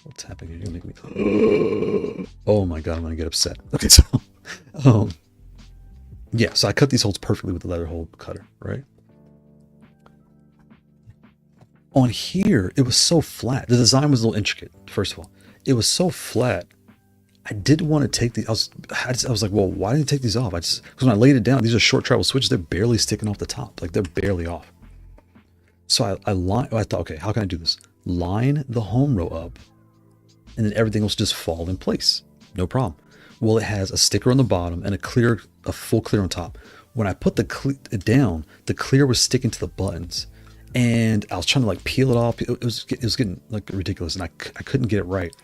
What's happening? You're gonna make me. Oh my god, I'm gonna get upset. Okay, so, yeah, so I cut these holes perfectly with the leather hole cutter, right? On here, it was so flat. The design was a little intricate. First of all, it was so flat. I didn't want to take the. I was like, well, why didn't you take these off? Because when I laid it down, these are short travel switches. They're barely sticking off the top. Like they're barely off. So I thought, okay, how can I do this? Line the home row up, and then everything will just fall in place. No problem. Well, it has a sticker on the bottom and a full clear on top. When I put it down, the clear was sticking to the buttons, and I was trying to like peel it off. It was getting like ridiculous, and I couldn't get it right.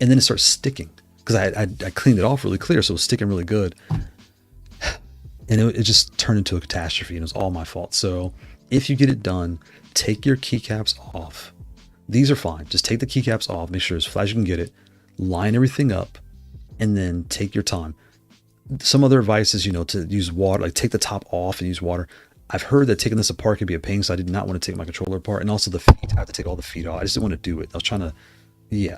And then it starts sticking because I cleaned it off really clear, so it was sticking really good. And it just turned into a catastrophe, and it was all my fault. So if you get it done, take your keycaps off. These are fine. Just take the keycaps off. Make sure as flat as you can get it. Line everything up, and then take your time. Some other advice is, to use water, like take the top off and use water. I've heard that taking this apart can be a pain, so I did not want to take my controller apart. And also the feet, I have to take all the feet off. I just didn't want to do it. I was trying to,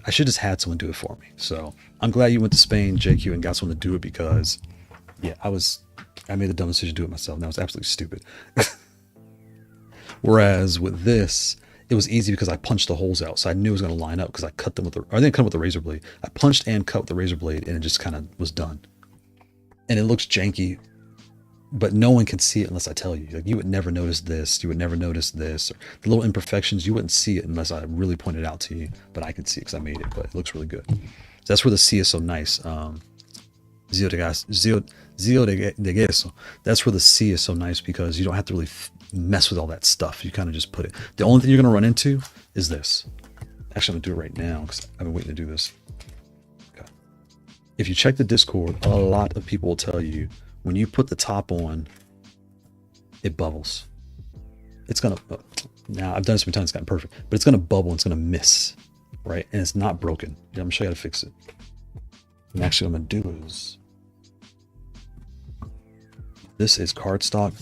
I should just had someone do it for me. So I'm glad you went to Spain, JQ, and got someone to do it because, I made the dumb decision to do it myself. And that was absolutely stupid. Whereas with this, it was easy because I punched the holes out. So I knew it was going to line up because I cut them I didn't cut them with the razor blade. I punched and cut with the razor blade, and it just kind of was done. And it looks janky, but no one can see it unless I tell you. Like, you would never notice this. You would never notice this. Or the little imperfections, you wouldn't see it unless I really pointed it out to you. But I could see it because I made it. But it looks really good. So that's where the C is so nice. Zio de Gesso. That's where the C is so nice because you don't have to really mess with all that stuff. You kind of just put it. The only thing you're going to run into is this. Actually, I'm going to do it right now because I've been waiting to do this. Okay. If you check the Discord, a lot of people will tell you when you put the top on, it bubbles. It's going to, now I've done this many times, it's gotten perfect, but it's going to bubble and it's going to miss, right? And it's not broken. I'm going to show you how to fix it. And actually what I'm going to do is, this is cardstock.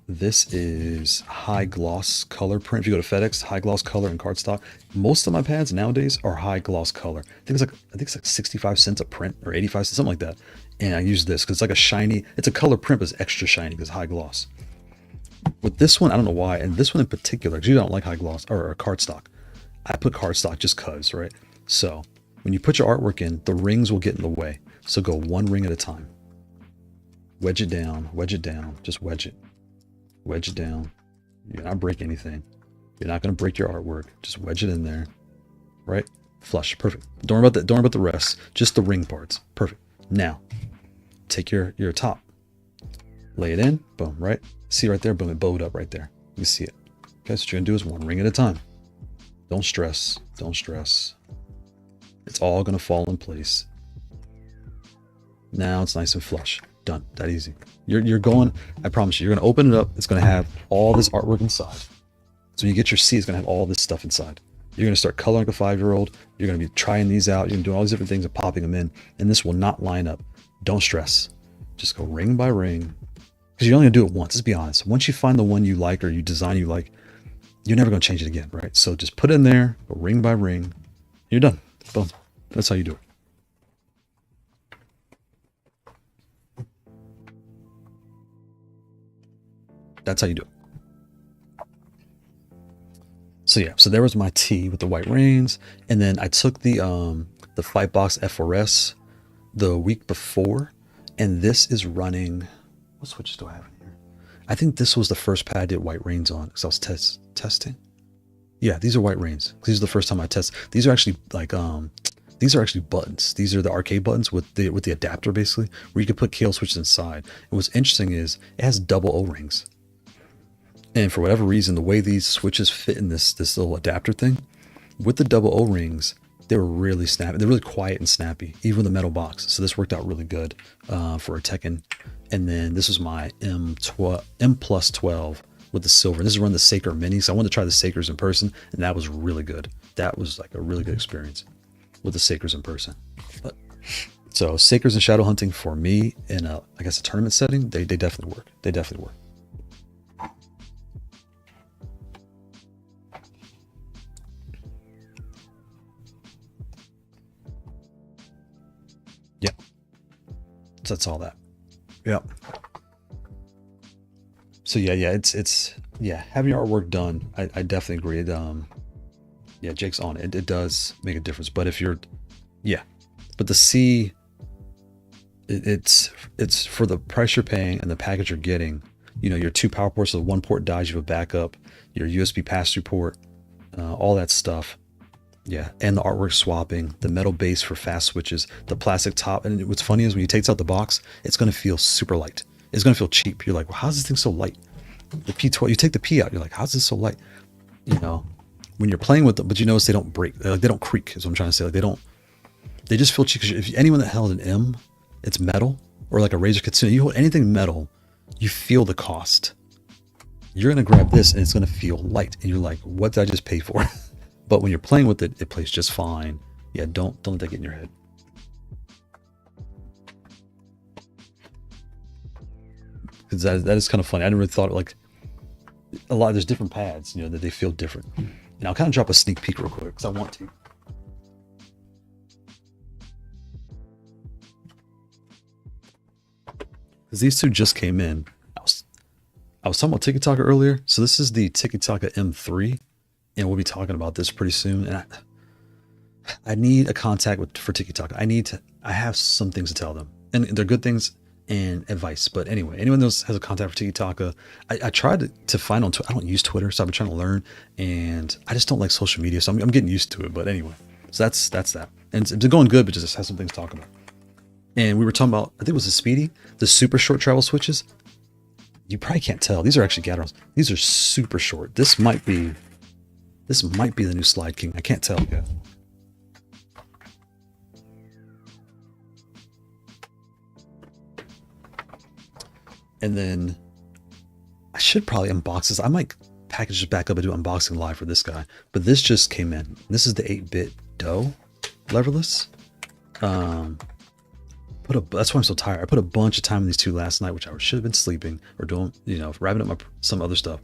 This is high gloss color print. If you go to FedEx, high gloss color and cardstock. Most of my pads nowadays are high gloss color. I think it's like 65 cents a print or 85 cents, something like that. And I use this because it's like a shiny, it's a color print, but it's extra shiny because high gloss. With this one, I don't know why, and this one in particular, because you don't like high gloss or cardstock. I put cardstock just cause, right? So when you put your artwork in, the rings will get in the way. So go one ring at a time. Wedge it down, just wedge it. Wedge it down. You're not breaking anything. You're not going to break your artwork. Just wedge it in there. Right? Flush. Perfect. Don't worry about the rest. Just the ring parts. Perfect. Now, take your top. lay it in, boom, right? See right there, boom, it bowed up right there. You see it. Okay, so what you're gonna do is one ring at a time. Don't stress, don't stress. It's all gonna fall in place. Now it's nice and flush. Done, that easy. You're going, I promise you, you're gonna open it up, it's gonna have all this artwork inside. So when you get your C, it's gonna have all this stuff inside. You're gonna start coloring like a 5-year-old. You're gonna be trying these out. You're gonna do all these different things and popping them in, and this will not line up. Don't stress. Just go ring by ring, because you're only gonna do it once. Let's be honest. Once you find the one you like or you design you like, you're never gonna change it again, right? So just put it in there, go ring by ring. You're done. Boom. That's how you do it. That's how you do it. So yeah, so there was my T with the white rings, and then I took the Fightbox F4S the week before, and this is running. What switches do I have in here? I think this was the first pad I did white rings on because I was testing. Yeah, these are white rings. These are the first time I test. These are actually like these are actually buttons. These are the arcade buttons with the adapter basically, where you can put Kailh switches inside. And what's interesting is it has double O-rings. And for whatever reason, the way these switches fit in this little adapter thing, with the double O-rings, they were really snappy. They're really quiet and snappy, even with the metal box. So this worked out really good for a Tekken. And then this was my M+12 with the silver. This is run the Saker Mini, so I wanted to try the Sakers in person, and that was really good. That was like a really good experience with the Sakers in person. But, so Sakers and shadow hunting for me in a, I guess, a tournament setting, they definitely work. They definitely work. Yeah. So that's all that. Yeah. So yeah, it's having your artwork done. I definitely agree. Yeah, Jake's on it. It does make a difference. But if you're, yeah, but the C, it's for the price you're paying and the package you're getting. You know, your 2 power ports, so 1 port dies, you have a backup, your USB pass-through port, all that stuff. Yeah, and the artwork swapping, the metal base for fast switches, the plastic top. And what's funny is when you take this out the box, it's going to feel super light. It's going to feel cheap. You're like, well, how's this thing so light? The P12, you take the P out, you're like, how's this so light? You know, when you're playing with them, but you notice they don't break, like they don't creak, is what I'm trying to say. Like they just feel cheap. If anyone that held an M, it's metal, or like a Razor Kitsune, you hold anything metal, you feel the cost. You're going to grab this and it's going to feel light. And you're like, what did I just pay for? But when you're playing with it, it plays just fine. Yeah, don't let that get in your head. Because that is kind of funny. I never really thought like a lot. There's different pads, you know, that they feel different. And I'll kind of drop a sneak peek real quick because I want to. Because these two just came in. I was talking about Tikitaka earlier. So this is the Tikitaka M3. And we'll be talking about this pretty soon. And I need a contact for Tikitaka. I have some things to tell them. And they're good things and advice. But anyway, anyone else has a contact for Tikitaka, I tried to find on Twitter. I don't use Twitter, so I've been trying to learn. And I just don't like social media. So I'm getting used to it. But anyway, so that's that. And it's been going good, but just has some things to talk about. And we were talking about, I think it was the Speedy, the super short travel switches. You probably can't tell. These are actually Gatorons. These are super short. This might be the new Slide King. I can't tell yet. And then I should probably unbox this. I might package this back up and do unboxing live for this guy. But this just came in. This is the 8-bit Doe leverless. That's why I'm so tired. I put a bunch of time in these two last night, which I should have been sleeping or doing, you know, wrapping up some other stuff.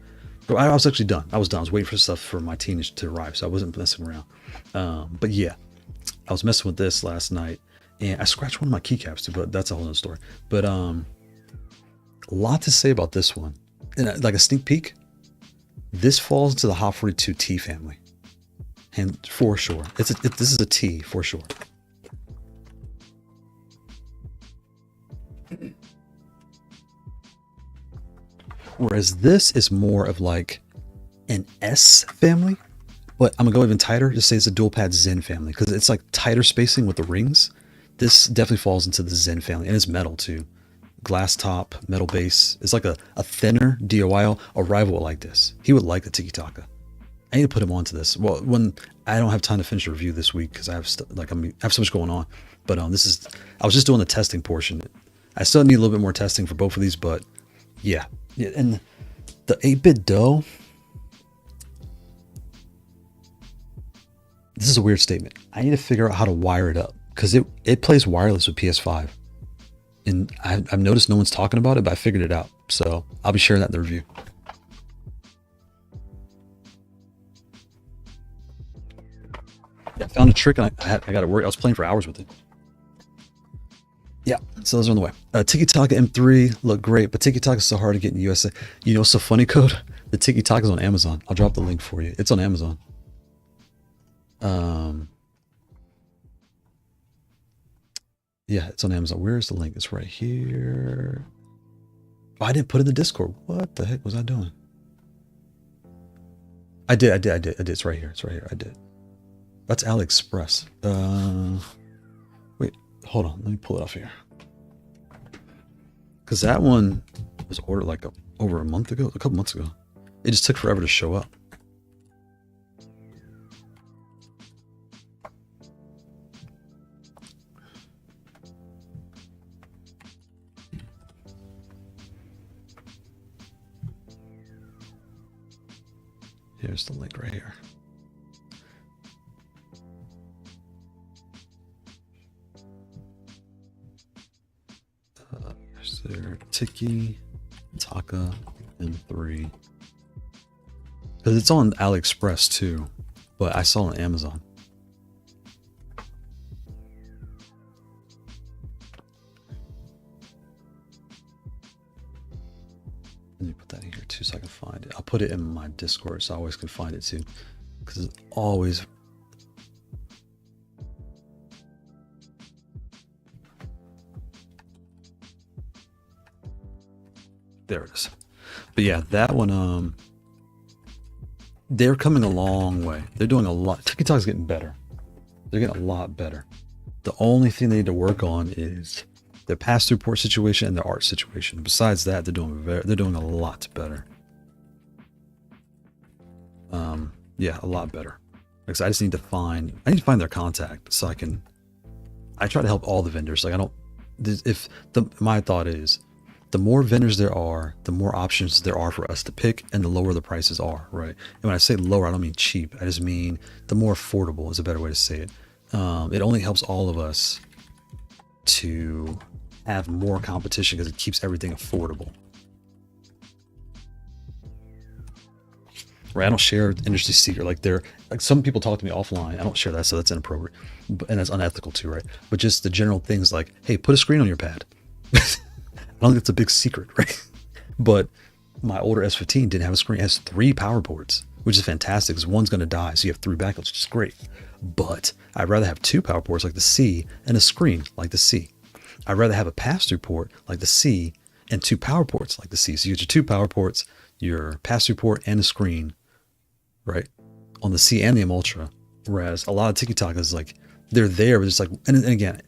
But I was actually done. I was waiting for stuff for my teenage to arrive, so I wasn't messing around. But yeah, I was messing with this last night, and I scratched one of my keycaps too, but that's a whole other story. But a lot to say about this one. And like a sneak peek, this falls into the Haute42 T family, and for sure, this is a T for sure. Whereas this is more of like an S family, but I'm gonna go even tighter. Just say it's a dual pad Zen family because it's like tighter spacing with the rings. This definitely falls into the Zen family, and it's metal too. glass top, metal base. It's like a thinner DOIL. A rival would like this. He would like the Tikitaka. I need to put him onto this. Well, when I don't have time to finish a review this week because I have I have so much going on. But I was just doing the testing portion. I still need a little bit more testing for both of these, but yeah. And the 8-bit dough. This is a weird statement. I need to figure out how to wire it up because it plays wireless with PS5. And I've noticed no one's talking about it, but I figured it out. So I'll be sharing that in the review. Yeah, I found a trick and I got to work. I was playing for hours with it. Yeah, so those are on the way. Tikitaka M3 look great, but Tikitaka is so hard to get in the USA. You know, so funny code. The Tikitaka is on Amazon. I'll drop the link for you. It's on Amazon. Yeah, it's on Amazon. Where's the link? It's right here. Oh, I didn't put it in the Discord. What the heck was I doing? I did. It's right here. It's right here. I did. That's AliExpress. Wait, hold on. Let me pull it off here. Because that one was ordered like over a month ago, a couple months ago. It just took forever to show up. Here's the link right here. There's their Tikitaka M3. Because it's on AliExpress too, but I saw it on Amazon. Let me put that in here too so I can find it. I'll put it in my Discord so I always can find it too. Because it's always... There it is. But yeah, that one, they're coming a long way. They're doing a lot. Tikitaka's getting better. They're getting a lot better. The only thing they need to work on is their pass-through port situation and their art situation. Besides that, they're doing a lot better. Yeah, a lot better. Because I just need to find their contact so I try to help all the vendors. Like my thought is, the more vendors there are, the more options there are for us to pick, and the lower the prices are, right? And when I say lower, I don't mean cheap. I just mean the more affordable is a better way to say it. It only helps all of us to have more competition because it keeps everything affordable. Right? I don't share industry secret like some people talk to me offline. I don't share that, so that's inappropriate, and that's unethical too, right? But just the general things like, hey, put a screen on your pad. I don't think it's a big secret, right? But my older S15 didn't have a screen. It has 3 power ports, which is fantastic because one's going to die, so you have 3 backups, which is great. But I'd rather have 2 power ports like the C and a screen like the C. I'd rather have a pass-through port like the C and 2 power ports like the C. So you get your 2 power ports, your pass-through port, and a screen, right? On the C and the M Ultra. Whereas a lot of Tikitakas, like, they're there, but it's like, and again,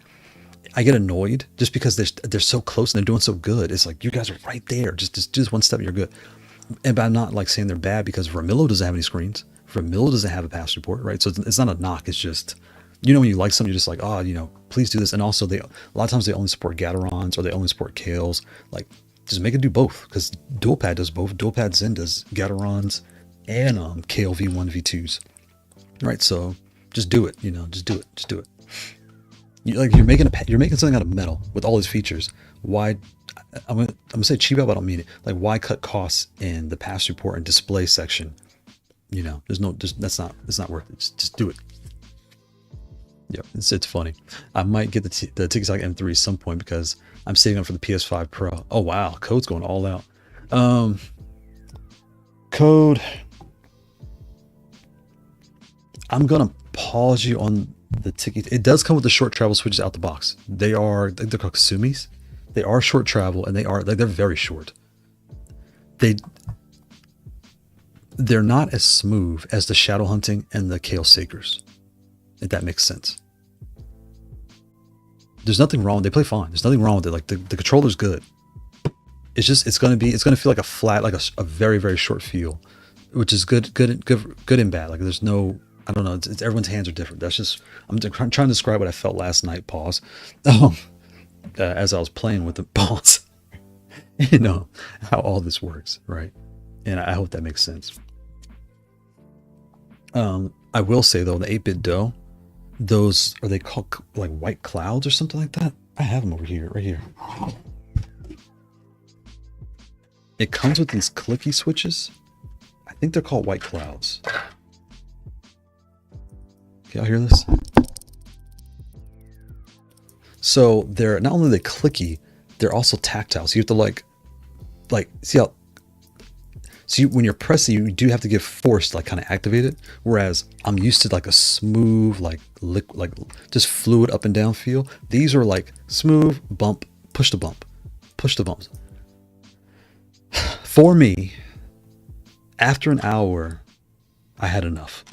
I get annoyed just because they're so close and they're doing so good. It's like, you guys are right there. Just do this one step and you're good. And but I'm not like saying they're bad because Ramillo doesn't have any screens. Ramillo doesn't have a pass report, right? So it's not a knock. It's just, you know, when you like something, you're just like, oh, you know, please do this. And also a lot of times they only support Gatorons or they only support Kailhs. Like, just make it do both, because DualPad does both. DualPad Zen does Gatorons and Kailh V1, V2s, right? So just do it, you know, just do it. You're making something out of metal with all these features. Why? I'm gonna say cheap out, but I don't mean it. Like, why cut costs in the pass report and display section? You know, it's not worth it. Just do it. Yeah, it's funny. I might get the Tikitaka M3 at some point because I'm saving up for the PS5 Pro. Oh wow, Code's going all out. Code. I'm gonna pause you on the Tiki. It does come with the short travel switches out the box. They're called Kasumis. They are short travel, and they're very short. They're not as smooth as the Shadow Hunting and the Kailh Sakers, if that makes sense. There's nothing wrong. They play fine. There's nothing wrong with it. Like, the controller's good. It's just it's gonna feel like a flat, like a very very short feel, which is good and bad. Like there's no, I don't know. It's everyone's hands are different. That's just I'm trying to describe what I felt last night. Pause. As I was playing with the pause. You know how all this works, right? And I hope that makes sense. I will say though, the 8-bit dough, those are they called like white clouds or something like that? I have them over here, right here. It comes with these clicky switches. I think they're called white clouds. Can y'all hear this? So they're not only clicky, they're also tactile. So you have to like see how. So when you're pressing, you do have to give force to like kind of activate it. Whereas I'm used to like a smooth, like just fluid up and down feel. These are like smooth bump, push the bump, push the bumps. For me, after an hour, I had enough.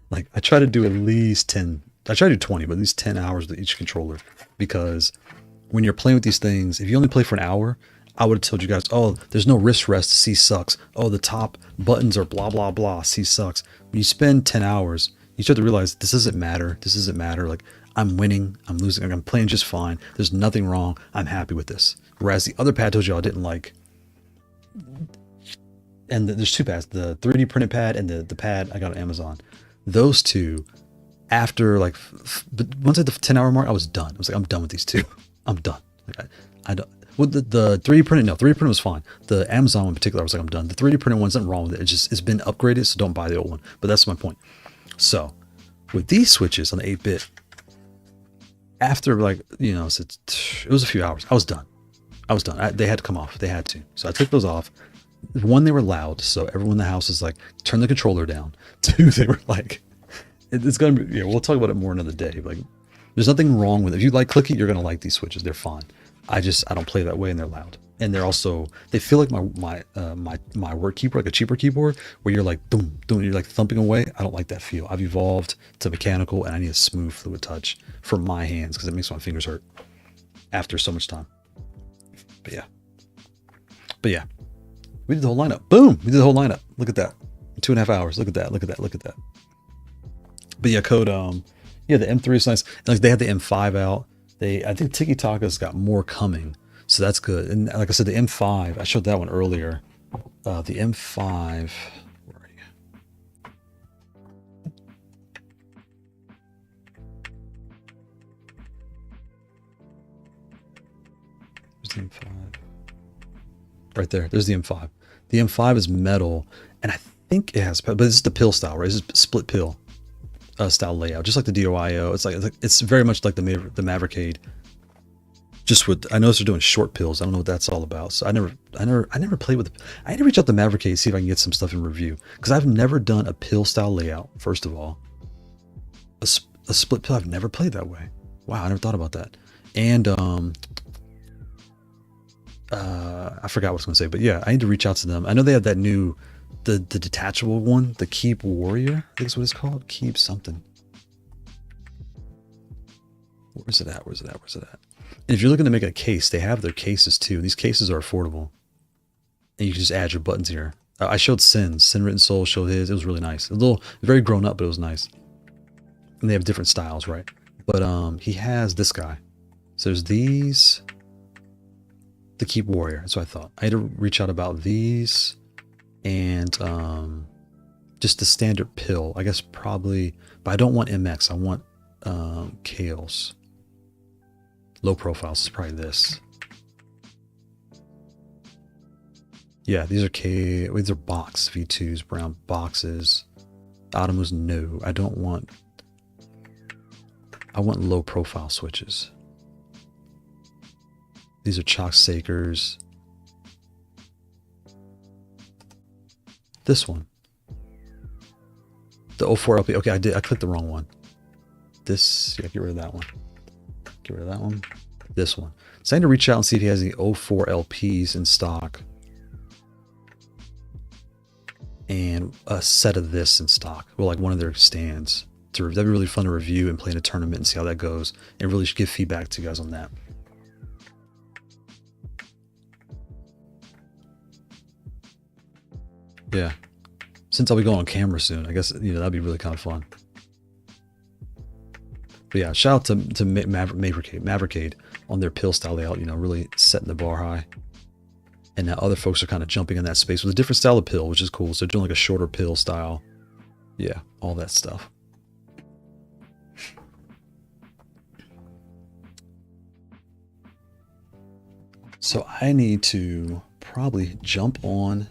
Like I try to do at least 10. I try to do 20, but at least 10 hours with each controller, because when you're playing with these things, if you only play for an hour, I would have told you guys, oh, there's no wrist rest, C sucks. Oh, the top buttons are blah, blah, blah, C sucks. When you spend 10 hours, you start to realize this doesn't matter. This doesn't matter. Like I'm winning, I'm losing, I'm playing just fine. There's nothing wrong. I'm happy with this. Whereas the other pad I told you I didn't like, and there's two pads, the 3D printed pad and the pad I got on Amazon. Those two, after like, but once at the 10-hour mark, I was done. I was like, I'm done with these two. I'm done. Like I don't. Well, the 3D printed, no, 3D printed was fine. The Amazon one in particular, I was like, I'm done. The 3D printed one's nothing wrong with it. It's been upgraded, so don't buy the old one. But that's my point. So with these switches on the 8-bit, after like, you know, it was a few hours. I was done. They had to come off. They had to. So I took those off. One, they were loud, so everyone in the house is like, turn the controller down. Two, they were like, it's gonna be, yeah, we'll talk about it more another day. Like, there's nothing wrong with it. If you like clicky, you're gonna like these switches. They're fine. I don't play that way, and they're loud. And they're also, they feel like my work keyboard, like a cheaper keyboard, where you're like boom, boom, you're like thumping away. I don't like that feel. I've evolved to mechanical, and I need a smooth, fluid touch for my hands because it makes my fingers hurt after so much time. But yeah, we did the whole lineup. Boom, we did the whole lineup. Look at that, 2.5 hours. Look at that. But yeah, code yeah, the M3 is nice. And like they had the M5 out. I think Tikitaka's got more coming, so that's good. And like I said, the M5, I showed that one earlier. The M5, where are you? Where's the M5? Right there. There's the M5. The M5 is metal, and I think it has, but this is the pill style, right? This is split pill style layout, just like the DOIO. It's very much like the Mavericade. Just with, I noticed they're doing short pills. I don't know what that's all about. So I never played with. I had to reach out to Mavericade, see if I can get some stuff in review, because I've never done a pill style layout. First of all, a split pill, I've never played that way. Wow, I never thought about that. And I forgot what I was going to say, but yeah, I need to reach out to them. I know they have that new, the detachable one, the Keep Warrior, I think is what it's called. Keep something. Where's it at? And if you're looking to make a case, they have their cases too. These cases are affordable, and you can just add your buttons here. I showed Sin Written Soul showed his. It was really nice. A little very grown up, but it was nice. And they have different styles, right? But he has this guy. So there's these. The Keep Warrior. That's what I thought. I had to reach out about these, and just the standard pill. I guess probably, but I don't want MX. I want Kailh's. Low profiles is probably this. Yeah, these are box V2s, brown boxes. Automus, no. I want low profile switches. These are Chalk Sakers. This one. The 04 LP. Okay, I clicked the wrong one. This, yeah, get rid of that one. Get rid of that one. This one. So I need to reach out and see if he has any 04 LPs in stock. And a set of this in stock. Well, like one of their stands. That'd be really fun to review and play in a tournament and see how that goes. And really give feedback to you guys on that. Yeah. Since I'll be going on camera soon, I guess, you know, that'd be really kind of fun. But yeah, shout out to Mavericade on their pill style layout, you know, really setting the bar high. And now other folks are kind of jumping in that space with a different style of pill, which is cool. So doing like a shorter pill style. Yeah, all that stuff. So I need to probably jump on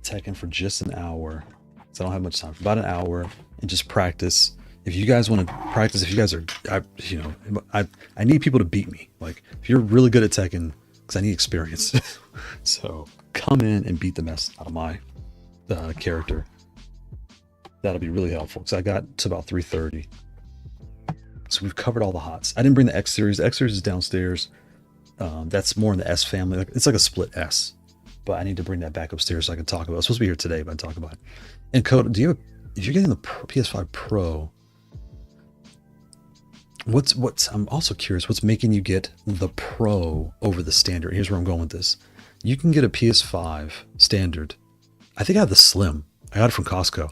Tekken for just an hour. So I don't have much time, for about an hour, and just practice. If you guys want to practice, if you guys are, you know, I need people to beat me. Like, if you're really good at Tekken, because I need experience. So come in and beat the mess out of my character. That'll be really helpful, because I got to about 3:30. So we've covered all the hots. I didn't bring the X series. The X series is downstairs. That's more in the S family. It's like a split S. But I need to bring that back upstairs so I can talk about it. It's supposed to be here today, but I can talk about it. And Code, do you, if you're getting the PS5 Pro, I'm also curious, what's making you get the Pro over the standard? Here's where I'm going with this. You can get a PS5 standard. I think I have the Slim. I got it from Costco.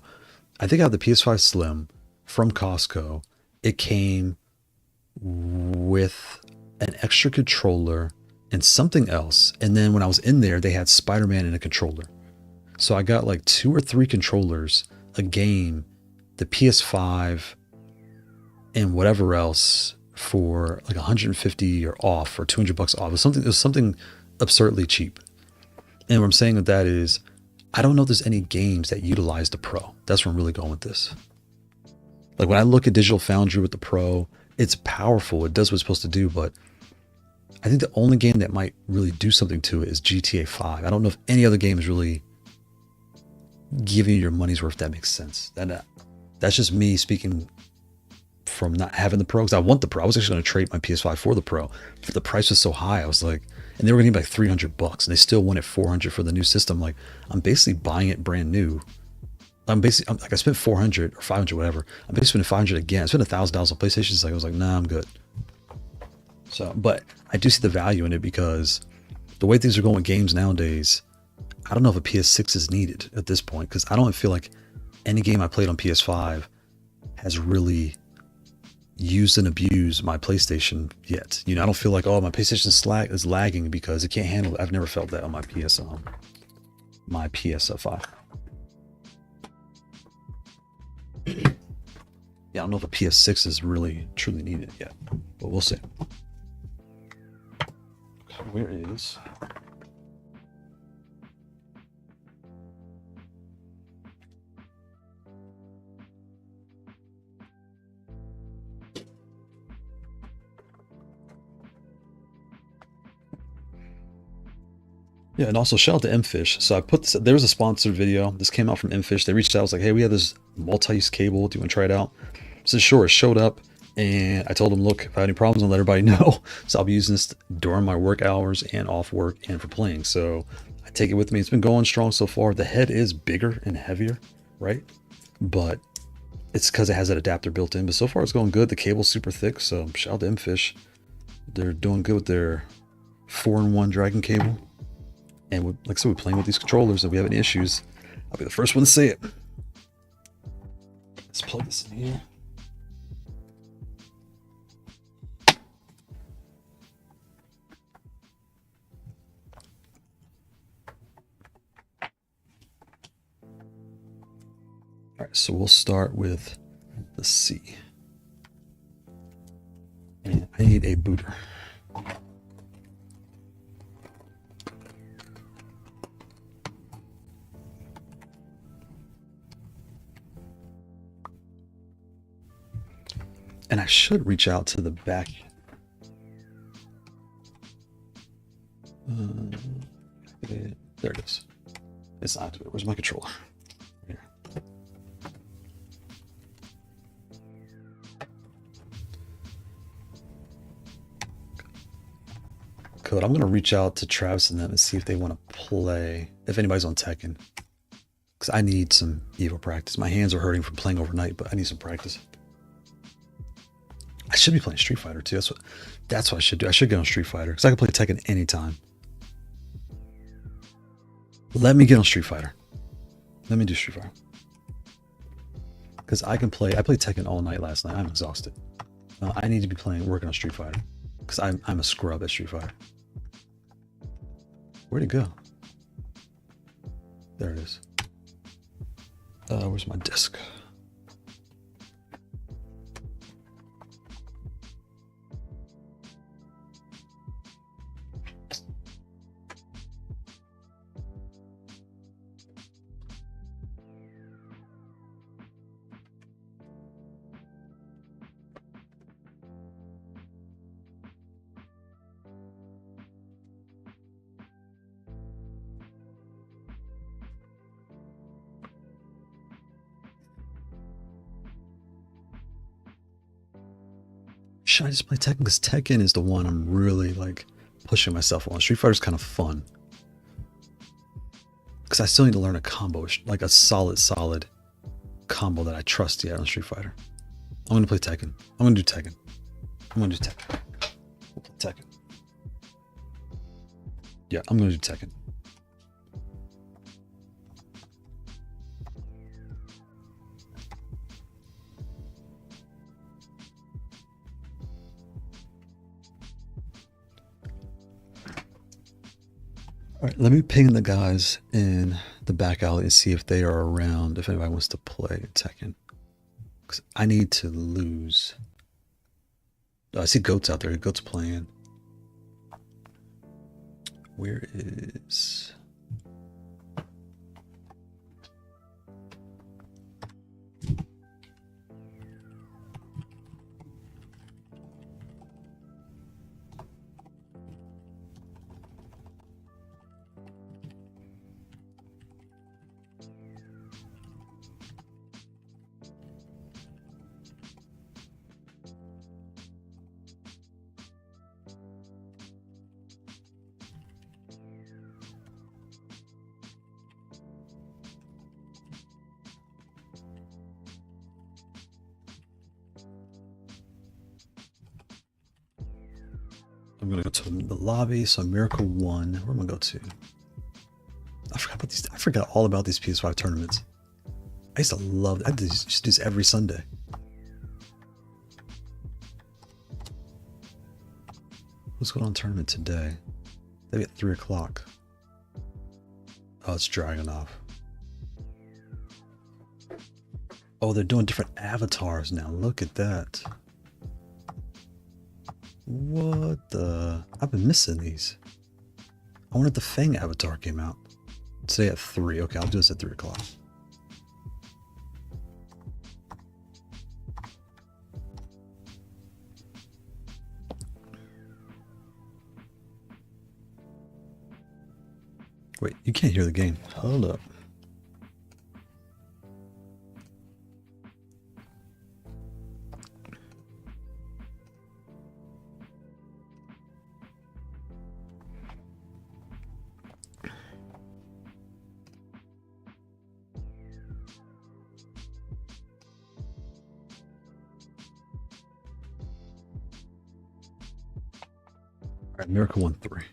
I think I have the PS5 Slim from Costco. It came with an extra controller and something else. And then when I was in there, they had Spider-Man and a controller. So I got like 2 or 3 controllers, a game, the PS5, and whatever else for like 150 or off, or $200 off. It was something absurdly cheap. And what I'm saying with that is, I don't know if there's any games that utilize the Pro. That's where I'm really going with this. Like when I look at Digital Foundry with the Pro, it's powerful. It does what it's supposed to do, but I think the only game that might really do something to it is GTA 5. I don't know if any other game is really giving you your money's worth, if that makes sense. That's just me speaking from not having the Pro, because I want the Pro. I was actually going to trade my PS5 for the Pro. But the price was so high, I was like, and they were going to give like $300, and they still wanted $400 for the new system. Like, I'm basically buying it brand new. I spent $400 or $500, whatever. I'm basically spending $500 again. I spent $1,000 on PlayStation. So I was like, nah, I'm good. So, but I do see the value in it, because the way things are going with games nowadays, I don't know if a PS6 is needed at this point, because I don't feel like any game I played on PS5 has really used and abused my PlayStation yet. You know, I don't feel like, oh, my PlayStation is lagging because it can't handle it. I've never felt that on my PS5. Yeah, I don't know if a PS6 is really truly needed yet, but we'll see. Where is... Yeah, and also shout out to MFish. So I put this, there was a sponsored video. This came out from MFish. They reached out, I was like, hey, we have this multi-use cable. Do you want to try it out? So sure, it showed up, and I told them, look, if I have any problems, I'll let everybody know. So I'll be using this during my work hours and off work and for playing. So I take it with me. It's been going strong so far. The head is bigger and heavier, right? But it's because it has that adapter built in. But so far it's going good. The cable's super thick. So shout out to MFish. They're doing good with their 4-in-1 Dragon cable. And like I said, we're playing with these controllers. If we have any issues, I'll be the first one to say it. Let's plug this in here. All right, so we'll start with the C. And I need a booter. And I should reach out to the back. There it is. It's not activated. Where's my controller? Here. Good. I'm going to reach out to Travis and them and see if they want to play, if anybody's on Tekken. Because I need some EVO practice. My hands are hurting from playing overnight, but I need some practice. I should be playing Street Fighter too. That's what I should do. I should get on Street Fighter because I can play Tekken anytime. Let me get on Street Fighter. Let me do Street Fighter. Because I play Tekken all night last night. I'm exhausted. I need to be working on Street Fighter. Because I'm a scrub at Street Fighter. Where'd it go? There it is. Where's my disc? Should I just play Tekken? Because Tekken is the one I'm really like pushing myself on. Street Fighter's kind of fun. Because I still need to learn a combo, like a solid combo that I trust yet on Street Fighter. I'm going to play Tekken. I'm going to do Tekken. We'll play Tekken. Yeah, I'm going to do Tekken. All right, let me ping the guys in the back alley and see if they are around, if anybody wants to play Tekken. Because I need to lose. Oh, I see Goat's out there. Goat's playing. Where is... I'm gonna go to the lobby. So Miracle 1. Where am I gonna go to? I forgot about these. I forgot all about these PS5 tournaments. I used to love. I used to do this every Sunday. What's going on tournament today? Maybe at 3 o'clock. Oh, it's dragging off. Oh, they're doing different avatars now. Look at that. What the? I've been missing these. I wonder if the Fang avatar came out. Today at 3. Okay, I'll do this at 3 o'clock. Wait, you can't hear the game. Hold up. All right, Miracle 1-3.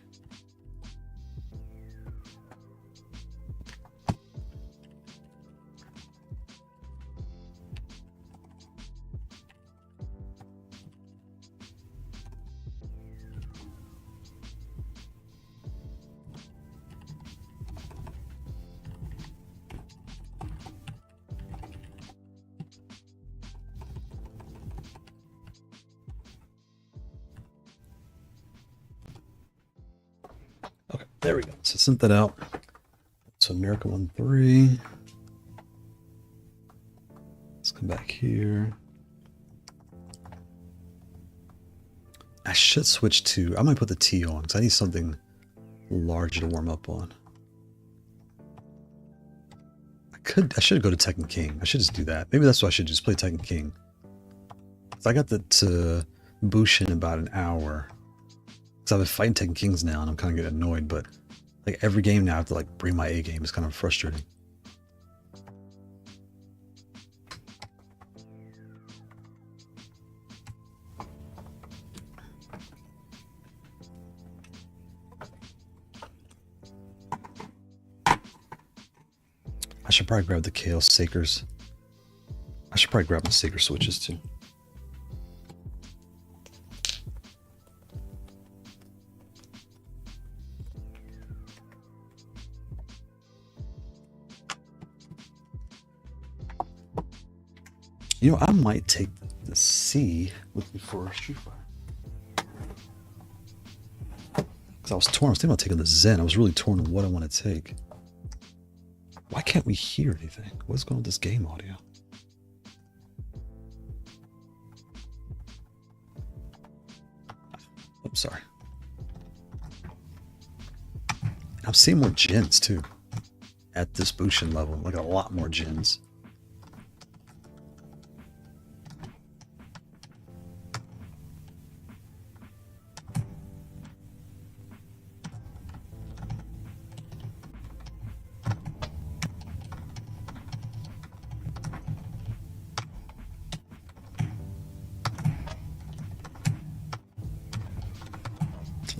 Okay, there we go. So sent that out. So Miracle 1-3. Let's come back here. I should switch to, I might put the T on because I need something larger to warm up on. I should go to Tekken King. I should just do that. Maybe that's what I should just play Tekken King. So I got the Bush in about an hour. Because I've been fighting Tekken Kings now and I'm kind of getting annoyed, but like every game now I have to like bring my A game. It's kind of frustrating. I should probably grab the Kailh Sakers. I should probably grab my Saker switches too. You know, I might take the C with me for Street Fighter. Because I was torn. I was thinking about taking the Zen. I was really torn on what I want to take. Why can't we hear anything? What's going on with this game audio? I'm sorry. I'm seeing more gens too. At this Bushin level. Like a lot more gens.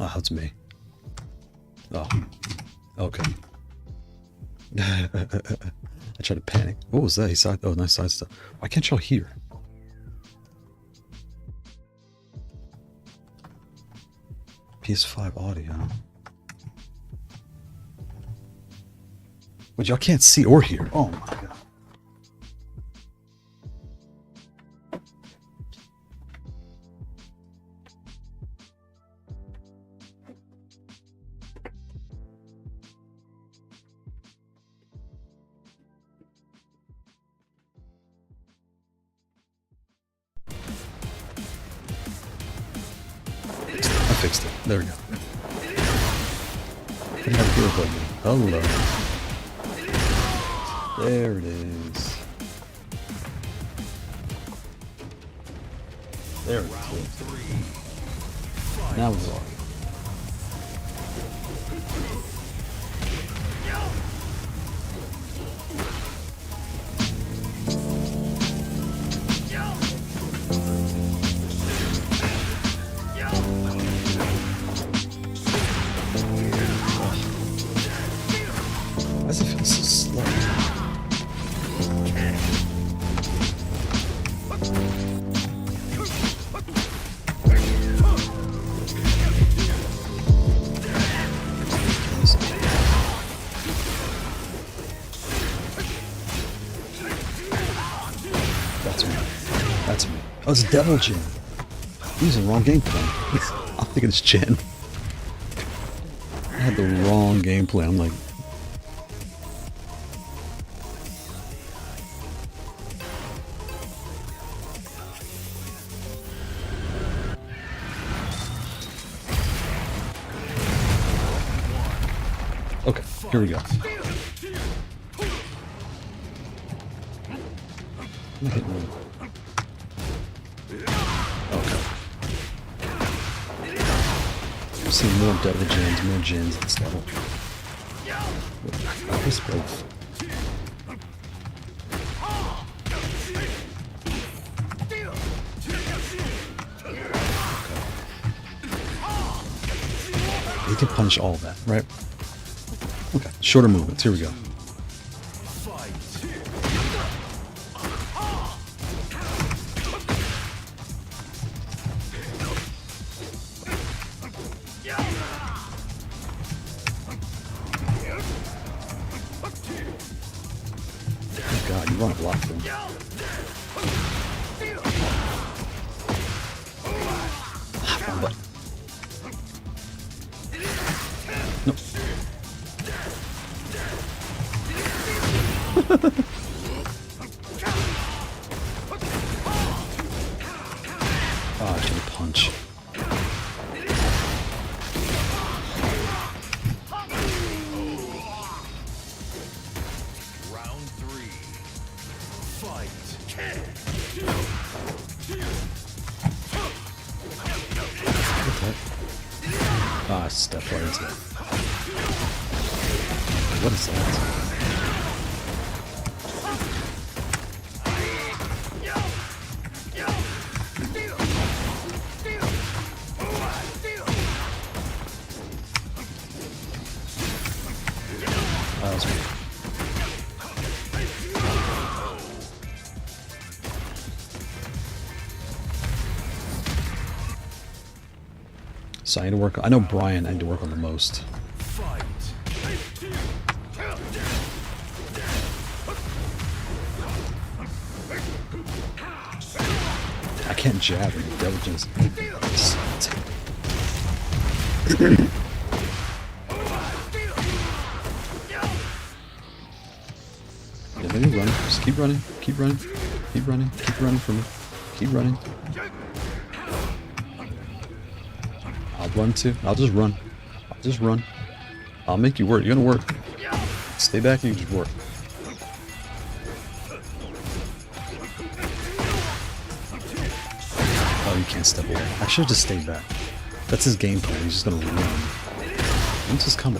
Oh, that's me. Oh, okay. I tried to panic. What was that? He side. Oh, nice side stuff. Why can't y'all hear? PS5 audio. But y'all can't see or hear. Oh my god. Fixed it. There we go. Didn't have to do it. Hello. There it is. There it is. Now we're on. Why does it feel so slow? That's me. That's me. Oh, it's Devil Jin. I'm using the wrong game plan. I'm thinking it's Jin. I had the wrong game plan. I'm like, okay, here we go. I'm hitting one. Okay. I'm seeing more Devil Jins, more Jins and stuff. I guess both. He can punish all of that, right? Okay, shorter movements. Here we go. Oh god, you want to block them. But nope. Oh, I should punch. Round 3. Fight. Okay. Ah, I stepped right into it. What is that? That was weird. So I need to work. I know Brian. I need to work on the most. Fight. I can't jab him. Diligence. Yeah, maybe run. Just keep running. Keep running. Keep running. Keep running for me. Keep running. I'll run too. I'll just run. I'll just run. I'll make you work. You're gonna work. Stay back and you just work. Oh, you can't step away. I should have just stayed back. That's his game plan. He's just gonna run. What's his combo?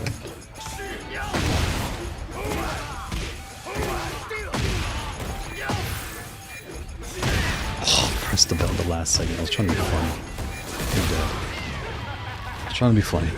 Oh, pressed the button the last second. I was trying to be funny. You're dead. I was trying to be funny.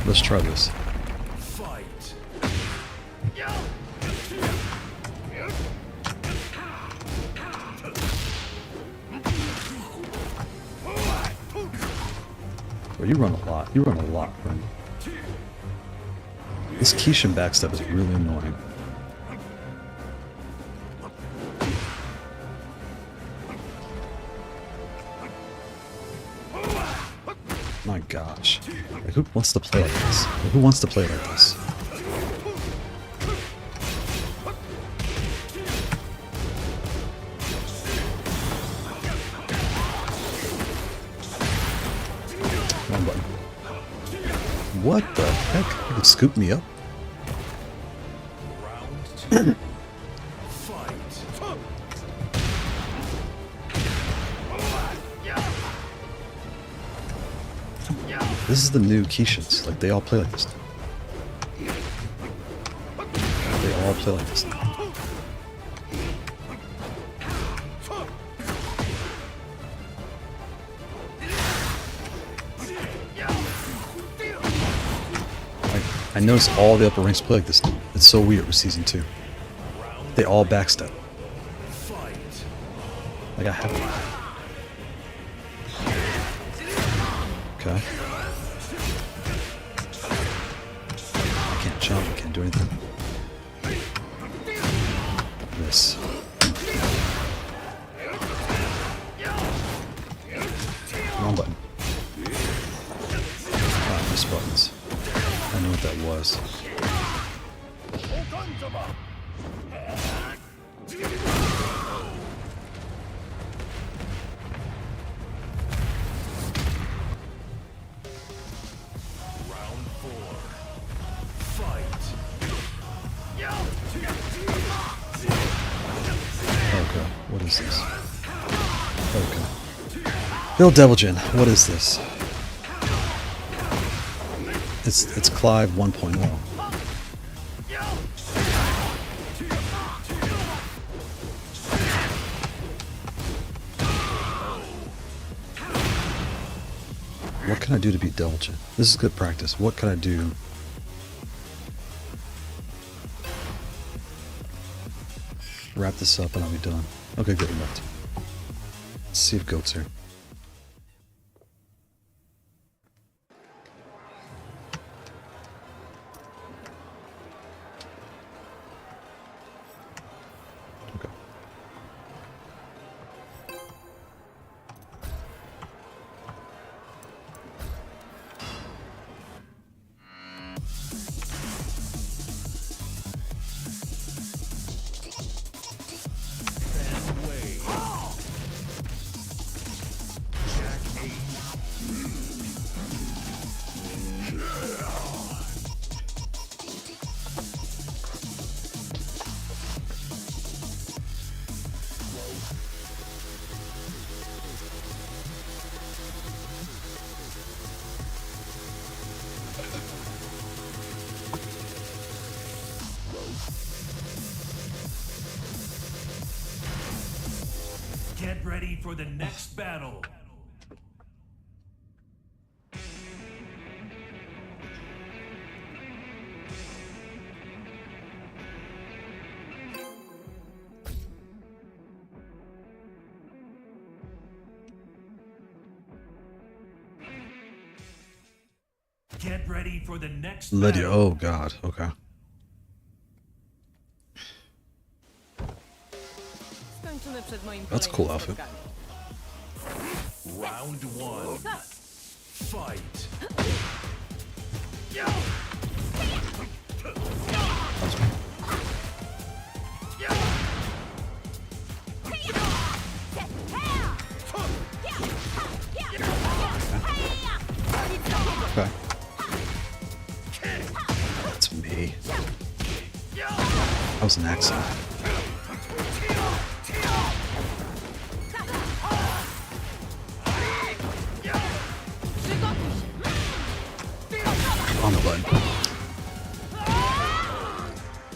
Let's try this. Fight. Well, you run a lot. You run a lot, friend. This Kishin backstep is really annoying. My gosh. Like, who wants to play like this? Like, who wants to play like this? Wrong button. What the heck? You could scoop me up? Round 2. Fight. This is the new Kishins. Like, they all play like this. They all play like this. I noticed all the upper ranks play like this. It's so weird with Season 2. They all backstep. Fight. Like, I have... Okay. I can't jump, I can't do anything. This. Wrong button. Ah, miss buttons. I know what that was. Round 4. Fight. Okay, what is this? Okay. Bill Devilgen, what is this? It's Clive 1.0. What can I do to beat Devilgen? This is good practice. What can I do? Wrap this up and I'll be done. Okay, good enough. Let's see if Goat's here. Okay. for the next battle. Get ready for the next Lydia. battle. Oh god. Okay. Skończone przed moim That's a cool outfit. spotkaniem. Round one. Fight. That's me. Okay. That's me. That was an accident. On the button.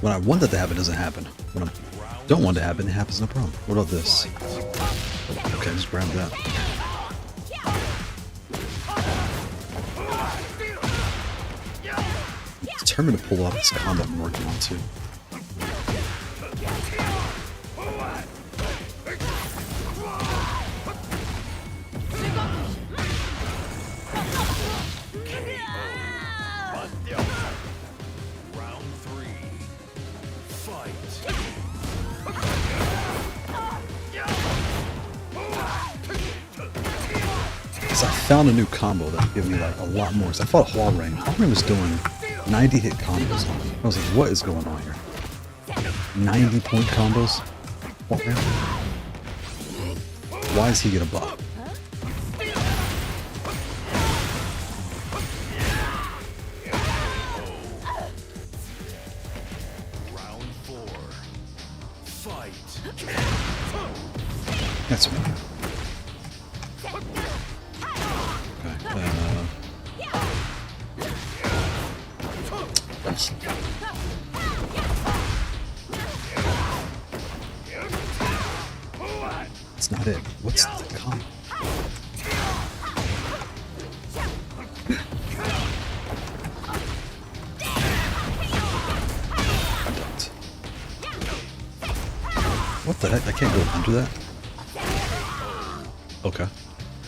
When I want that to happen, it doesn't happen. When I don't want it to happen, it happens, no problem. What about this? Okay, just grab that. Determined to pull off this combo I'm working on too. Round three. Fight. Because I found a new combo that gave me like a lot more. So I fought Huarang. Huarang was doing 90 hit combos on me. I was like, what is going on here? 90 point combos? Huarang? Why does he get a buff? Round four. Fight. That's me. Okay. It's not it. What's the combo? I don't. What the heck? I can't go under that? Okay.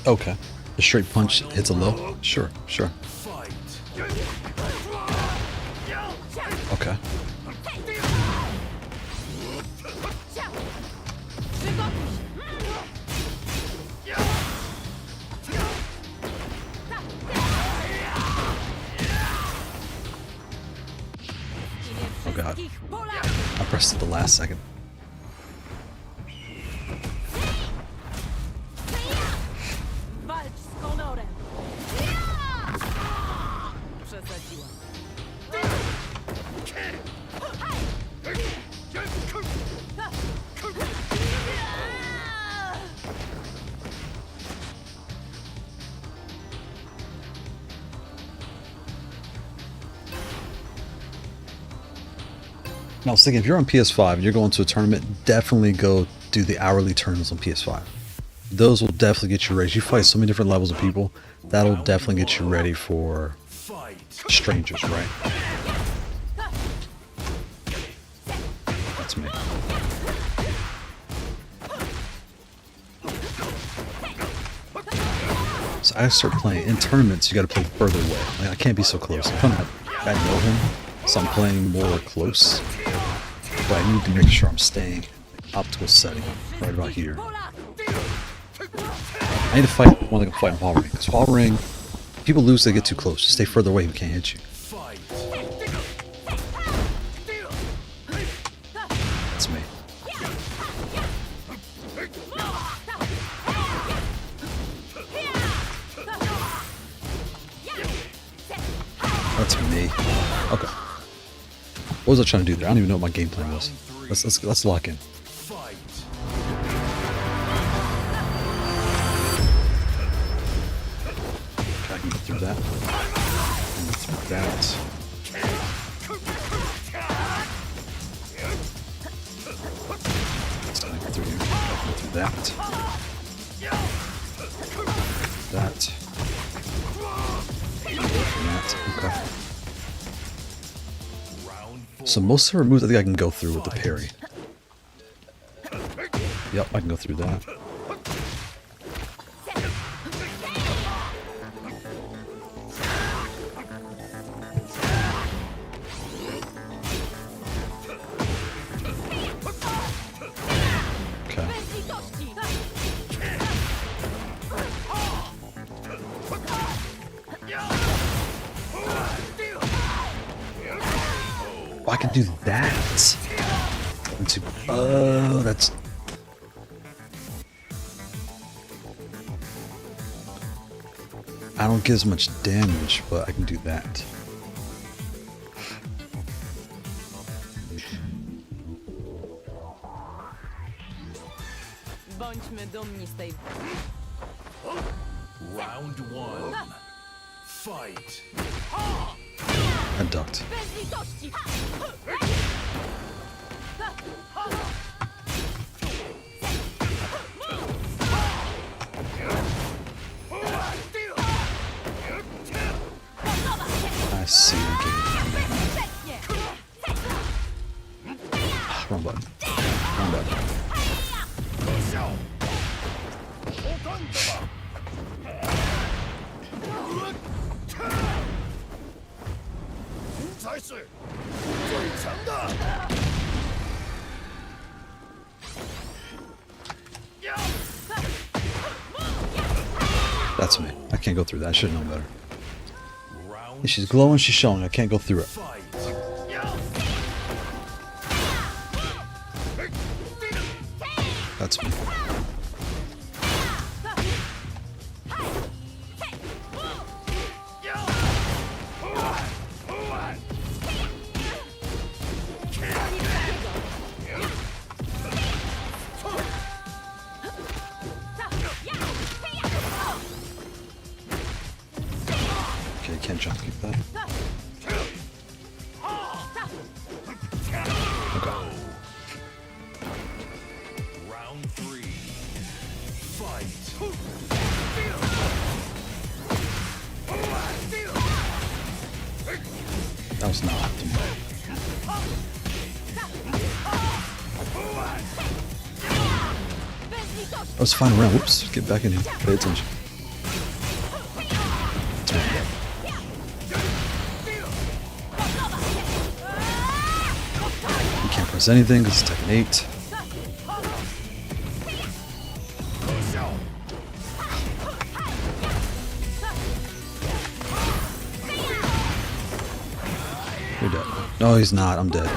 Okay. A straight punch hits a low? Sure, sure. Fight. Okay. Oh god. I pressed it the last second. Walcz z honorem. Przesadziłam. Now, I was thinking, if you're on PS5 and you're going to a tournament, definitely go do the hourly tournaments on PS5. Those will definitely get you ready. You fight so many different levels of people, that'll definitely get you ready for Fight. strangers, right? That's me. So I start playing in tournaments. You got to play further away. Like, I can't be so close. I know him, so I'm playing more close. But I need to make sure I'm staying in the optimal setting, right about here. I need to fight one that can fight Huarang, because Huarang, people lose, they get too close. Just stay further away, we can't hit you. Fight. That's me. That's me. Okay. What was I trying to do there? I don't even know what my game plan was. Let's lock in. Fight. I can get through that. And get through that. So I can get through here. I can get through that. That. That. Okay. Round 4. So most of her moves I think I can go through with the parry. Yep, I can go through that. Okay. Oh, I can do that. Oh, that's. I don't get as much damage, but I can do that. Bądźmy dumni z tej... Round 1. Fight. I ducked. Bez litości! I see. Wrong button. Wrong button. That's me. I can't go through that. I should have known better. Round Yeah, she's glowing, she's showing. I can't go through it. fight. That's me. Okay, can't jump kick that. Okay. Round 3. Fight. That was not optimal. I was fine around. Whoops. Get back in here. Pay attention. That's my bad. You can't press anything because it's Tekken 8. You're dead. No, he's not. I'm dead.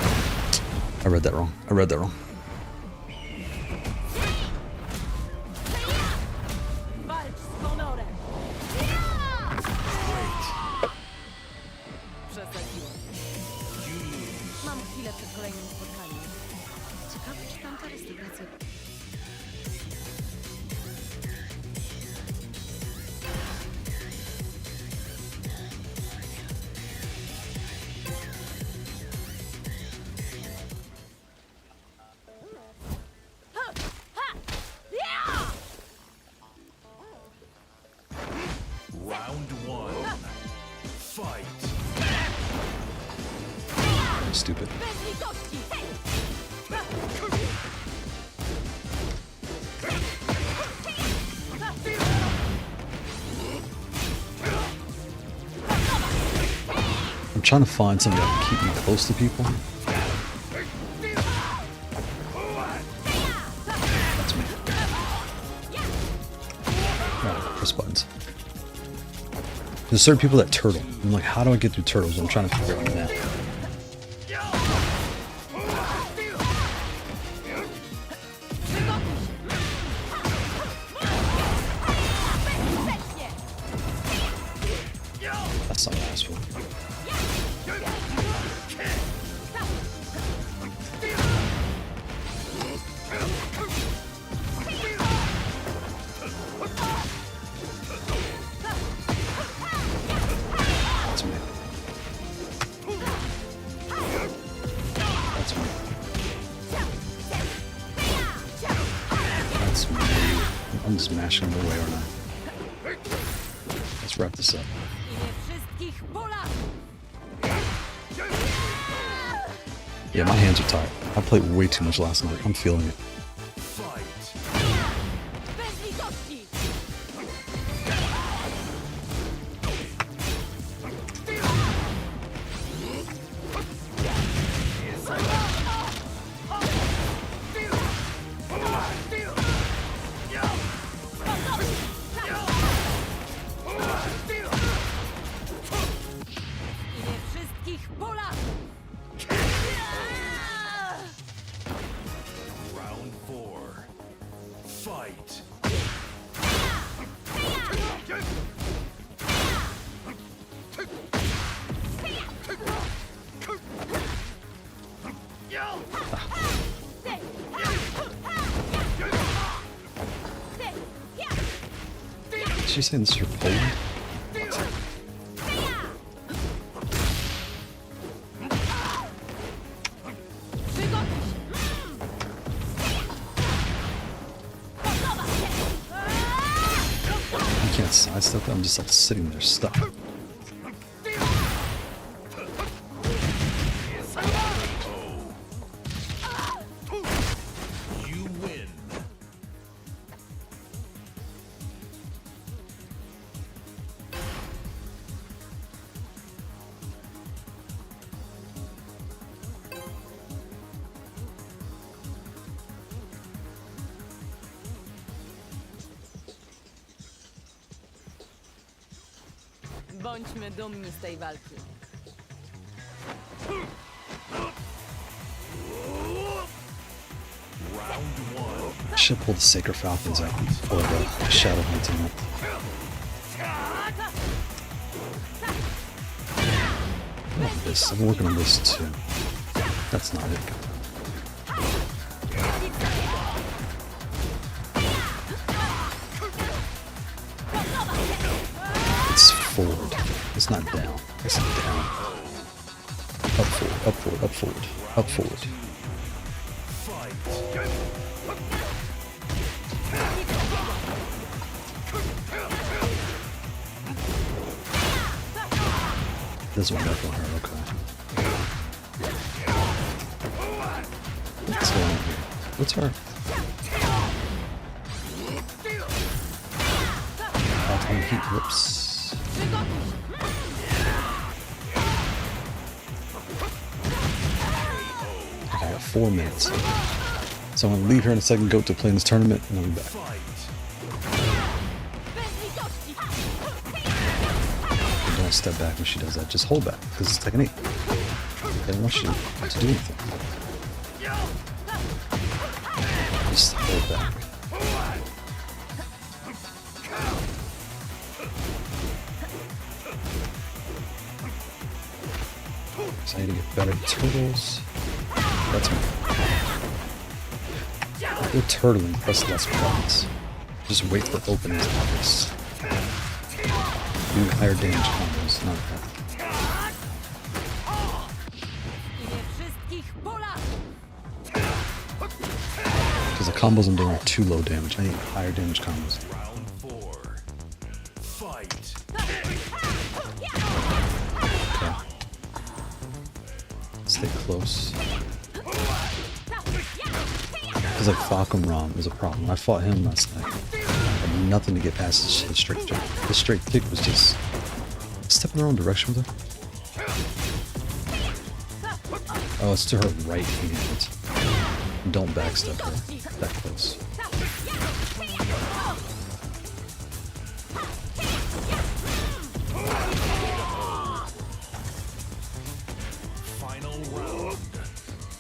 I read that wrong. I read that wrong. Walcz z honorem! Przesadziłem. Mam chwilę przed kolejnym spotkaniem. Ciekawe, czy tamta restauracja... Round 1. Fight. Stupid. Bez litości! I'm trying to find something that can keep me close to people. That's me. Alright, press buttons. There's certain people that turtle. I'm like, how do I get through turtles? I'm trying to figure out that. That's some asshole. That's me. That's me. That's me. I'm just mad mashing them away, aren't I? Let's wrap this up. I nie wszystkich Polaków! Yeah, my hands are tired. I played way too much last night. I'm feeling it. Fight. Bez litości! I nie wszystkich Polaków! Round 4. Fight. Did she say this is your Poland? Przygotuj się! I can't sidestep that. I'm just like sitting there stuck. You win. Bądźmy dumni z tej walki. Round 1. I should pull the Sacred Falcons out or the Shadow Hunting out. I want this. I've been working on this too. That's not it. It's forward. It's not down. It's down. Up forward, up forward, up forward, up forward. This one definitely hurt, okay. What's going on here? What's her? Heat, whoops. Okay, I got 4 minutes. So I'm gonna leave her in a second, go to play in this tournament, and I'll be back. Don't step back when she does that. Just hold back, because it's technique. They don't want you to do anything. Just hold back. So I need to get better at turtles. That's me. We're turtling, that's less problems. Just wait for openings like this. Do higher damage combos, not that. Because the combos I'm doing are too low damage. I need higher damage combos. Round 4. Fight. Okay. Stay close. Because like Falcon Rom is a problem. I fought him last night. I had nothing to get past his straight kick. His straight kick was just step in the wrong direction with her. Oh, it's to her right hand. Don't backstep her that close. Final round.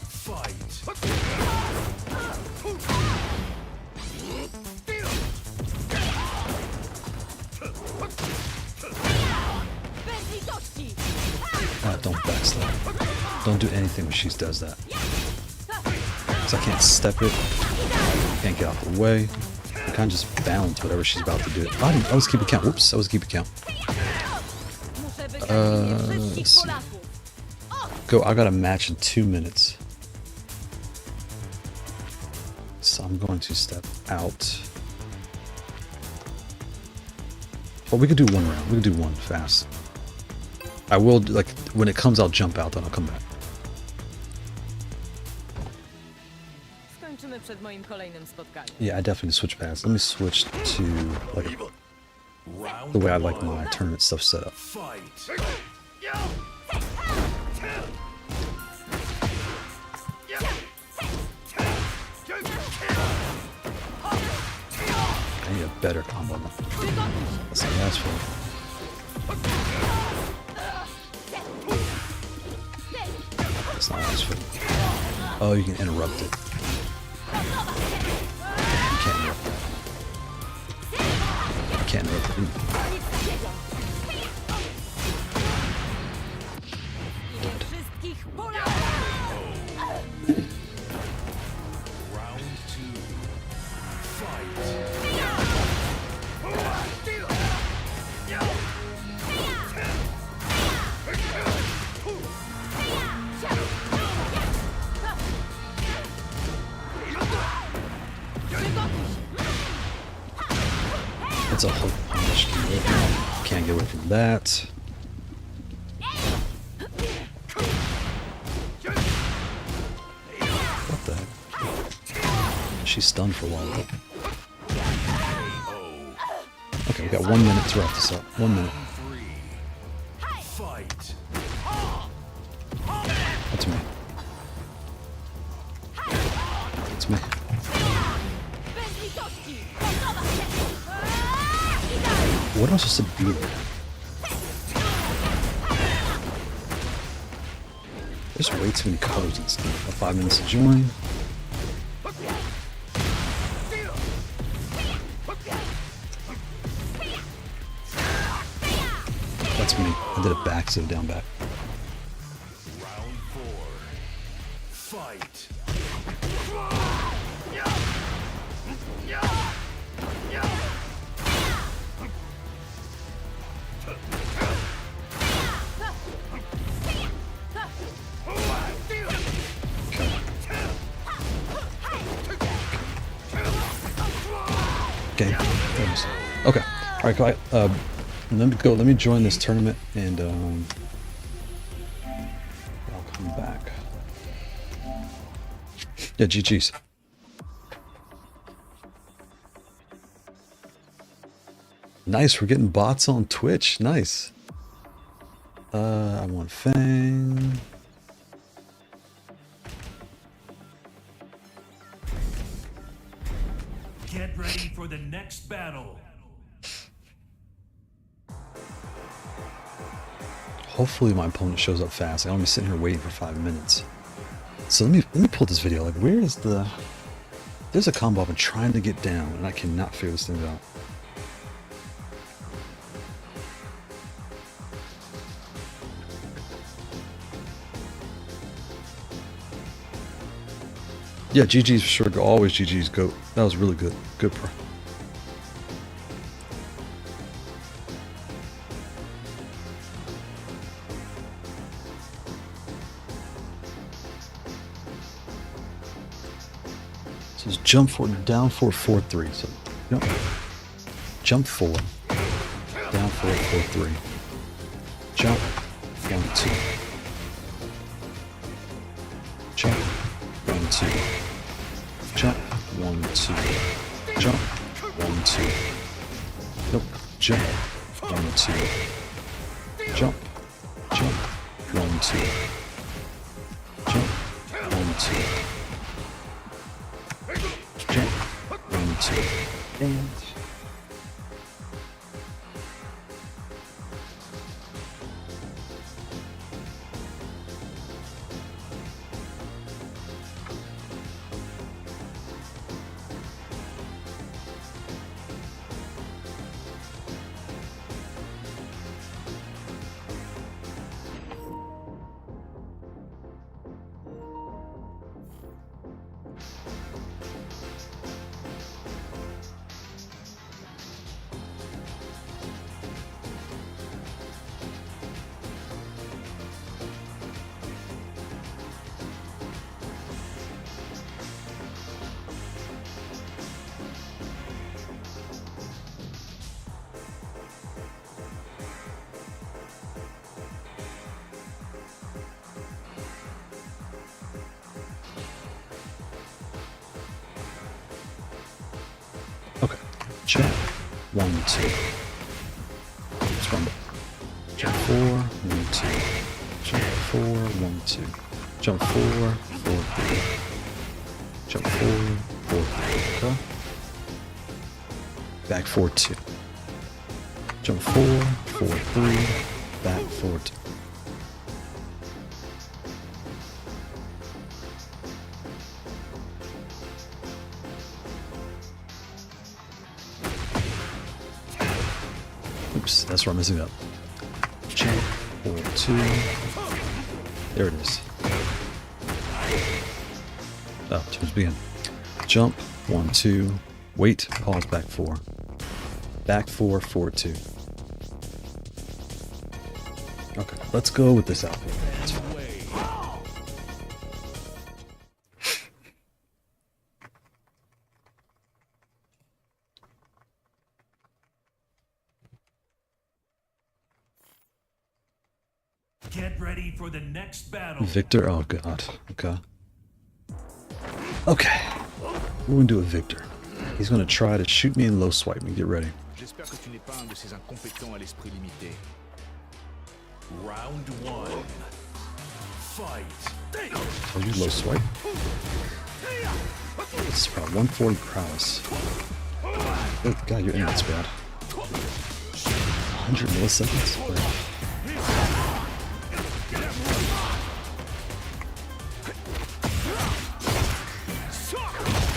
Fight. Don't backstep. Don't do anything when she does that. Because I can't step it. Can't get out the way. I kind of just balance whatever she's about to do. I was keeping count. Whoops, I was keeping count. Let's see. Go. I got a match in 2 minutes. So I'm going to step out. Oh, we could do one round. We could do one fast. I will, like, when it comes, I'll jump out, then I'll come back. Skończymy przed moim kolejnym spotkaniem. Yeah, I definitely switch fast. Let me switch to, like, Round the way I like my one. tournament stuff set up. Fight. I need a better combo. That's the last one. That's not last one. Oh, you can interrupt it. You can't interrupt that. You can't interrupt it. Wszystkich pola! Round two. Fight. That's a hook punish. Can't get away from that. What the heck? She's stunned for a while. Okay, we got 1 minute to wrap this up. 1 minute. Three. Fight. That's me. That's me. Bez litości! What am I supposed to do? There's way too many colors in this game. 5 minutes to join. That's me. I did a back, so down back. Round four. Fight. Okay. Thanks. Okay. All right. Let me go. Let me join this tournament, and I'll come back. Yeah. GG's. Nice. We're getting bots on Twitch. Nice. I want Fang. Get ready for the next battle. Hopefully my opponent shows up fast. I don't be sitting here waiting for 5 minutes. So let me pull this video. Like, where is the? There's a combo I've been trying to get down, and I cannot figure this thing out. Yeah, GG's for sure. Always GG's GOAT. That was really good. Good pro. So it's jump 4, down 4, 4, 3. So jump 4, down 4, 4, 3. Jump 1, 2. Jump 1, 2. Jump 1, 2. Jump 1, 2. Nope. Jump 1, 2. Jump. Jump 1, 2. Jump 1, 2. Jump 1, 2. And Jump. 1, 2. Scramble. Jump 4, 1, 2. Jump 4, 1, 2. Jump 4, 4, 3. Jump 4, 4, 3. Okay. Back 4, 2. Jump 4, 4, 3. Back 4, 2. Oops, that's where I'm messing up. Jump 4, 2. There it is. Oh, turns begin. Jump 1, 2. Wait. Pause. Back 4. Back 4, 4, 2. Okay, let's go with this outfit. That's fine. Get ready for the next battle. Victor, oh god. Okay. Okay. We're gonna do a Victor. He's gonna try to shoot me and low swipe me. Get ready. J'espère que tu n'es pas un de ces incompétents à l'esprit limité. Round 1. Fight. Oh, you low swipe? This is about 140 prowess. Oh god, your internet's bad. 100 milliseconds?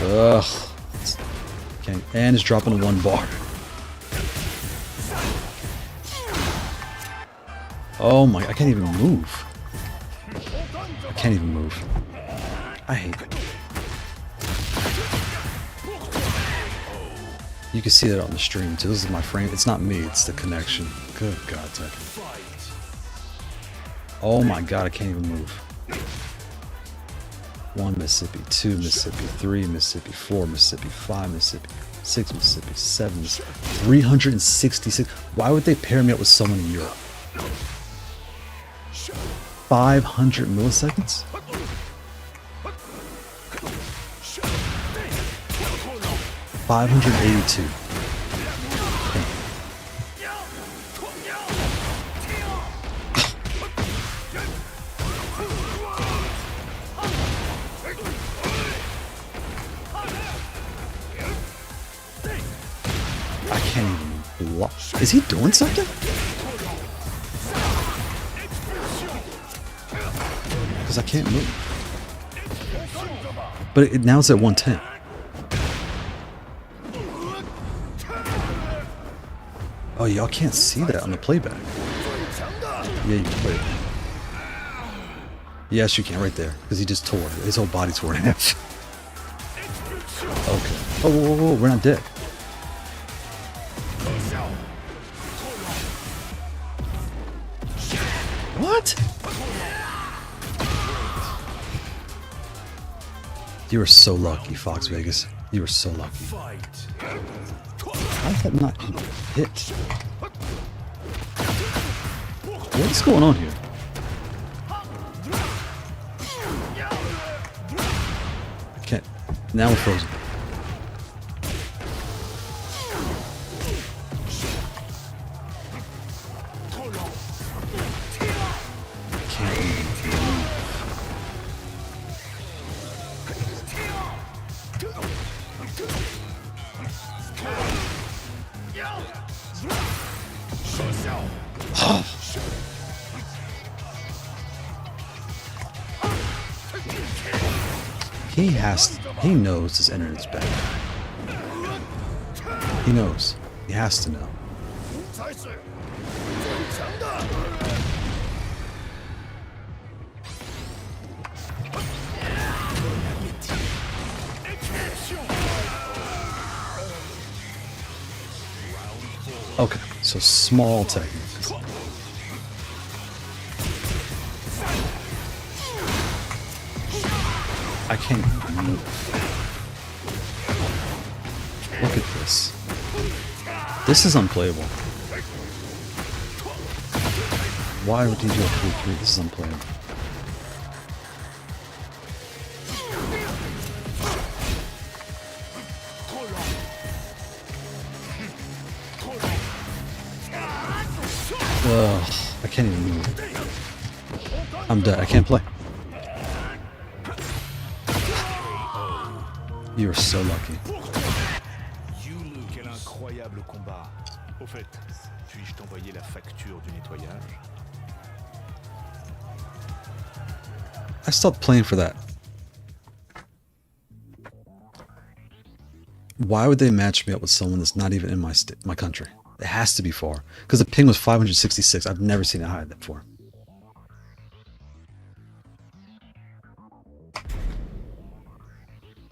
Ugh. Okay, and it's dropping to 1 bar. Oh my, I can't even move. I can't even move. I hate it. You can see that on the stream too. This is my frame. It's not me, it's the connection. Good god, Tekken. Oh my god, I can't even move. 1 Mississippi, 2 Mississippi, 3 Mississippi, 4 Mississippi, 5 Mississippi, 6 Mississippi, 7 Mississippi, 366. Why would they pair me up with someone in Europe? 500 milliseconds? $582. I can't even block. Is he doing something? Because I can't move. But now it's at 110. Oh, y'all can't see that on the playback. Yeah, you can. Wait. Yes, you can right there. Because he just tore. His whole body tore in half. Okay. Oh, whoa, whoa, whoa. We're not dead. What? You were so lucky, Fox Vegas. You were so lucky. How did that not hit? What's going on here? I can't. Now we're frozen. He knows his internet's bad. He knows. He has to know. Okay, so small techniques. I can't move. Look at this. This is unplayable. Why would he do a 3-3? This is unplayable. I can't even move. I'm dead. I can't play. You are so lucky. Quel incroyable combat. Au fait, puis-je t'envoyer la facture du nettoyage? I stopped playing for that. Why would they match me up with someone that's not even in my country? It has to be far. Because the ping was 566. I've never seen it higher than before.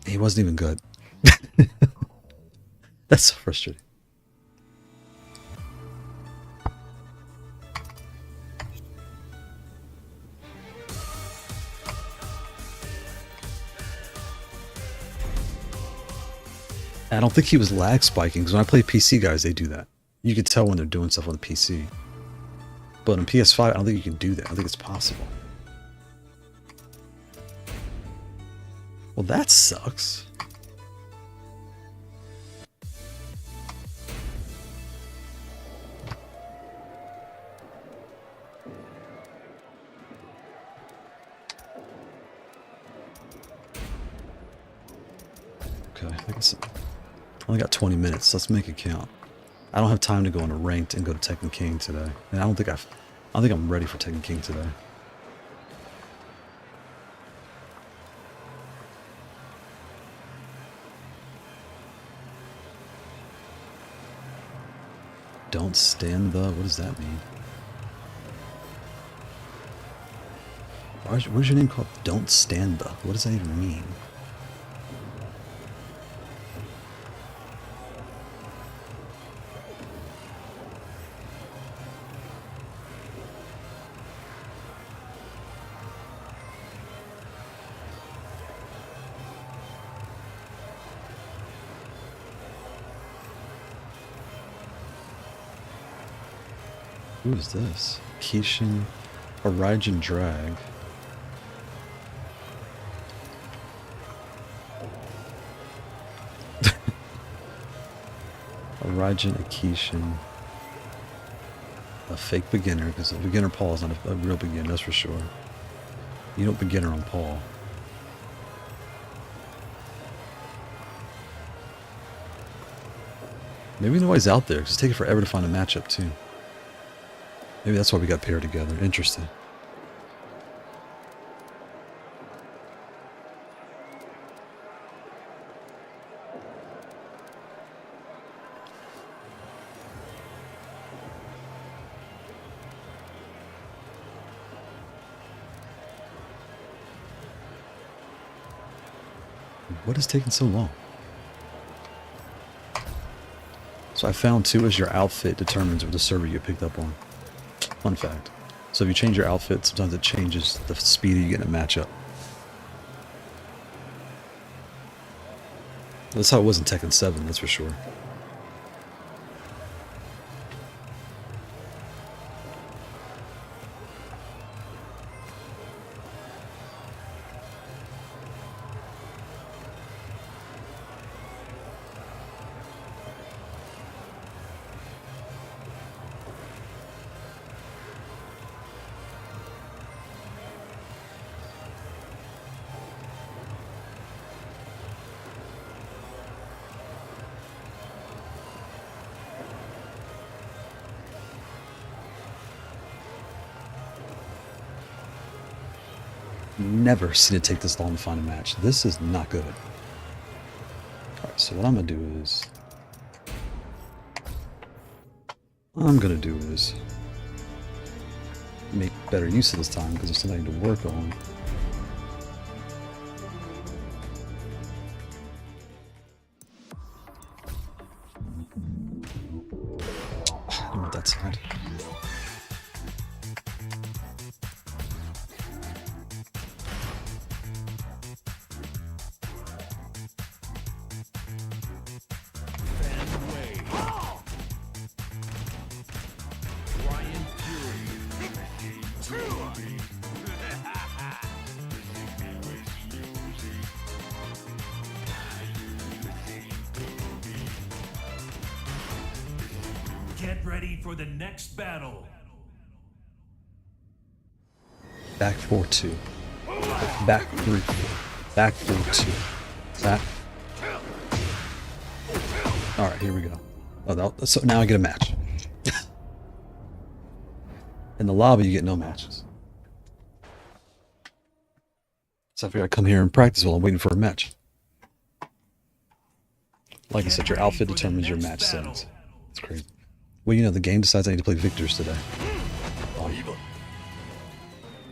He wasn't even good. That's so frustrating. I don't think he was lag spiking, because when I play PC guys, they do that. You can tell when they're doing stuff on the PC. But on PS5, I don't think you can do that. I don't think it's possible. Well, that sucks. Okay, I guess I only got 20 minutes. Let's make it count. I don't have time to go into ranked and go to Tekken King today. And I don't think I'm ready for Tekken King today. Don't stand the... What does that mean? What is your name called? Don't stand the... What does that even mean? Who is this? Kishin Origin Drag. Origin Akishin. A fake beginner, because a beginner Paul is not a real beginner, that's for sure. You don't beginner on Paul. Maybe nobody's out there, because it's taking forever to find a matchup too. Maybe that's why we got paired together. Interesting. What is taking so long? So I found too, is your outfit determines what the server you get picked up on. Fun fact. So if you change your outfit, sometimes it changes the speed you get in a matchup. That's how it was in Tekken 7, that's for sure. Never seen it take this long to find a match. This is not good. Alright, so what I'm gonna do is make better use of this time because there's something to work on. I don't want that side. Get ready for the next battle. Back 4-2. Back 3-4. Back 4-2. Back. Alright, here we go. Oh, so now I get a match. In the lobby, you get no matches. So I figured I'd come here and practice while I'm waiting for a match. Like I said, your outfit determines your match settings. It's crazy. Well, you know, the game decides I need to play Victors today. Oh.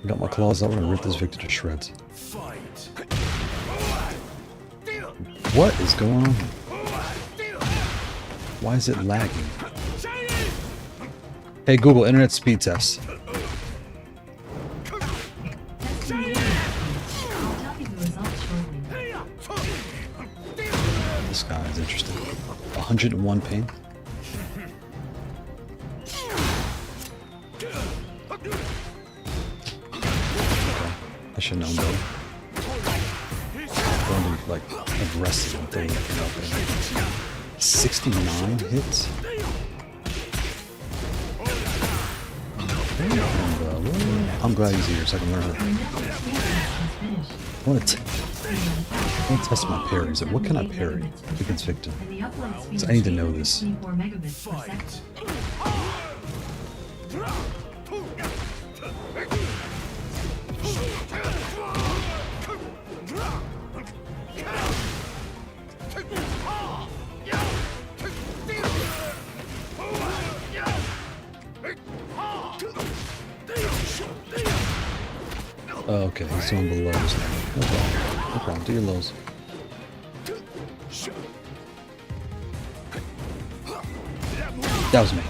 I got my claws out, we're gonna rip this Victor to shreds. What is going on here? Why is it lagging? Hey Google, internet speed test. Testing the internet. I'll tell you the results shortly. This guy is interesting. 101 ping. I should have known better. I'm going to be like aggressive and throwing it up. 69 hits. And, I'm glad he's here so I can learn how to. Your network speed test is finished. I want to test my parries. What can I parry against Victor? And the upload speed So I need to know this. 24 megabits per second. Oh, okay, he's doing the lows now. No problem. No problem. Do your lows. That was me.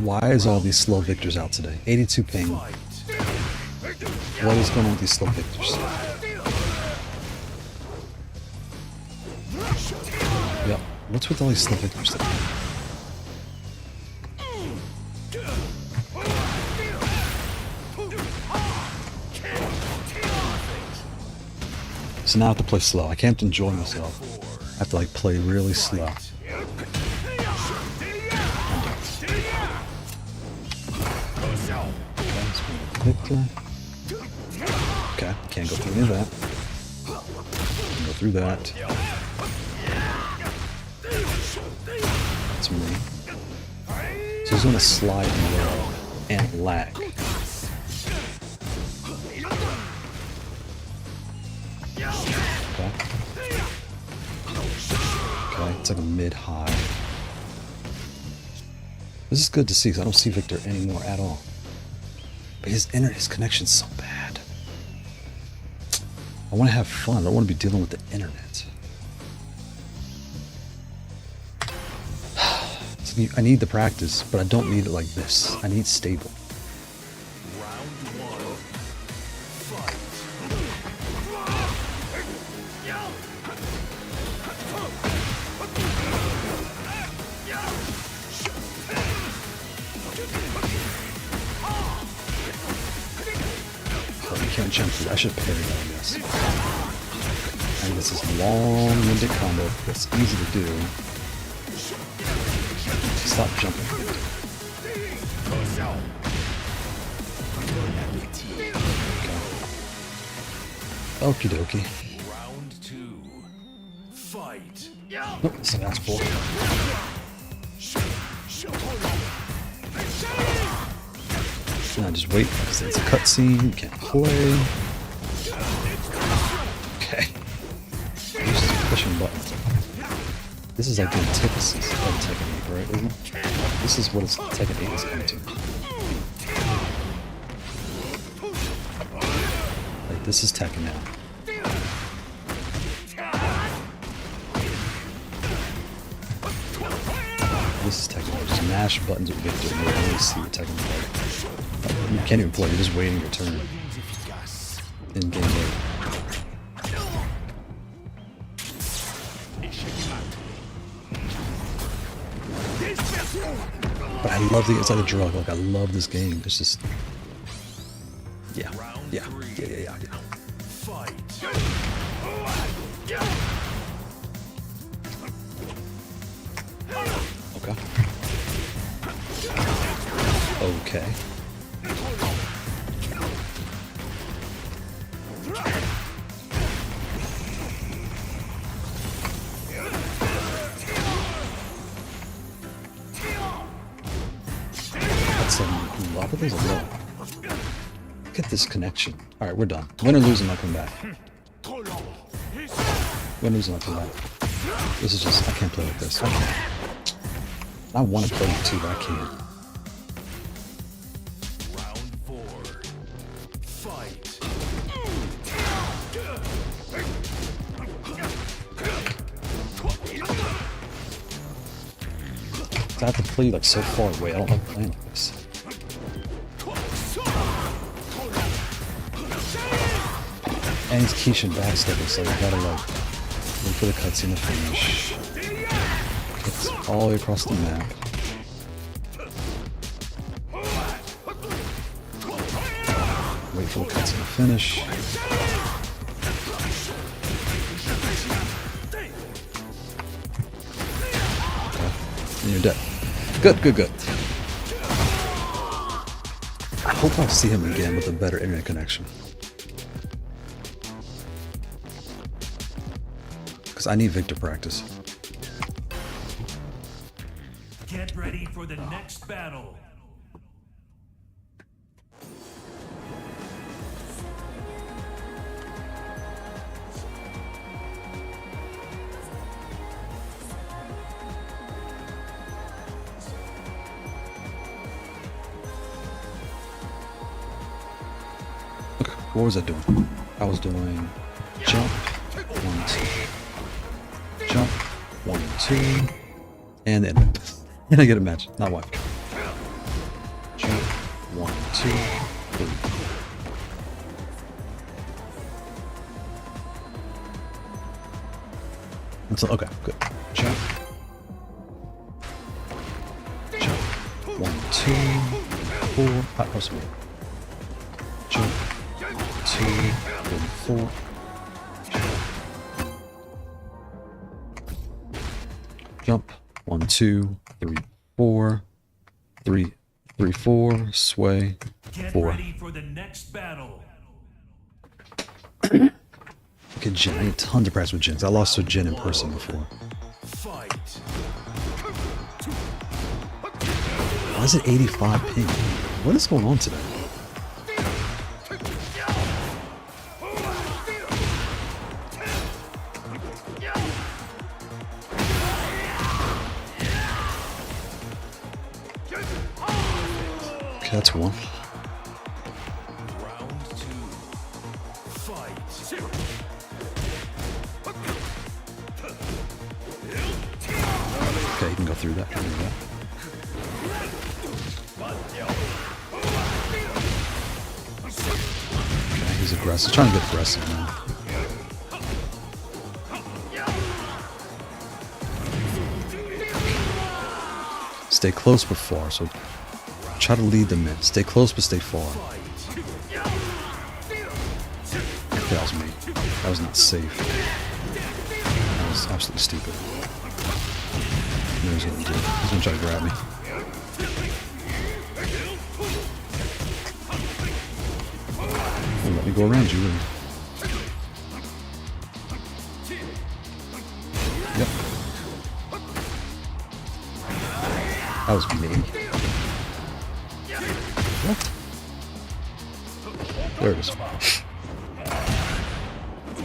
Why is all these slow Victors out today? 82 ping. What is going on with these slow Victors? Yep. What's with all these slow Victors today? So now I have to play slow. I can't enjoy myself. I have to like play really slow. Victor. Okay, can't go through any of that. Can't go through that. That's me. So he's gonna slide low and lag. Okay. Okay, it's like a mid-high. This is good to see because I don't see Victor anymore at all. But his connection's so bad. I want to have fun. I don't want to be dealing with the internet. So I need the practice, but I don't need it like this. I need stable. Can't jump through. I should parry that, I guess. And this is long-winded combo that's easy to do. Stop jumping. Okay. Okie dokie. Round 2. Fight. Nope, it's an ass pull. And I just wait because it's a cutscene, you can't play. Okay. You're just pushing buttons. This is like the antithesis of Tekken 8, right? Isn't it? This is what Tekken 8 is coming to. Like, this is Tekken now. This is Tekken. Just mash buttons with Victor and you only see what Tekken is like. You can't even play, you're just waiting your turn. In game mode. But I love it's like a drug, like I love this game. It's just yeah. okay. That's a lot of things are low. Look at this connection. Alright, we're done. Win or lose, I'm not coming back. Win or lose, I'm not coming back. This is just, I can't play like this. I can't. I want to play it too, but I can't. Round 4. Fight. I have to play like so far away. I don't like playing like this. And he's Keisha backstepping, so you gotta like wait for the cutscene to finish. It's all the way across the map. Wait for the cutscene to finish. Okay. And you're dead. Good, good, good. I hope I'll see him again with a better internet connection. Because I need Victor practice. Get ready for the next battle. Okay, what was I doing? I was doing jump, 1, 2. Jump, 1, 2. And then, and I get a match, not one. Jump, 1, 2, 3. And so, okay, good. Jump. Jump. 1, 2, 4. What's me? Jump. 2, 3, 4. Jump. 1, 2, 3, 4. 3, 3, 4. Sway. Get 4. ready for the next battle. Look at Jin. I need tons of practice with Jin. I lost to Jin in person before. Fight. Why is it 85 ping? What is going on today? Okay, that's one. Round 2. Fight. Okay, you can go through that. Can do that. Okay, he's aggressive. He's trying to get aggressive now. Stay close but far, so try to lead them in. Stay close but stay far. Okay, that was me. That was not safe. That was absolutely stupid. He knows what to do. He's gonna try to grab me. Well, let me go around you. Really. Yep. That was me. What? There it is.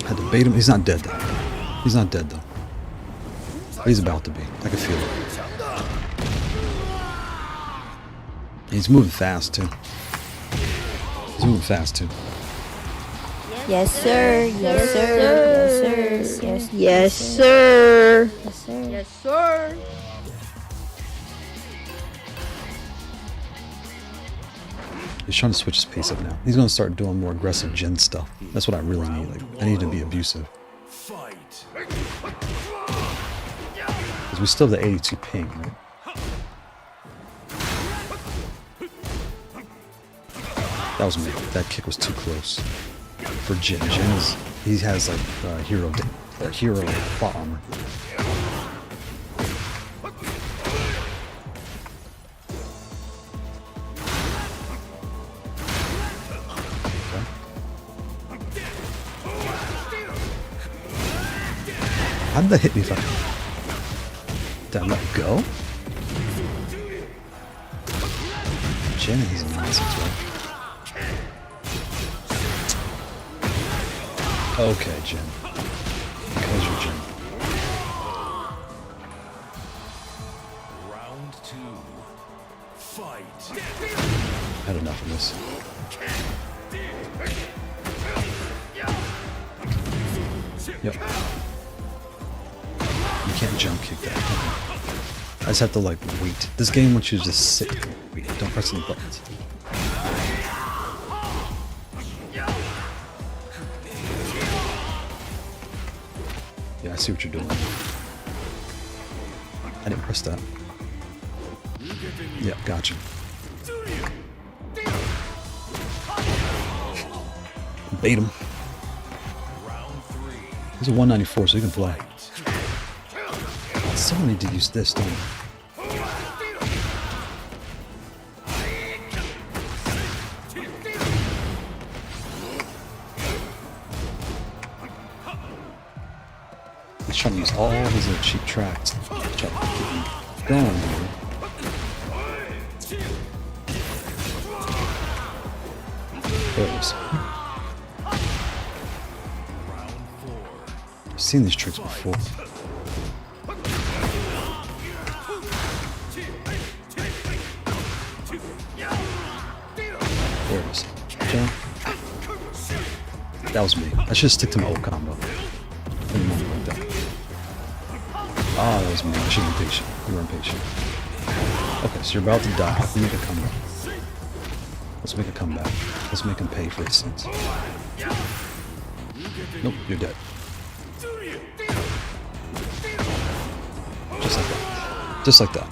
I had to bait him. He's not dead though. He's not dead though. But he's about to be. I can feel it. He's moving fast too. He's moving fast too. Yes, sir. Yes, sir. Yes, sir. Yes, yes, sir. Yes, sir. Yes, sir. He's trying to switch his pace up now. He's gonna start doing more aggressive gen stuff. That's what I really need. Like, I need to be abusive. Fight. Because we still have the 82 ping, right? That was me. That kick was too close for Jin. Jin is, he has like hero plot armor. How did that hit me if I... Did I let it go? Jen is nonsense, right? Okay, Jen. Because you're Jen. Round 2. Fight. I had enough of this. Yep. You can't jump kick that. Okay. I just have to like wait. This game wants you to just sit and wait. Don't press any buttons. Yeah, I see what you're doing. I didn't press that. Yep, gotcha. Bait him. He's a 194, so he can fly. Someone need to use this, don't we? He's trying to use all his cheap tracks. Try to get him going here. There it is. I've seen these tricks before. There it is. Jump. That was me. I should stick to my old combo. Didn't want to like that. Ah, that was me. I should be patient. You were impatient. Okay, so you're about to die. How can we make a comeback? Let's make a comeback. Let's make him pay for his sins. Nope, you're dead. Just like that. Just like that.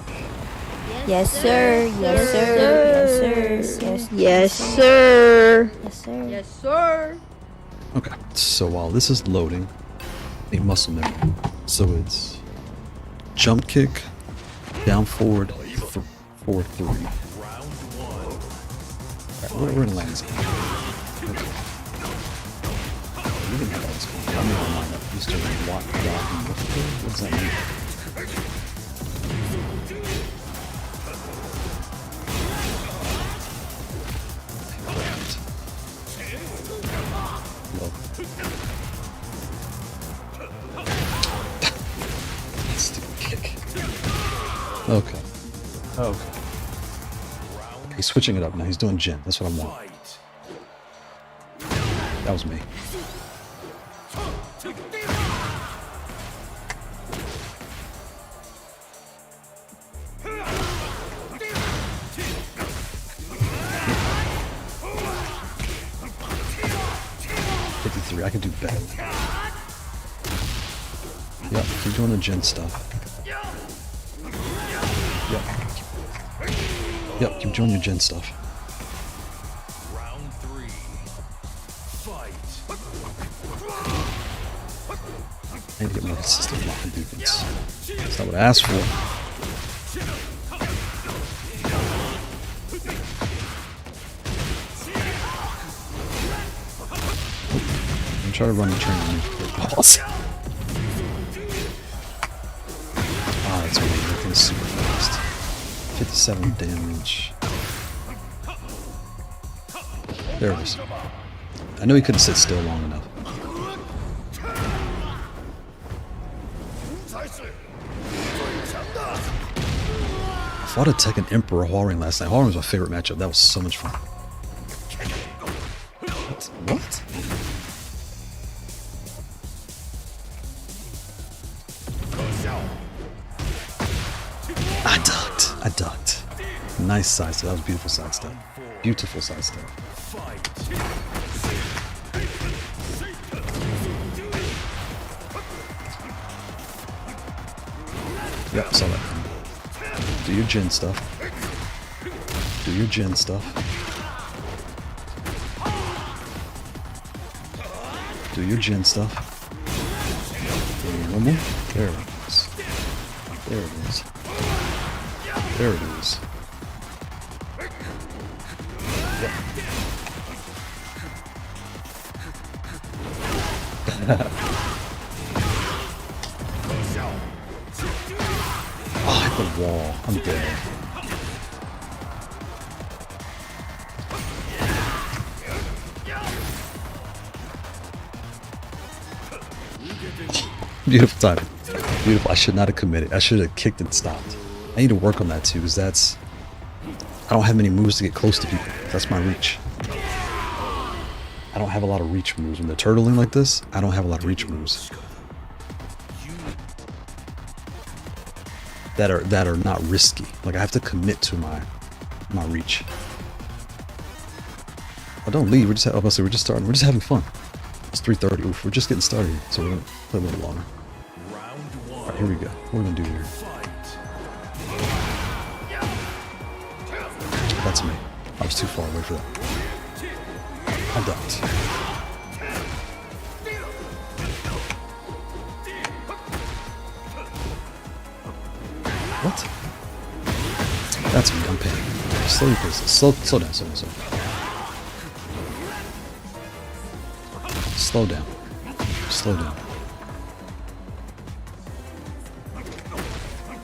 Yes, sir. Yes, sir. Yes, sir. Yes, sir. Yes, sir. Yes, sir. Okay, so while this is loading, a muscle memory. So it's jump kick, down forward, forward 3. Alright, we're in lanes. Okay. You didn't have all this going on. I'm gonna line up. Used to walk, what does that mean? Stupid kick. Okay. Okay. He's switching it up now. He's doing Jin. That's what I want. That was me. I can do better. Yep, keep doing the Jin stuff. Yep, keep doing your Jin stuff. Round 3. Fight. I need to get more consistent blocking defense. That's not what I asked for. Try to run the train on your balls. Ah, that's really looking super fast. 57 damage. There it is. I know he couldn't sit still long enough. I fought a Tekken Emperor Hallring last night. Hallring was my favorite matchup. That was so much fun. What? I ducked. Nice side step. That was beautiful side step. Beautiful side step. Yep, saw that combo. Do your Jin stuff. Do your Jin stuff. Do your Jin stuff. One more. There it is. There it is. There it is. The wall. I'm dead. Beautiful timing. Beautiful. I should not have committed. I should have kicked and stopped. I need to work on that too, because that's... I don't have many moves to get close to people. That's my reach. I don't have a lot of reach moves. When they're turtling like this, I don't have a lot of reach moves. That are not risky. Like I have to commit to my reach. Oh, don't leave. We're just starting. We're just having fun. It's 3:30. Oof, we're just getting started, so we're gonna play a little longer. All right, here we go. What are we gonna do here? That's me. I was too far away for that. I ducked. What? That's me. I'm paying. Slow your pace. Slow down. Slow down. Slow down.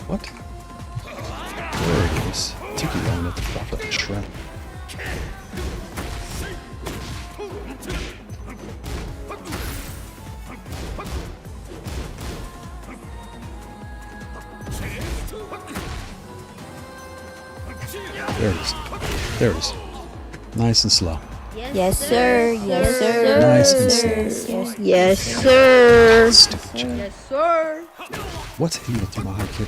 What? There it is. Took you long enough to drop that trap. There it is. There it is. Nice and slow. Yes, sir. Yes, sir. Nice and slow. Yes, sir. Stupid child. Yes, sir. What? He gonna throw my high kick?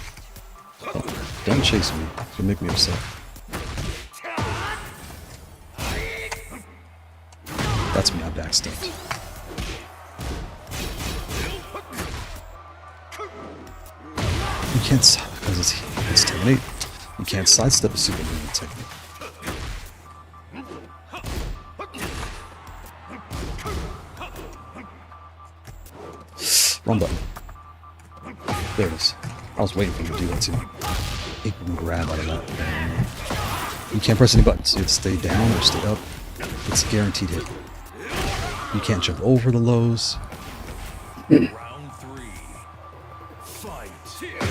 Oh, don't chase me. You'll make me upset. That's me. I backstepped. You can't because it's technique. You can't sidestep a super movement technique. Wrong button. There it is. I was waiting for him to do that too. He can grab out of that. You can't press any buttons. You have to stay down or stay up. It's a guaranteed hit. You can't jump over the lows. Round 3. Fight. Stupid.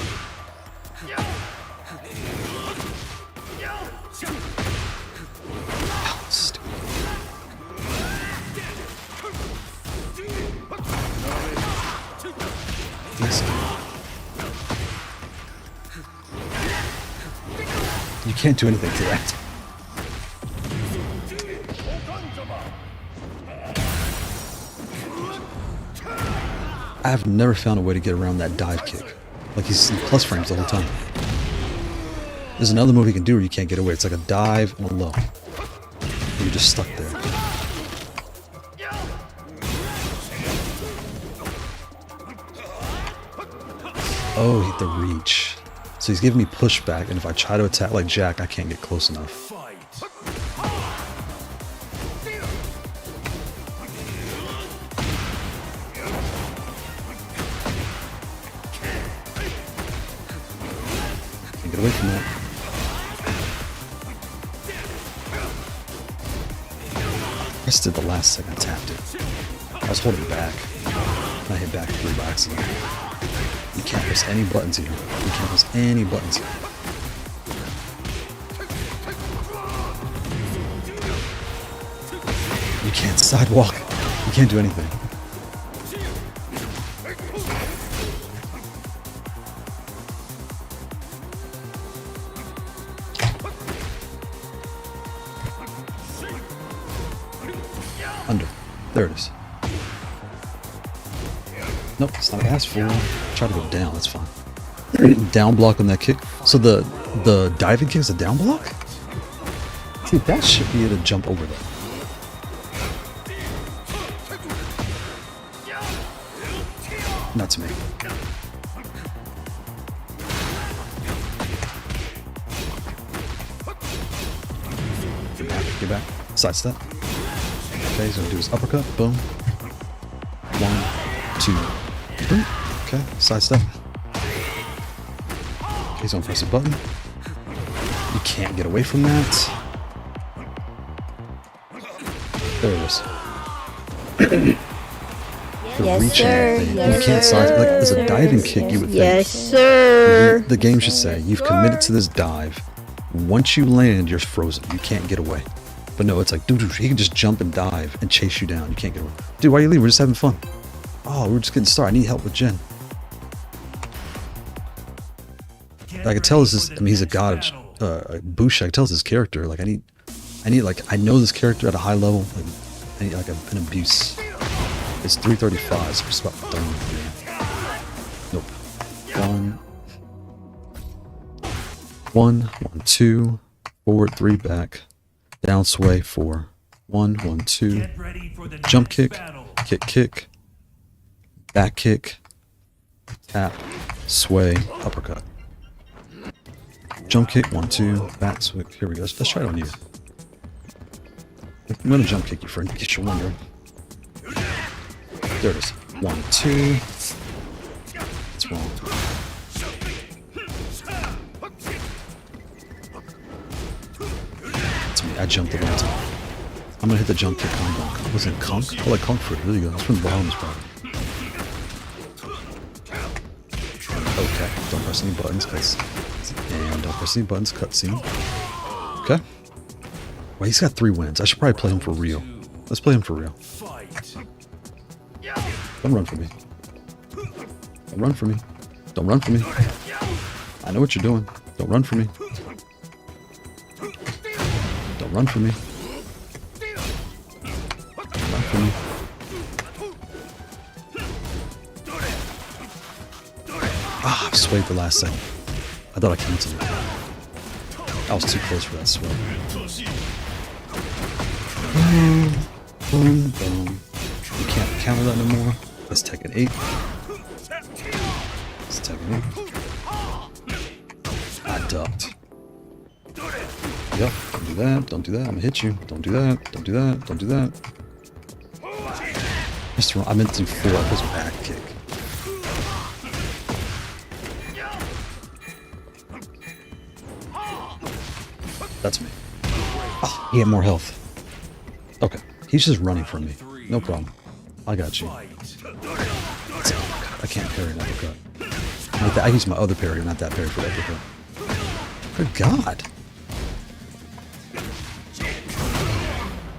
You can't do anything to that. I've never found a way to get around that dive kick. Like he's in plus frames the whole time. There's another move he can do where you can't get away. It's like a dive and a low. And you're just stuck there. Oh, he hit the reach. So he's giving me pushback, and if I try to attack like Jack, I can't get close enough. Fight. Can't get away from that. I just did the last second, I tapped it. I was holding back. And I hit back 3 by accident. You can't press any buttons here. You can't press any buttons here. You can't sidewalk. You can't do anything. Under. There it is. Nope, it's not what I asked for. Try to go down, that's fine. Down block on that kick. So the diving kick is a down block? See, that should be able to jump over that. Not to me. Get back. Sidestep. Okay, he's gonna do his uppercut. Boom. 1, 2, 3. Okay, sidestep. Okay, he's gonna press a button. You can't get away from that. There it is. the Yes, reaching sir. thing. Yes, You can't sir. side like as a diving kick. You would think Yes, sir. the game should say you've committed to this dive. Once you land, you're frozen. You can't get away. But no, it's like, dude, he can just jump and dive and chase you down. You can't get away. Dude, why are you leaving? We're just having fun. Oh, we're just getting started. I need help with Jen. I can tell this is, I mean, he's a god of Bush. I can tell it's his character. Like, I need, like, I know this character at a high level. Like, I need, like, an abuse. It's 335, so it's about done. Nope. 1, 2, forward, 3 back, down sway, 4, 1, 1, 2, jump kick, kick, back kick, tap, sway, uppercut. Jump kick, 1, 2, back sway. Here we go. Let's try it on you. I'm gonna jump kick you, friend, in case you're wondering. There it is. 1, 2. That's wrong. That's me. I jumped it one time. I'm gonna hit the jump kick combo. Was it conk? Oh, like conk fruit. There you go. That's from the Bahamas, probably. Okay. Don't press any buttons, cause and don't press any buttons. Cutscene. Okay. Well, he's got 3 wins. I should probably play him for real. Let's play him for real. Don't run for me. Don't run for me. Don't run for me. I know what you're doing. Don't run for me. Don't run for me. Don't run for me. Ah, I swayed the last second. I thought I canceled it. I was too close for that sway. Boom, boom, boom. You can't counter that no more. Let's take an 8. Let's take an 8. I ducked. Yep, don't do that, don't do that, I'm gonna hit you. Don't do that, don't do that, don't do that. Just wrong. I meant to do 4, that was a back kick. That's me. Oh, he had more health. Okay, he's just running from me. No problem. I got you. I can't parry an uppercut. I use my other parry, not that parry for the uppercut. Good God.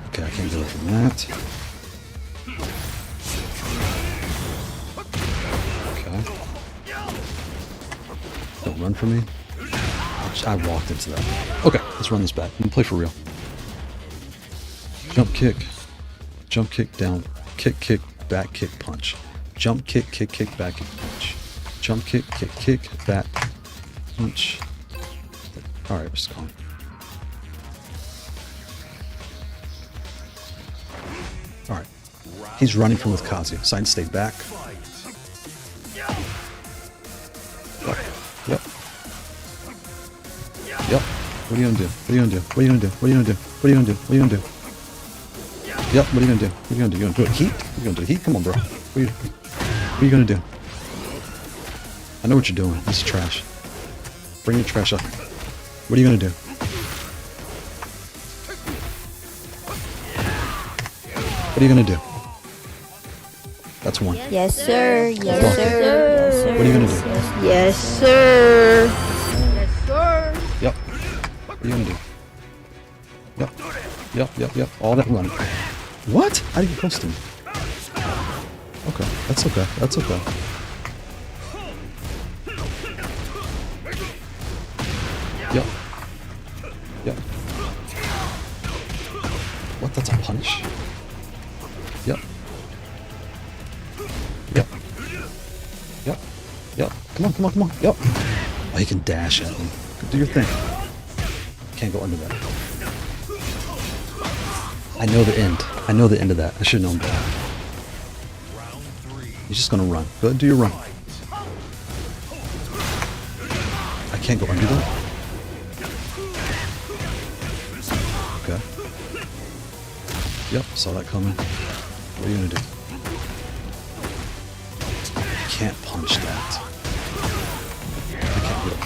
Okay, I can't go from that. Okay. Don't run from me. I walked into that. Okay, let's run this back. I'm gonna play for real. Jump kick, down, kick, back kick, punch. Jump kick, back kick, punch. Jump kick, back, punch. Alright, just calm. Alright. He's running from with Kazuya. Side stay back. Yep. Yep. What are you gonna do? What are you gonna do? What are you gonna do? What are you gonna do? What are you gonna do? What are you gonna do? Yep, what are you gonna do? What are you gonna do? You gonna do a heat? You gonna do a heat? Come on, bro. What are you gonna do? I know what you're doing. This is trash. Bring your trash up. What are you gonna do? What are you gonna do? That's 1. Yes, sir. Yes, sir. What are you gonna do? Yes, sir. Yes, sir. Yep. What are you gonna do? Yep. All that running. What? I didn't get close to me. Okay, that's okay. That's okay. Yep. What? That's a punch? Yep. Come on. Yep. Oh, you can dash at me. Do your thing. Can't go under that. I know the end. I know the end of that. I should have known better. He's just gonna run. Go ahead, do your run. I can't go under that. Okay. Yep, saw that coming. What are you gonna do? I can't punch that.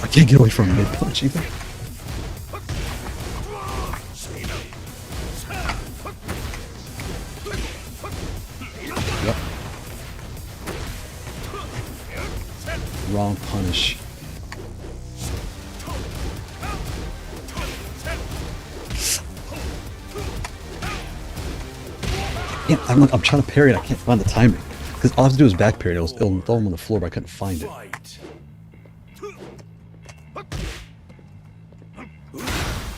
I can't get away from mid punch either. Yep. Yeah, I'm trying to parry and I can't find the timing. Because all I have to do is back parry. It'll throw him on the floor, but I couldn't find it. Fight.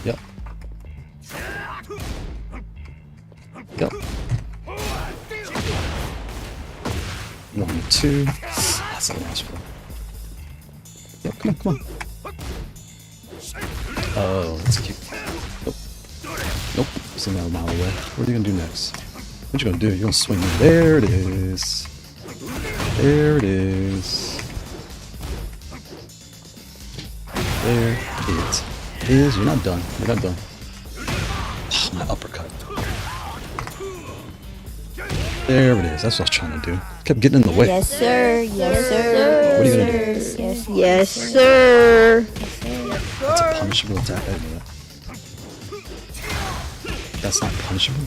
Yep. Yep. 1, 2. That's the last one. Yep, come on, come on. Oh, that's cute. Nope. Nope. So now a mile away. What are you gonna do next? What you gonna do? You're gonna swing. There it is. There it is. There it is. You're not done. You're not done. Oh, my uppercut. There it is. That's what I was trying to do. Kept getting in the way. Yes, sir. Yes, sir. What are you gonna do? Yes, yes, sir. That's a punishable attack. I didn't know that. That's not punishable?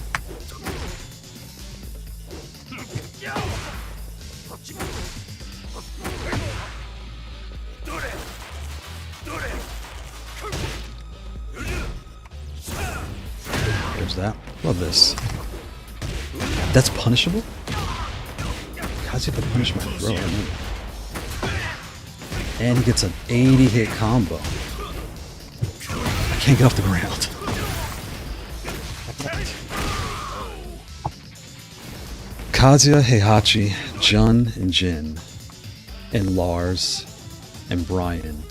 There's that. Love this. That's punishable? How's he have to punish my throw? And he gets an 80 hit combo. I can't get off the ground. Kazuya, Heihachi, Jun, and Jin, and Lars, and Brian,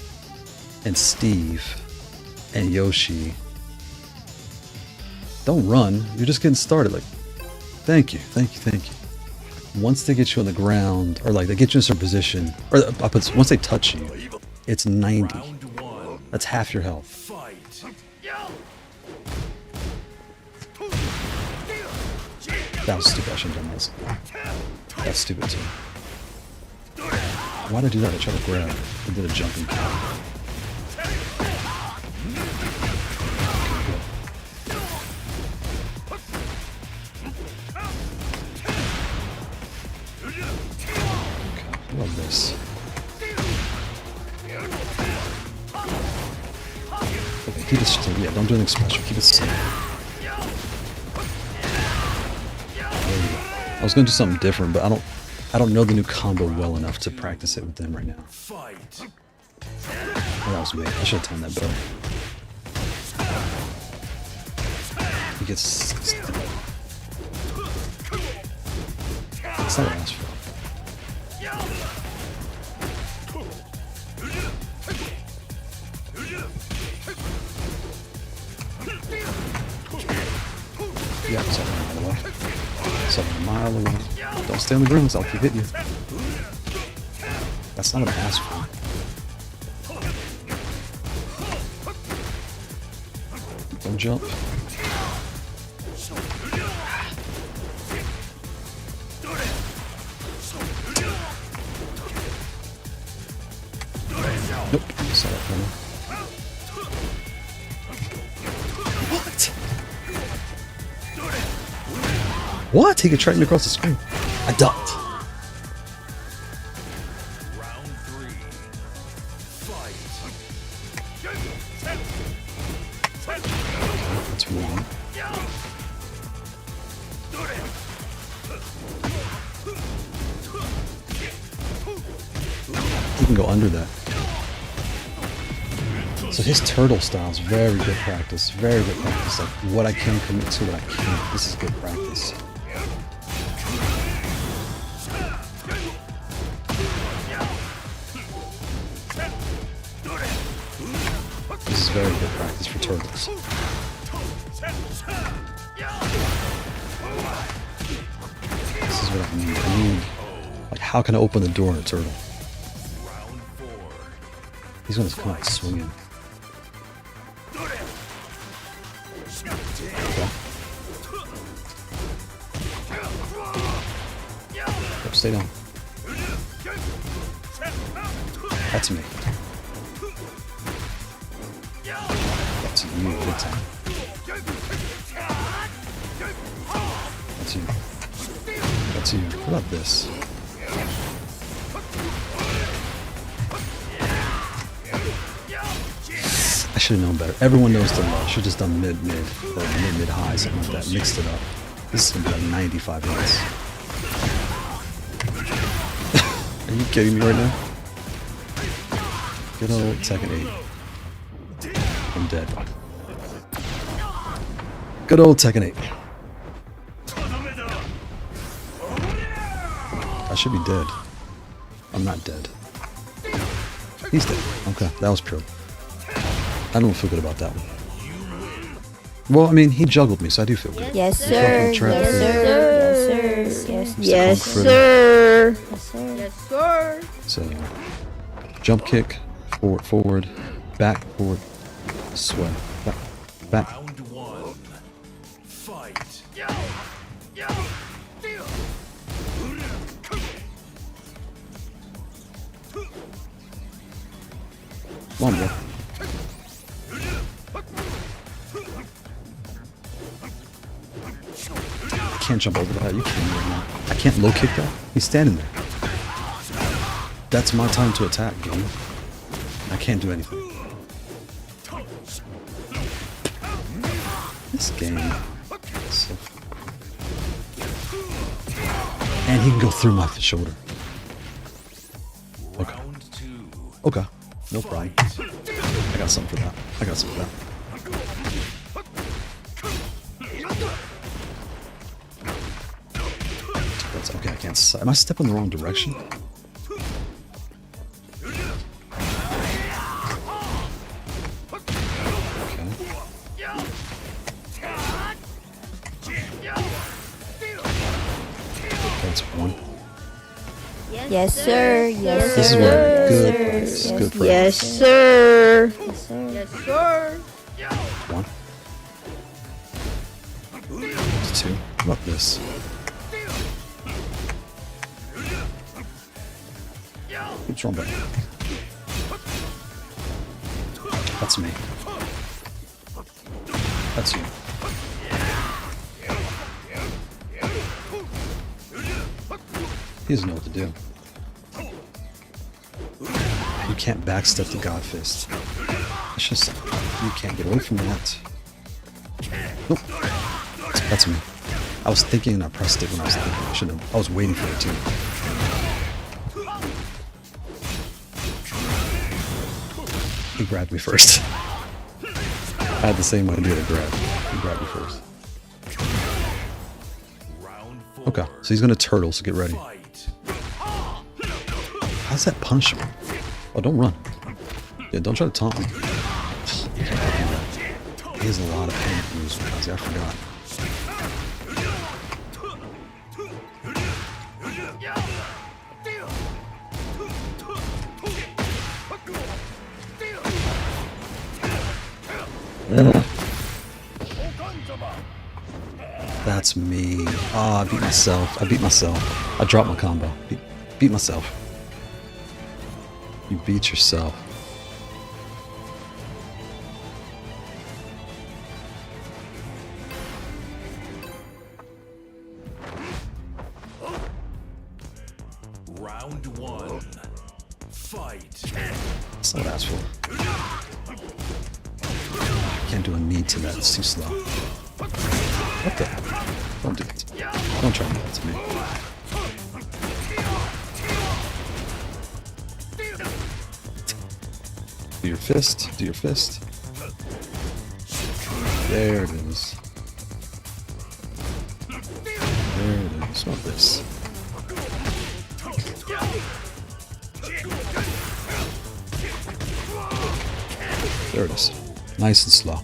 and Steve, and Yoshi. Don't run. You're just getting started. Like, thank you, thank you, thank you. Once they get you on the ground, or like they get you in a certain position, or once they touch you, it's 90. Round 1. That's half your health. Fight. That was stupid. I shouldn't have done this. That's stupid too. Why'd I do that? I tried to grab. I did a jumping kick. Love this. Okay, keep it still. Yeah, don't do anything special. Keep it still. I was gonna do something different, but I don't know the new combo well enough to practice it with them right now. Fight. Oh, that was me. I should have timed that better. He gets. That's not what I asked for. Yeah, 7 mile away. 7 mile away. Don't stay on the ground, I'll keep hitting you. That's not what I asked for. Don't jump. Nope, I saw that coming. What? He could try me across the screen. I ducked. Round 3. Fight. That's one. He can go under that. So his turtle style is very good practice. Very good practice. Like what I can commit to, what I can't. This is good practice. This is very good practice for turtles. This is what I need. I need, like, how can I open the door in a turtle? Round 4. He's gonna come out swinging. Okay. Yep, stay down. That's me. That's you, big time. That's you. That's you. What about this? I should have known better. Everyone knows the low. Should have just done mid, or mid, high, something like that. Mixed it up. This is gonna be like 95 hits. Are you kidding me right now? Good old Tekken 8. I'm dead. Good old Tekken 8. I should be dead. I'm not dead. He's dead. Okay, that was pure. I don't feel good about that one. Well, I mean, he juggled me, so I do feel good. Yes, sir. Fucking Yes, trap sir. Yes, sir. Yes, sir. So, jump kick, forward, back, forward, sway, back. Round 1. Fight. Come on, bro. I can't jump over that. You kidding me right now? I can't low kick that. He's standing there. That's my time to attack, game. I can't do anything. This game. So... And he can go through my shoulder. Okay. Round 2. Okay. No problem. I got something for that. I got something for that. That's okay. I can't. Am I stepping the wrong direction? That's one. Yes, sir. Yes, sir. This is where good practice. Good practice. Yes, sir. Yes, sir. One. Two. How about this? Keep wrong back. That's me. That's you. He doesn't know what to do. You can't backstep the God Fist. It's just, you can't get away from that. Nope. That's me. I was thinking and I pressed it when I was thinking. I shouldn't have. I was waiting for it too. He grabbed me first. I had the same idea to grab. He grabbed me first. Round 4. Okay, so he's gonna turtle, so get ready. Fight. How's that punishable? Oh, don't run. Yeah, don't try to taunt me. He has a lot of panic moves, guys. I forgot. That's me. Ah, I beat myself. I beat myself. I dropped my combo. Beat myself. You beat yourself. Round 1. Fight. That's not what I asked for. I can't do a knee to that. It's too slow. What the hell? Don't do it. Don't try to do that to me. Do your fist. Do your fist. There it is. There it is. What this? There it is. Nice and slow.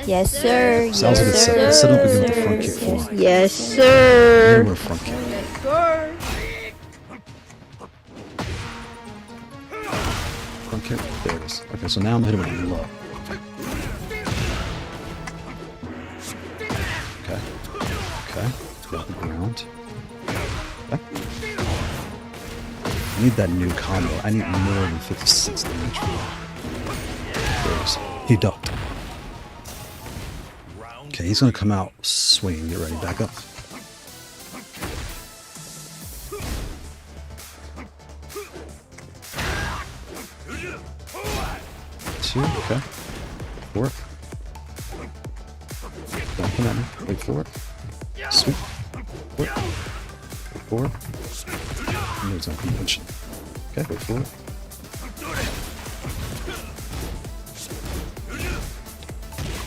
Yes, sir. Sounds like it's set. Let's set up again with the front kick for me. Yes, sir. Anywhere front kick. Front kick. There it is. Okay, so now I'm hitting with a low. Okay. Okay. Get off the ground. Okay. I need that new combo. I need more than 56 damage for that. There it is. He ducked. Okay, he's gonna come out swinging. Get ready. Back up. Two. Okay. For it. Don't come at me. Wait for it. Sweep. Wait for it. I know it's not convention. Okay, wait for it.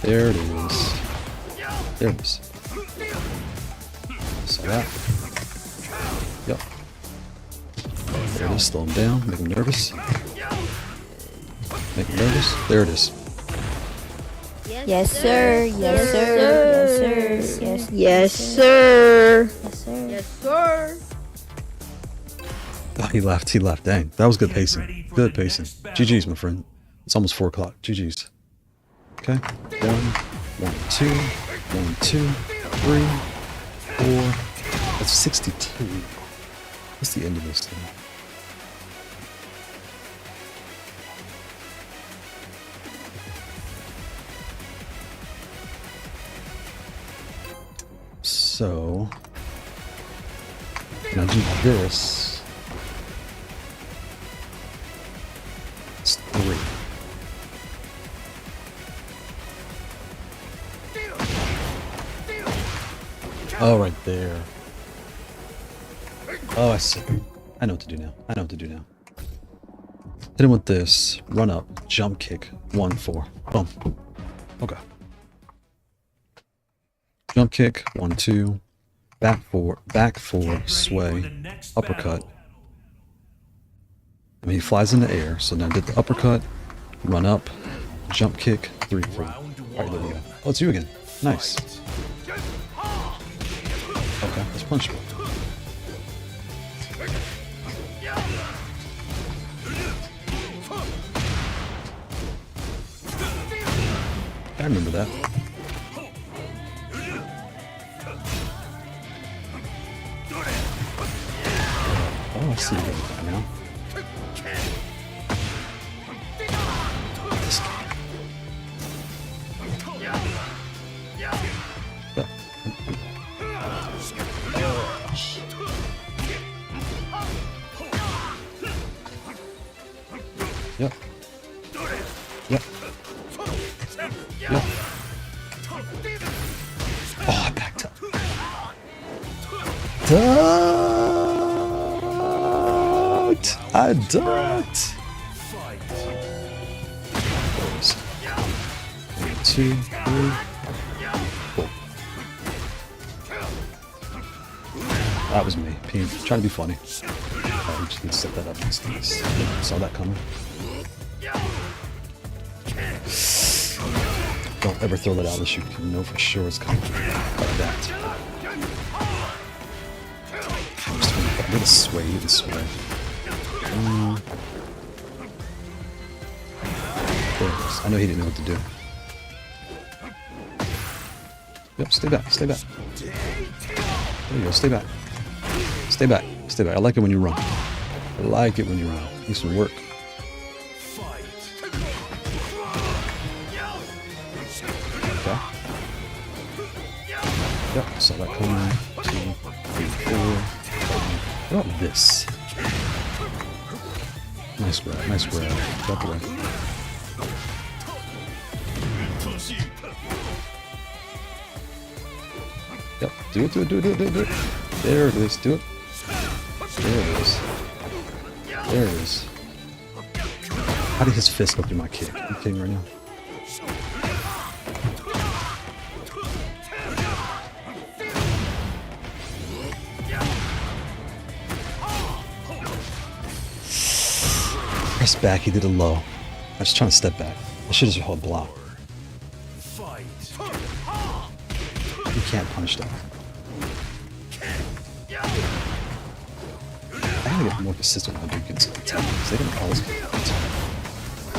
There it is. There it is. So that. Yep. There it is. Slow him down. Make him nervous. Make him nervous. There it is. Yes, sir. Yes, sir. Yes, sir. Yes, yes, sir. Yes, sir. Oh, he laughed. He laughed. Dang. That was good pacing. Good pacing. GG's, my friend. It's almost 4 o'clock. GG's. Okay. 1, 1, 2, 1, 2, 3, 4. That's 62. What's the end of this thing? So, when I do this, it's 3. Oh, right there. Oh, I see. I know what to do now. I know what to do now. Hit him with this. Run up. Jump kick. 1, 4. Boom. Okay. Jump kick. 1, 2. Back 4. Sway. Uppercut. I mean, he flies in the air. So now did the uppercut. Run up. Jump kick. 3, 4. Alright, there we go. Oh, it's you again. Nice. Okay, let's punch him. I remember that. Oh, I see what you're doing now. This guy. Yep. Yep. Yep. Oh, I backed up. Ducked! I ducked! 1, 2, 3, 4. That was me. Trying to be funny. We just need to set that up next to this. Saw that coming. Don't ever throw that out unless you can know for sure it's coming. Like that. I'm gonna sway, you can sway. There it is. I know he didn't know what to do. Yep, stay back, stay back. There you go, stay back. Stay back, stay back. I like it when you run. I like it when you run. Needs some work. Okay. Yep, saw that coming. 2, 3, 4. What about this? Nice grab, nice grab. Back away. Yep, do it, do it, do it, do it, do it, do it. There it is, do it. There it is. There it is. How did his fist go through my kick? Are you kidding right now? Press back, he did a low. I was trying to step back. I should have just held block. You can't punish that. I gotta get more consistent when I do against attack, because they don't always get attack. I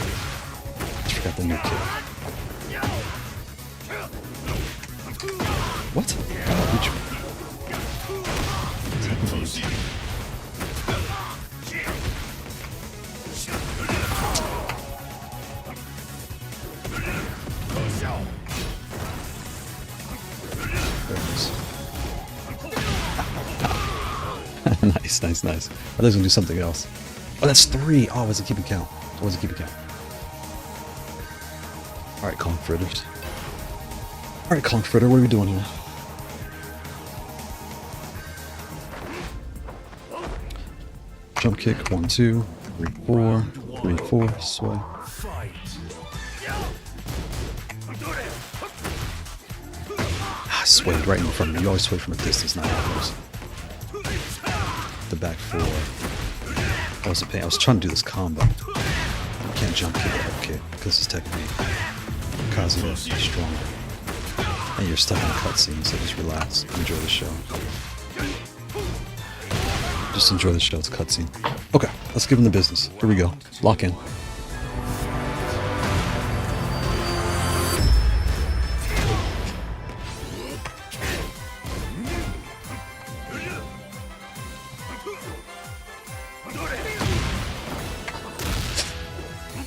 just forgot the new kick. What? Oh, reach me. Nice, nice, nice. I thought I was gonna do something else. Oh, that's 3. Oh, I wasn't keeping count. I wasn't keeping count. Alright, Conk Fritters. Alright, Conk Fritter, what are we doing here? Jump kick. 1, 2, 3, 4. 3, 4. Sway. Fight. Ah, swayed right in front of me. You always sway from a distance, not close. The back 4. That was a pain. I was trying to do this combo. I can't jump kick or head kick because this technique. Kazuya is stronger. And you're stuck in a cutscene, so just relax. Enjoy the show. Just enjoy the show. It's a cutscene. Okay, let's give him the business. Here we go. Lock in.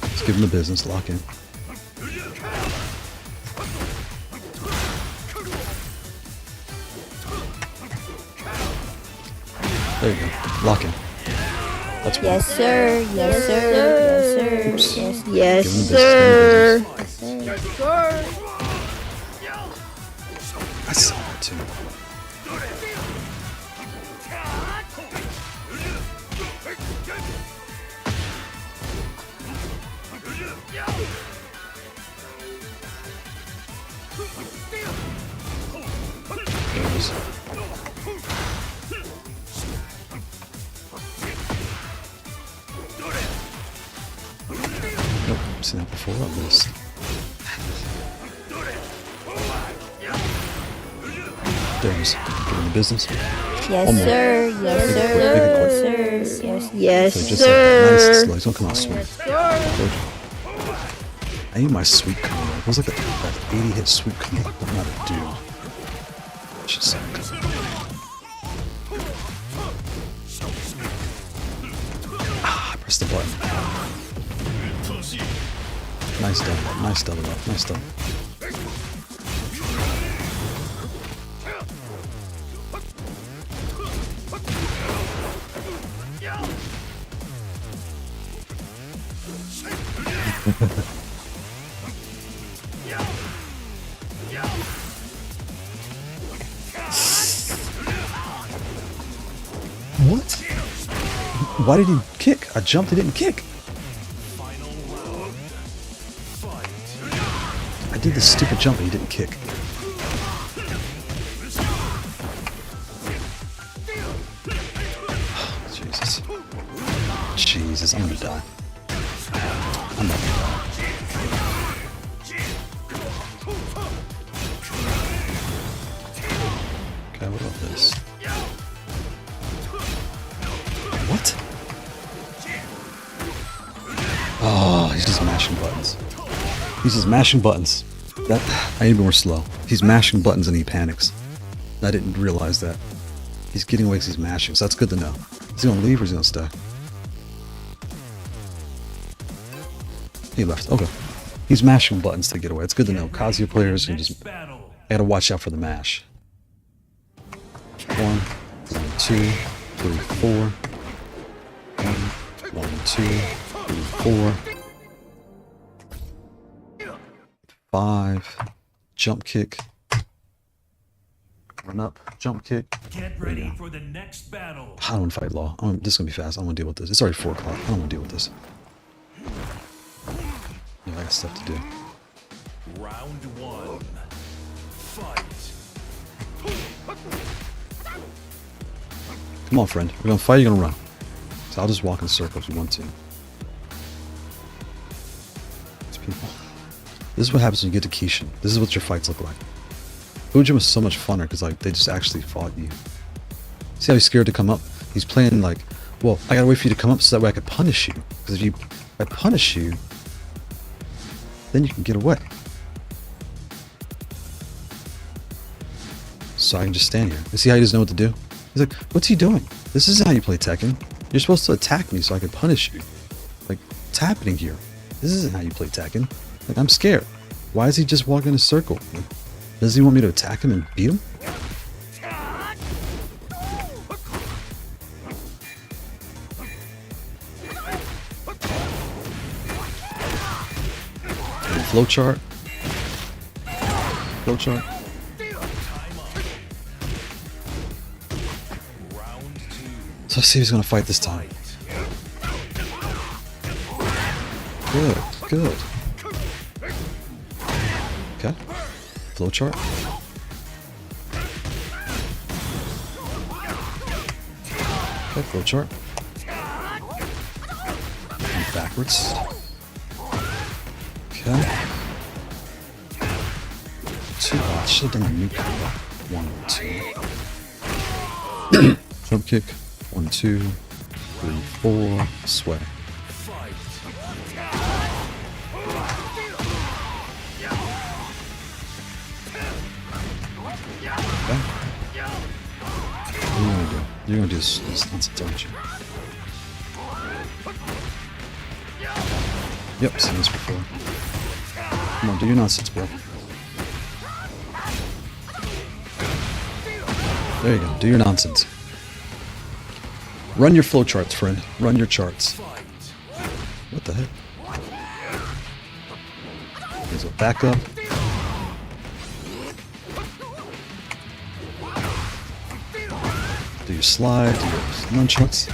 Let's give him the business. Lock in. There you go. Lock in. That's one. Yes, sir. Yes, sir. Yes, sir. Oops. Yes, Give him the sir. business. Yes, sir. I saw that too. There it is. Nope, I've seen that before. I missed. There it is. Giving the business. Yes, One more. sir. Yes, Make it sir. quick, make it Yes, sir. Yes, So yes, just like that. Nice and sir. slow. Don't come out swinging. Told you. I need my sweep combo. It was like that 80 hit sweep combo. I don't know how to do. Should suck. Ah, I pressed the button. Nice double up. Nice double up. Nice double. What? Why did he kick? I jumped, he didn't kick. I did this stupid jump and he didn't kick. Jesus. Jesus, I'm gonna die. I'm not gonna die. Okay, what about this? What? Oh, he's just mashing buttons. He's just mashing buttons. That I need more slow. He's mashing buttons and he panics. I didn't realize that. He's getting away because he's mashing, so that's good to know. Is he gonna leave or is he gonna stay? He left. Okay. He's mashing buttons to get away. It's good to know. Kazuya players can just. I gotta watch out for the mash. 1, 2, 3, 4. 1, 2, 3, 4. 5. Jump kick. Run up. Jump kick. Get ready for the next battle. I don't want to fight Law. This is going to be fast. I don't want to deal with this. It's already 4 o'clock. I don't want to deal with this. Yeah, I got stuff to do. Round 1. Fight. Come on, friend. We're going to fight, you're going to run. So I'll just walk in circles if you want to. These people. This is what happens when you get to Kishin. This is what your fights look like. Fujin was so much funner because like they just actually fought you. See how he's scared to come up? He's playing like, well, I gotta wait for you to come up so that way I can punish you. Because if I punish you, then you can get away. So I can just stand here. You see how he doesn't know what to do? He's like, what's he doing? This isn't how you play Tekken. You're supposed to attack me so I can punish you. Like, what's happening here? This isn't how you play Tekken. Like, I'm scared. Why is he just walking in a circle? Like, does he want me to attack him and beat him? Flowchart. Flowchart. So let's see who's gonna fight this time. Good, good. Okay. Flowchart. Okay, flowchart. And backwards. Okay. Two. Oh, I should have done the new combo. 1, 2. Jump kick. 1, 2, 3, 4. Sway. Okay. What are you gonna do? You're gonna do this nonsense, aren't you? Yep, seen this before. Come on, do your nonsense, bro. There you go, do your nonsense. Run your flow charts, friend. Run your charts. What the heck? There's a backup. Do your slide, do your nunchucks.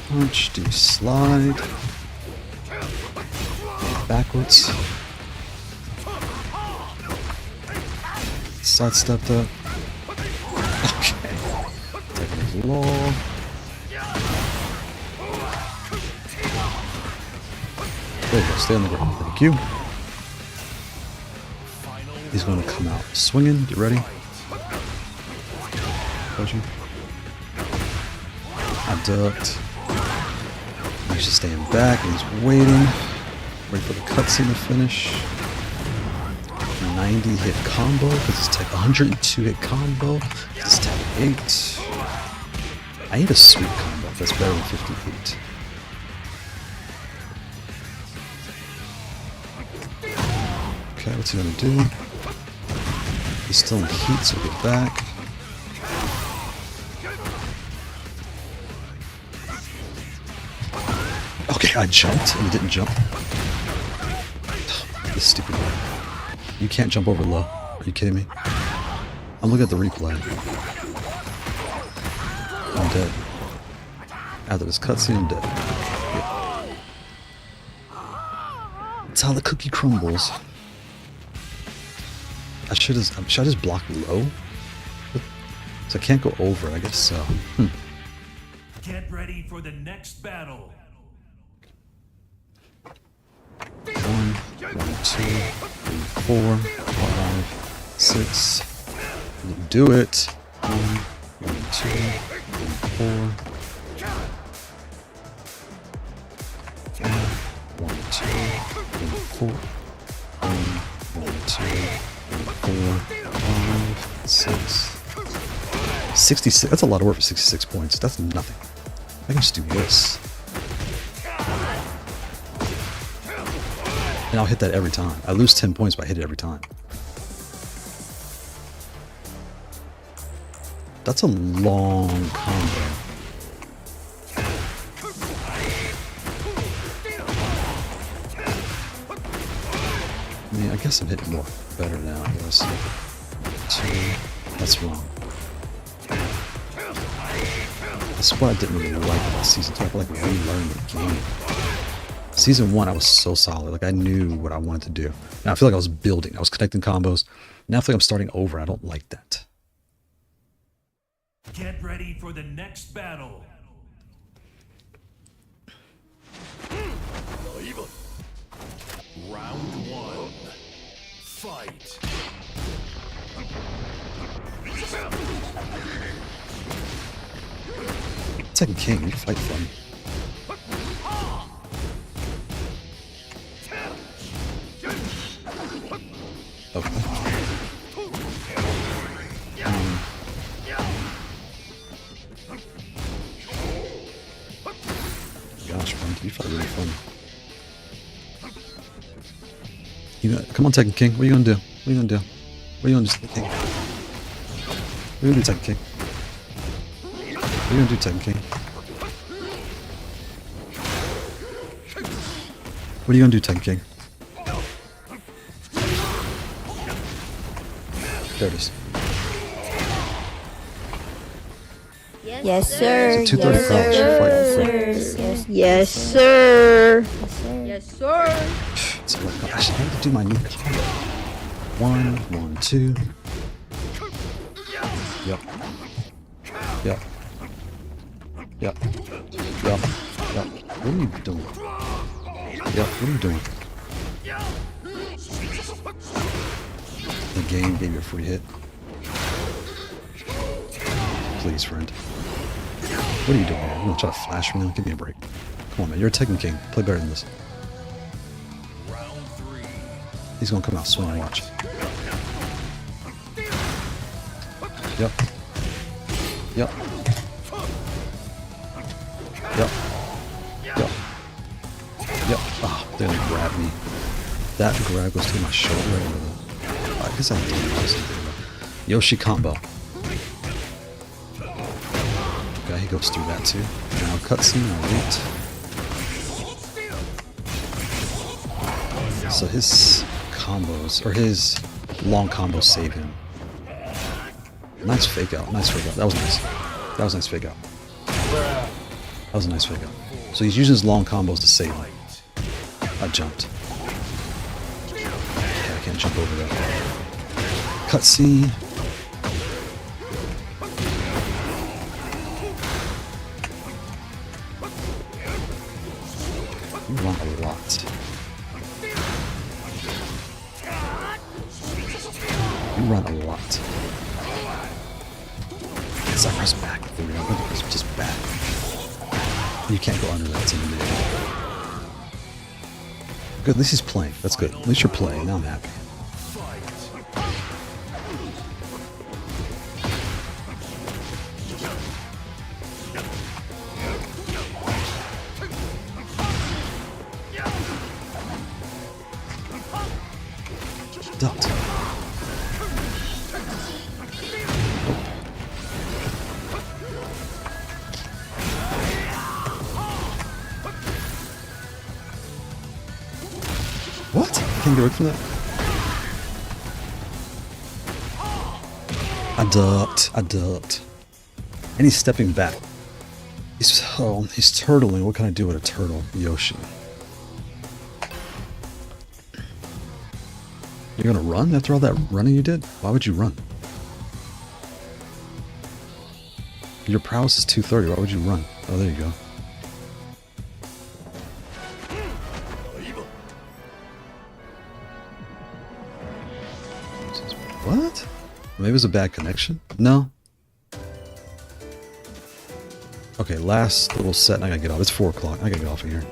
Punch, do your slide. Backwards. Side stepped up. Okay. Taking his law. There you go, stay on the ground. Thank you. He's going to come out swinging. Get ready. Told you. I ducked. He's just staying back and he's waiting. Wait for the cutscene to finish. 90 hit combo because it's tech 102 hit combo. It's tech 8. I need a sweet combo that's better than 58. Okay, what's he gonna do? He's still in heat, so get back. Okay, I jumped and he didn't jump. This stupid guy. You can't jump over low. Are you kidding me? I'm looking at the replay. I'm dead. After this cutscene, I'm dead. Yeah. That's how the cookie crumbles. Should I just block low? So I can't go over, I guess so. Get ready for the next battle. 1, 2, 3, 4, 5, 6. Do it. 1, 2, 3, 4. 1, 2, 3, 4. 1, 2, 4, 5, 6. 66. That's a lot of work for 66 points. That's nothing. I can just do this. And I'll hit that every time. I lose 10 points, but I hit it every time. That's a long combo. I mean, I guess I'm hitting more better now. I guess. 2. That's wrong. That's what I didn't really like about Season 2. I feel like we relearned the game. Season 1, I was so solid. Like, I knew what I wanted to do. Now I feel like I was building. I was connecting combos. Now I feel like I'm starting over. I don't like that. Get ready for the next battle. Round 1. Fight. Second king, you fight for me. Okay. Gosh, man, you fight really fun. Come on, Tekken King. What are you gonna do? What are you gonna do? What are you gonna do, Tekken King? What are you gonna do, Tekken King? What are you gonna do, Tekken King? What are you gonna do, Tekken King? There it is. Yes, sir. It's a 230 crouch. Fight. Yes, sir. Yes, sir. So actually, I have to do my new combo. 1, 1, 2. Yep. Yep. Yep. Yep. Yep. What are you doing? Yep. What are you doing? The game gave you a free hit. Please, friend. What are you doing, man? You gonna try to flash me now? Give me a break. Come on, man. You're a Tekken King. Play better than this. He's gonna come out swinging. Watch. Yep. Yep. Yep. Yep. Yep. Ah, they only grabbed me. That grab goes through my shoulder. I guess I didn't know. Yoshi combo. Okay, he goes through that too. Now cutscene, elite. So his combos, or his long combos save him. Nice fake out, nice fake out. That was nice. That was a nice fake out. That was a nice fake out. So he's using his long combos to save him. I jumped. Okay, I can't jump over that. Cutscene. You run a lot. You run a lot. Sacrifice back. There we go. Just back. You can't go under that. It's intimidating. Good. At least he's playing. That's good. At least you're playing. Now I'm happy. Ducked. What? I can't get away from that? I ducked. I ducked. And he's stepping back. He's turtling. What can I do with a turtle? Yoshi. You're gonna run after all that running you did? Why would you run? Your prowess is 230. Why would you run? Oh, there you go. What? Maybe it was a bad connection? No. Okay, last little set and I gotta get off. It's 4 o'clock. I gotta get off of here.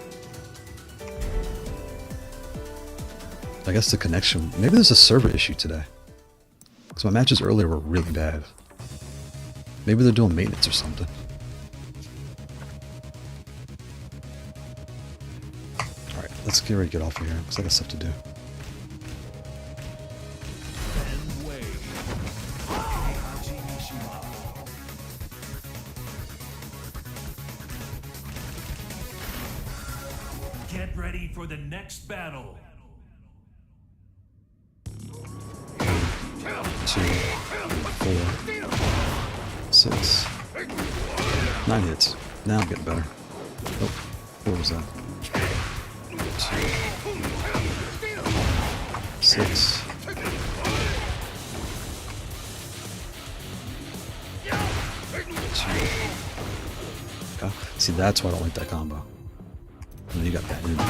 I guess the connection... Maybe there's a server issue today. Because my matches earlier were really bad. Maybe they're doing maintenance or something. Alright, let's get ready to get off of here. Because I got stuff to do. Get ready for the next battle. 2, 4, 6, 9 hits. Now I'm getting better. Oh, what was that? 2, 6. Oh, see, that's why I don't like that combo. And then you got that in. 2,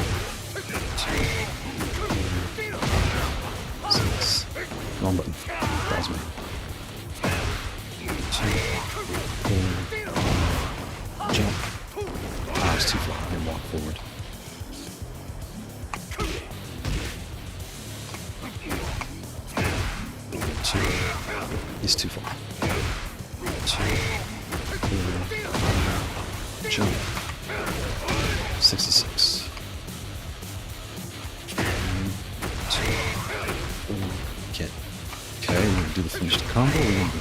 6. Wrong button. That was me. 2, 4. Jump. Ah, it's too far. I can walk forward. 2. He's too far. 2, 4. Jump. 66. 1, 2, 4. Get. Okay, we're gonna do the finished combo. We're gonna do...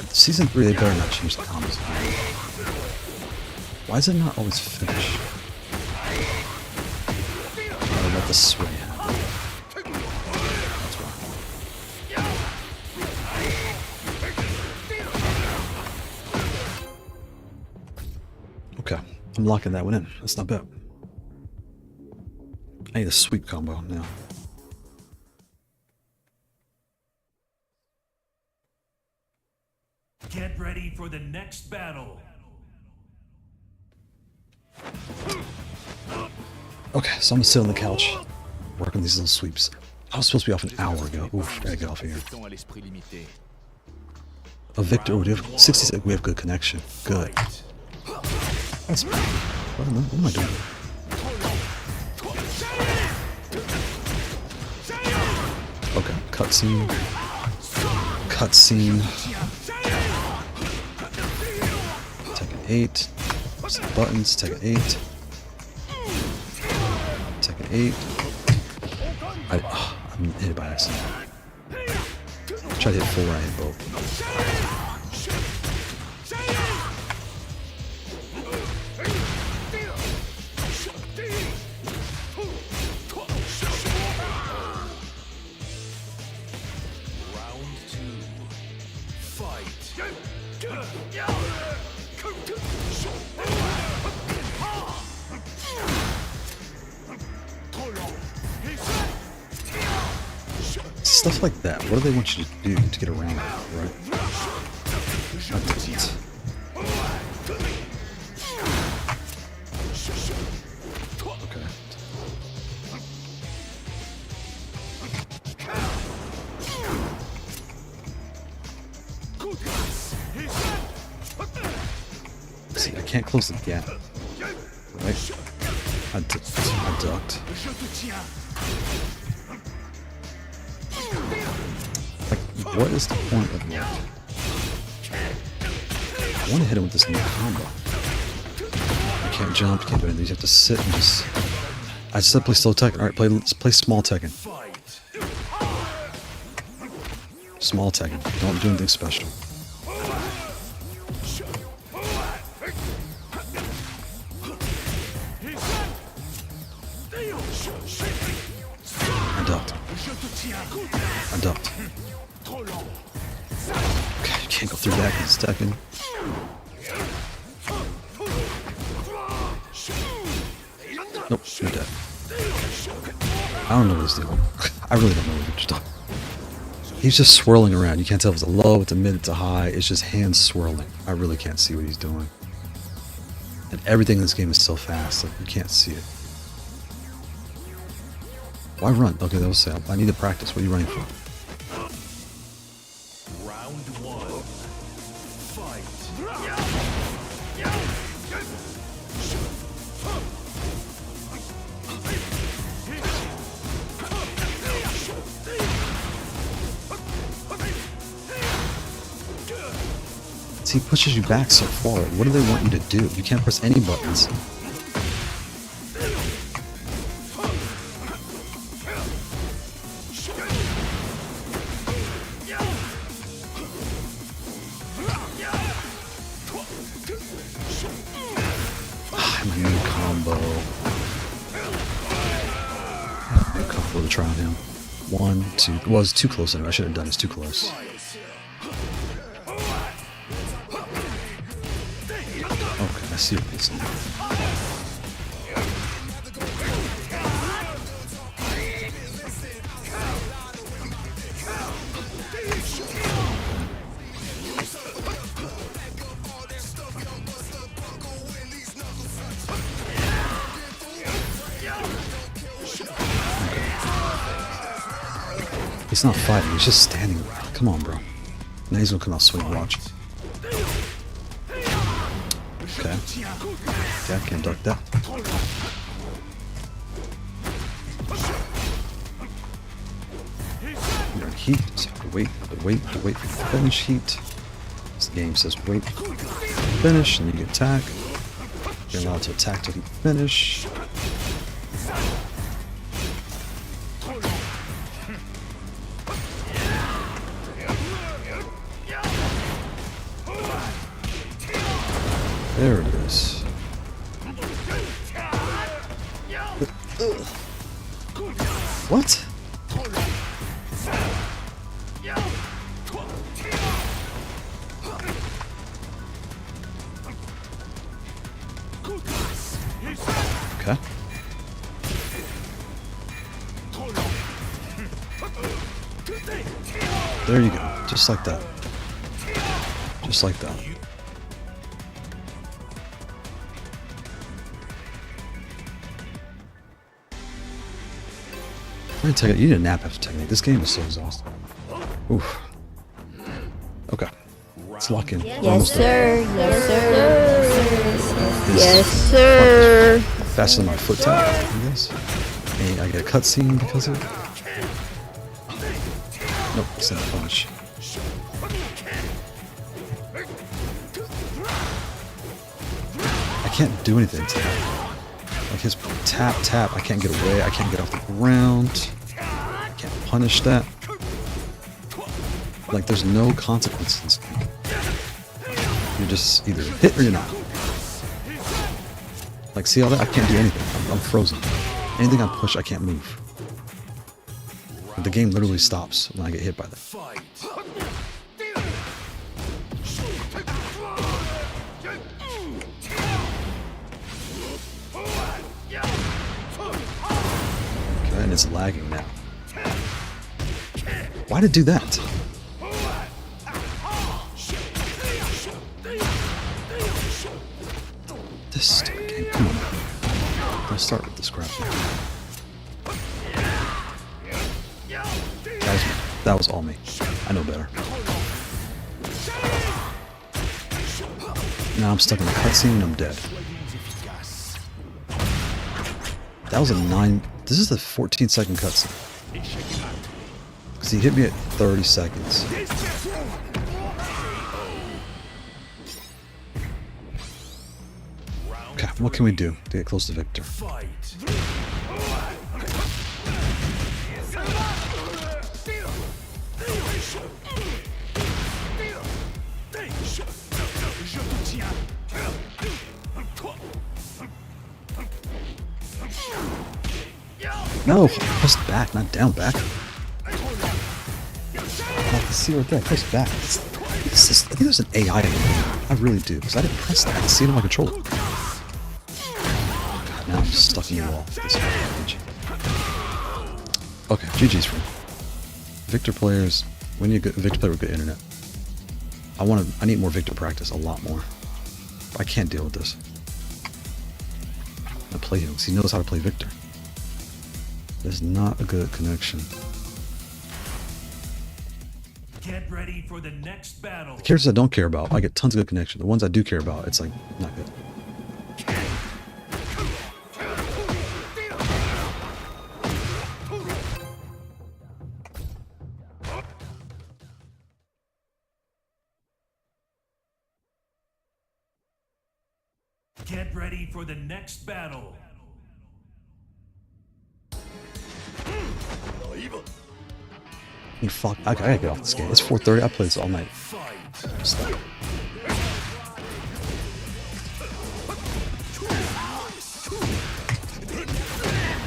Season 3, they better not change the combos. Why is it not always finish? Gotta let the sway happen. That's why. I'm locking that one in. That's not bad. I need a sweep combo now. Get ready for the next battle. Okay, so I'm gonna sit on the couch, working these little sweeps. I was supposed to be off an hour ago. Oof, gotta get off of here. A Victor, oh, we have 66. We have good connection. Good. That's what am I doing? Okay, cutscene. Cutscene. Tekken 8. Some buttons. Tekken 8. Tekken 8. I'm hit by accident. Try to hit full right, hit both. Stuff like that. What do they want you to do to get around it, right? I didn't. Okay. See, I can't close the gap. Right? I ducked. What is the point of that? I want to hit him with this new combo. You can't jump, you can't do anything. You have to sit and just... I just said play slow Tekken. Alright, let's play small Tekken. Small Tekken. Don't do anything special. I ducked. I ducked. Okay, you can't go through that because it's Tekken. Nope, you're dead. I don't know what he's doing. I really don't know what he's doing. He's just swirling around. You can't tell if it's a low, it's a mid, it's a high. It's just hands swirling. I really can't see what he's doing. And everything in this game is so fast, like you can't see it. Why run? Okay, that was sad. I need to practice. What are you running for? He pushes you back so far. What do they want you to do? You can't press any buttons. My new combo. New combo to try on him. 1, 2. Well, it was too close. I should have done it. It's too close. I see what he's doing. He's not fighting, he's just standing there. Come on, bro. Now he's gonna come out swing, watch. Okay. Yeah, I can't duck that. You're in heat, so you have to wait for the finish heat. This game says wait, finish, and then you attack. You're allowed to attack till you finish. There it is. What? Okay. There you go. Just like that. Just like that. I'm gonna tell you, you need a nap after technique. This game is so exhausting. Oof. Okay. Let's lock in. Yes, sir. Yes, sir. Yes, sir. Faster than my foot tap, I guess. And I get a cutscene because of it. Nope, it's not a punch. I can't do anything to him. Like his tap, tap, I can't get away, I can't get off the ground. I can't punish that. Like, there's no consequence in this game. You're just either hit or you're not. Like, see all that? I can't do anything. I'm frozen. Anything I push, I can't move. Like, the game literally stops when I get hit by that. Okay, and it's lagging now. Why did it do that? This stupid game, come on. Let's start with this crap. That was all me. I know better. Now I'm stuck in a cutscene and I'm dead. That was a 9... This is the 14-second cutscene. Because he hit me at 30 seconds. Okay, what can we do to get close to Victor? No, press back, not down, back. I can see right there, press back. I think there's an AI in here. I really do, because I didn't press that. I can see it on my controller. God, now I'm just stuck in the wall. This okay, GG's free. Victor players, we need a Victor player with good internet. I need more Victor practice, a lot more. I can't deal with this. I play him because he knows how to play Victor. There's not a good connection. Get ready for the next battle. The characters I don't care about, I get tons of good connection. The ones I do care about, it's like not good. Get ready for the next battle. Fuck, I gotta get off this game. It's 4:30. I played this all night. Stop.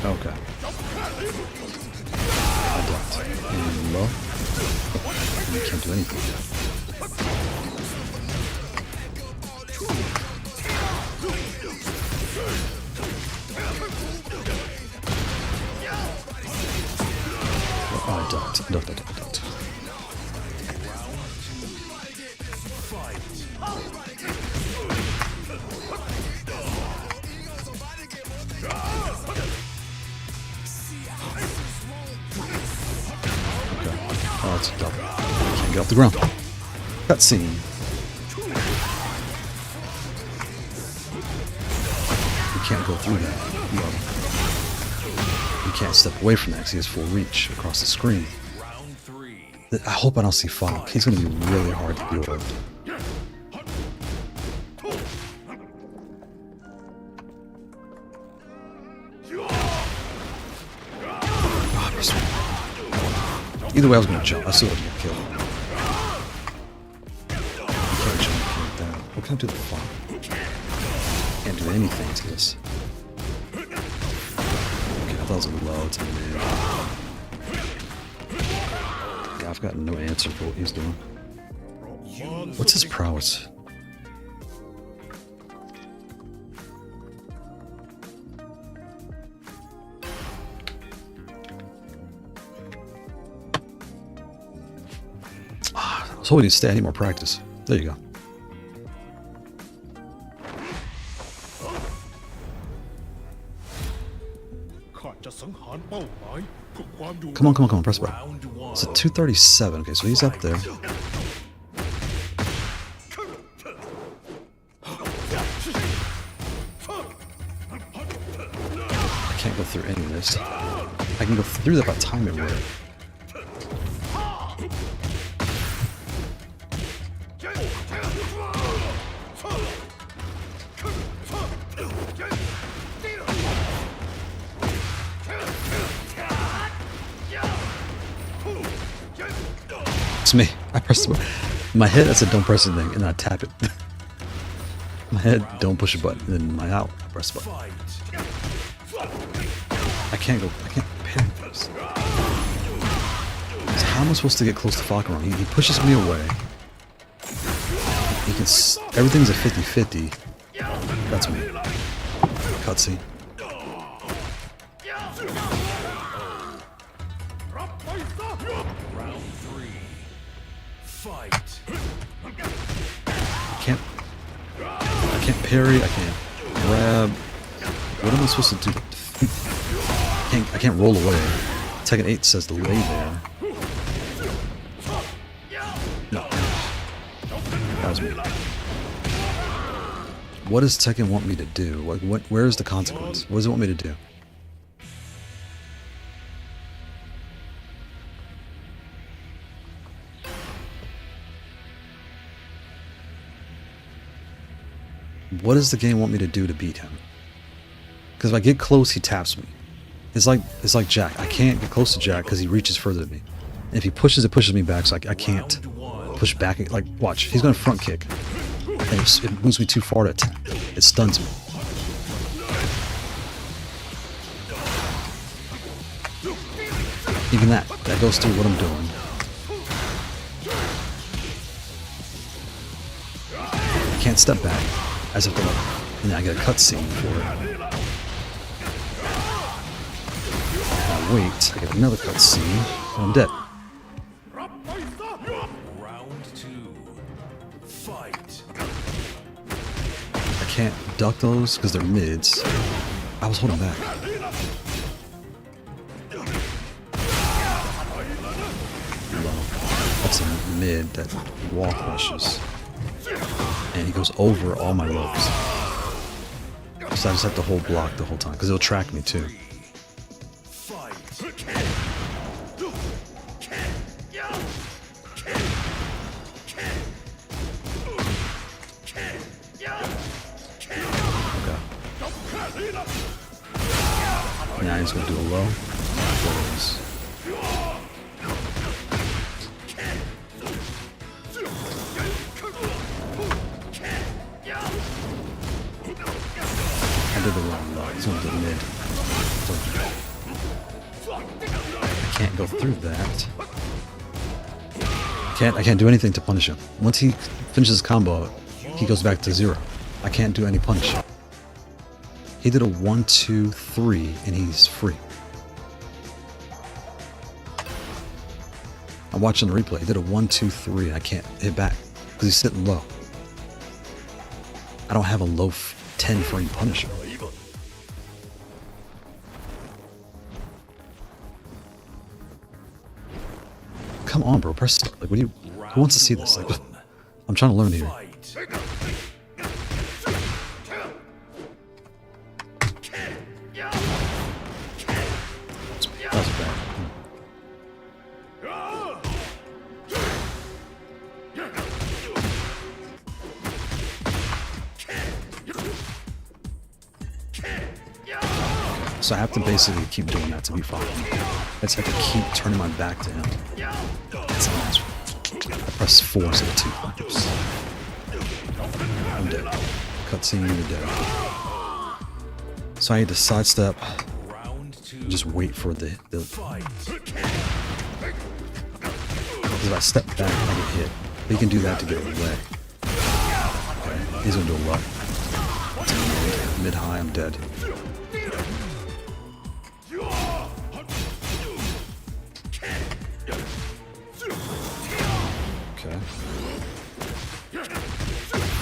Okay. I ducked. And low. You can't do anything. Oh, I ducked. Ducked. Okay. Oh, it's a double. I can't get off the ground. Cutscene. You can't go through that. No. You can't step away from that because he has full reach across the screen. I hope I don't see Falcon. He's going to be really hard to deal with. Either way, I was going to jump. I still was going to kill him. I can't jump like that. What can I do to Falcon? Can't do anything to this. That was a low to me. Yeah, I've got no answer for what he's doing. What's his prowess? told you to stay. I need more practice. There you go. Come on, come on, come on. Press button. Round one. It's a 237. Okay, so he's up there. I can't go through any of this. I can go through that by time it right. It's me. I press my head. That's a don't press the thing, and I tap it. My head, don't push a button. And then my out, I press the button. I can't go. I can't parry this. So how am I supposed to get close to Falcon? He pushes me away. He can. Everything's a 50-50. That's me. Cutscene. Round three. Fight. I can't parry. I can't grab. What am I supposed to do? I can't roll away. Tekken 8 says to lay there. No. That was me. What does Tekken want me to do? Like, where is the consequence? What does it want me to do? What does the game want me to do to beat him? Because if I get close, he taps me. It's like Jack. I can't get close to Jack because he reaches further than me. And if he pushes, it pushes me back, so I can't push back. Like, watch, he's gonna front kick. And it moves me too far to attack. It stuns me. Even that goes through what I'm doing. I can't step back. As if and then I get a cutscene for it. Now wait, I get another cutscene, and I'm dead. Round two. Fight. I can't duck those because they're mids. I was holding back. That's a mid that wall crushes. And he goes over all my lows. So I just have to hold block the whole time, because it'll track me too. Okay. Now he's going to do a low. I did the wrong low. He's going to do mid. I can't go through that. I can't do anything to punish him. Once he finishes his combo, he goes back to 0. I can't do any punish. He did a 1, 2, 3, and he's free. I'm watching the replay. He did a 1, 2, 3, and I can't hit back because he's sitting low. I don't have a low 10 frame punisher. Come on, bro. Press start. Like, what do you? Who wants to see this? Like, I'm trying to learn here. That was bad. So I have to basically keep doing that to be fine. I just have to keep turning my back to him. That's a nice one. I press 4 instead of 2. Oops. I'm dead. Cutscene, you're dead. So I need to sidestep. Just wait for the because if I step back, I get hit. But you can do that to get away. Okay, he's gonna do a lot. Mid high, I'm dead. Okay.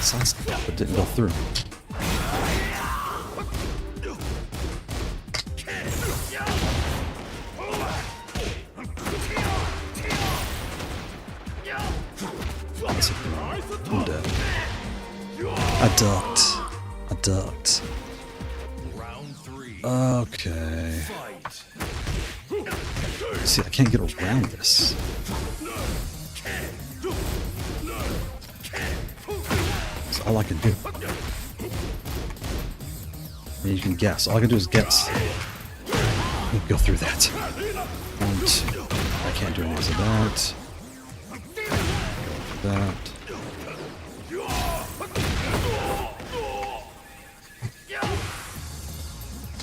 sidestep that, but didn't go through. I'm dead. I ducked. Round 3. Okay. Fight. See, I can't get around this. That's all I can do. And you can guess. All I can do is guess. You can go through that. 1, 2. I can't do anything to that. That.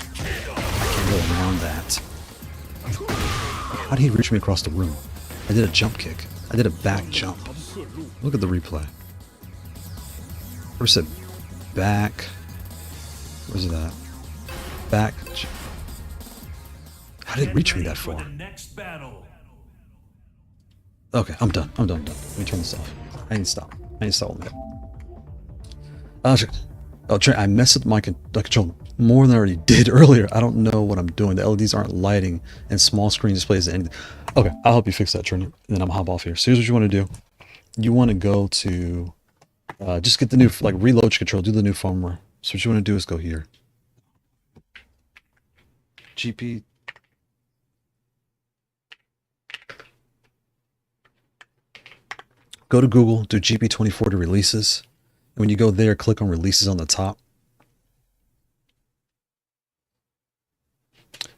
I can't go around that. How did he reach me across the room? I did a jump kick. I did a back jump. Look at the replay. First said back. Where's that? Back. How did it reach me that far? Okay, I'm done. Let me turn this off. I need to stop. Holding that. I messed up my controller more than I already did earlier. I don't know what I'm doing. The LEDs aren't lighting and small screen displays and anything. Okay, I'll help you fix that, Trini, and then I'm hop off here. So here's what you want to do. You want to go to just get the new, like, reload your control, do the new firmware. So what you want to do is go here. GP. Go to Google, do GP24 to releases. And when you go there, click on releases on the top.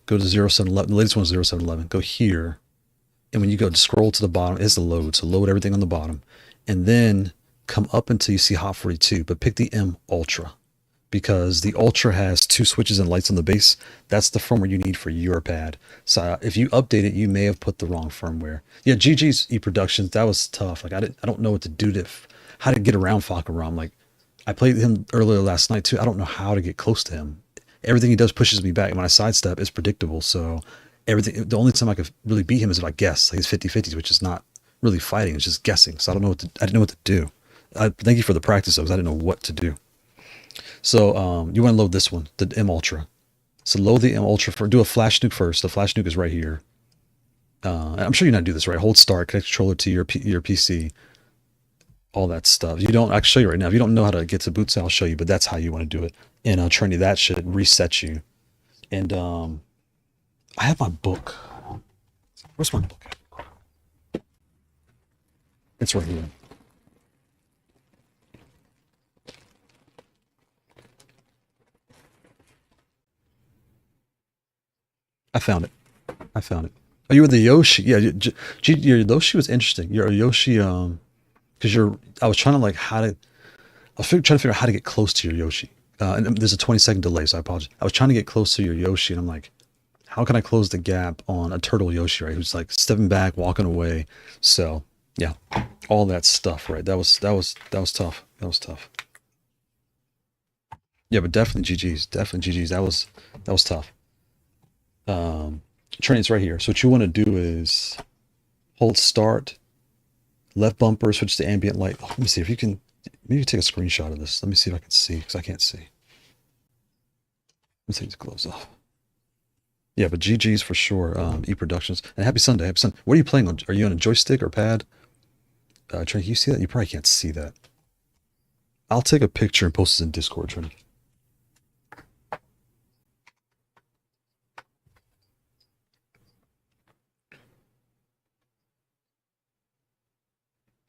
Go to 0711. The latest one is 0711. Go here. And when you go to scroll to the bottom, it's the load. So load everything on the bottom. And then come up until you see Haute42. But pick the M Ultra. Because the Ultra has 2 switches and lights on the base. That's the firmware you need for your pad. So if you update it, you may have put the wrong firmware. Yeah, GG's eProductions, that was tough. Like I don't know what to do how to get around Falcon. Like I played him earlier last night too. I don't know how to get close to him. Everything he does pushes me back. And when I sidestep, it's predictable. So the only time I could really beat him is if I guess. Like he's 50-50s, which is not really fighting. It's just guessing. So I didn't know what to do. Thank you for the practice though, because I didn't know what to do. So you want to load this one, the M Ultra. So load the M Ultra do a flash nuke first. The flash nuke is right here. I'm sure you know how to do this, right? Hold start, connect controller to your PC, all that stuff. I can show you right now. If you don't know how to get to boot, I'll show you, but that's how you want to do it. And Trini, that should reset you. And I have my book. Where's my book? It's right here. I found it. Oh, you were the Yoshi. Yeah, your Yoshi was interesting. Your Yoshi, because I was trying to trying to figure out how to get close to your Yoshi. And there's a 20-second delay, so I apologize. I was trying to get close to your Yoshi, and I'm like, how can I close the gap on a turtle Yoshi, right? Who's like stepping back, walking away. So yeah, all that stuff, right? That was tough. That was tough. Yeah, but definitely GG's. That was tough. Train's right here. So what you want to do is hold start, left bumper, switch to ambient light. Oh, let me see if you can, maybe take a screenshot of this. Let me see if I can see, because I can't see. Let's take these gloves off. Yeah, but GG's for sure. eProductions. And happy Sunday. What are you playing on? Are you on a joystick or pad? Train, can you see that? You probably can't see that. I'll take a picture and post this in Discord, Train.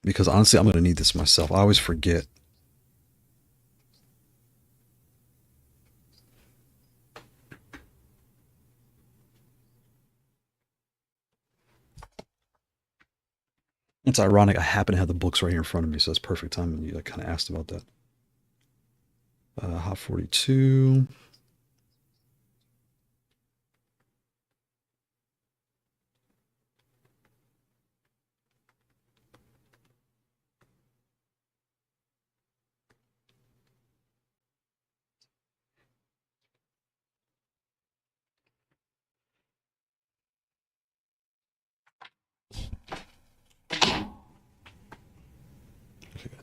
Because honestly, I'm going to need this myself. I always forget. It's ironic. I happen to have the books right here in front of me, so it's perfect time when you kind of asked about that. Haute42.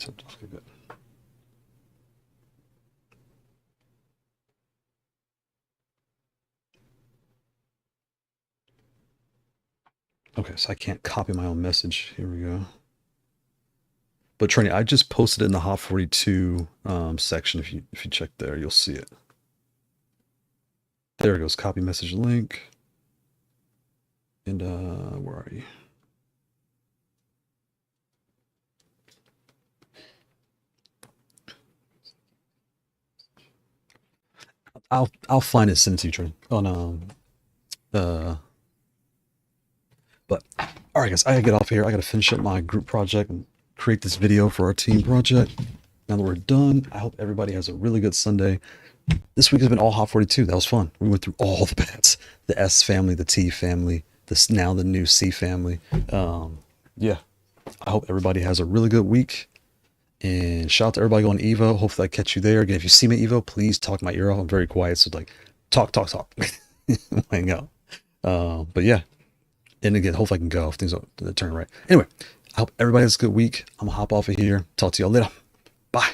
Okay, good. Okay, so I can't copy my own message. Here we go. But Trini, I just posted it in the Haute42 section. If you check there, you'll see it. There it goes. Copy message link. And where are you? I'll find it, send it to you, Trini. But all right, guys, I gotta get off here. I gotta finish up my group project and create this video for our team project. Now that we're done, I hope everybody has a really good Sunday. This week has been all Haute42. That was fun. We went through all the bets, the S family, the T family, now the new C family. Yeah, I hope everybody has a really good week. And shout out to everybody going EVO. Hopefully I catch you there. Again, if you see me EVO, please talk my ear off. I'm very quiet, so like talk. Hang out. But yeah. And again, hopefully I can go if things don't turn right. Anyway, I hope everybody has a good week. I'm gonna hop off of here. Talk to y'all later. Bye.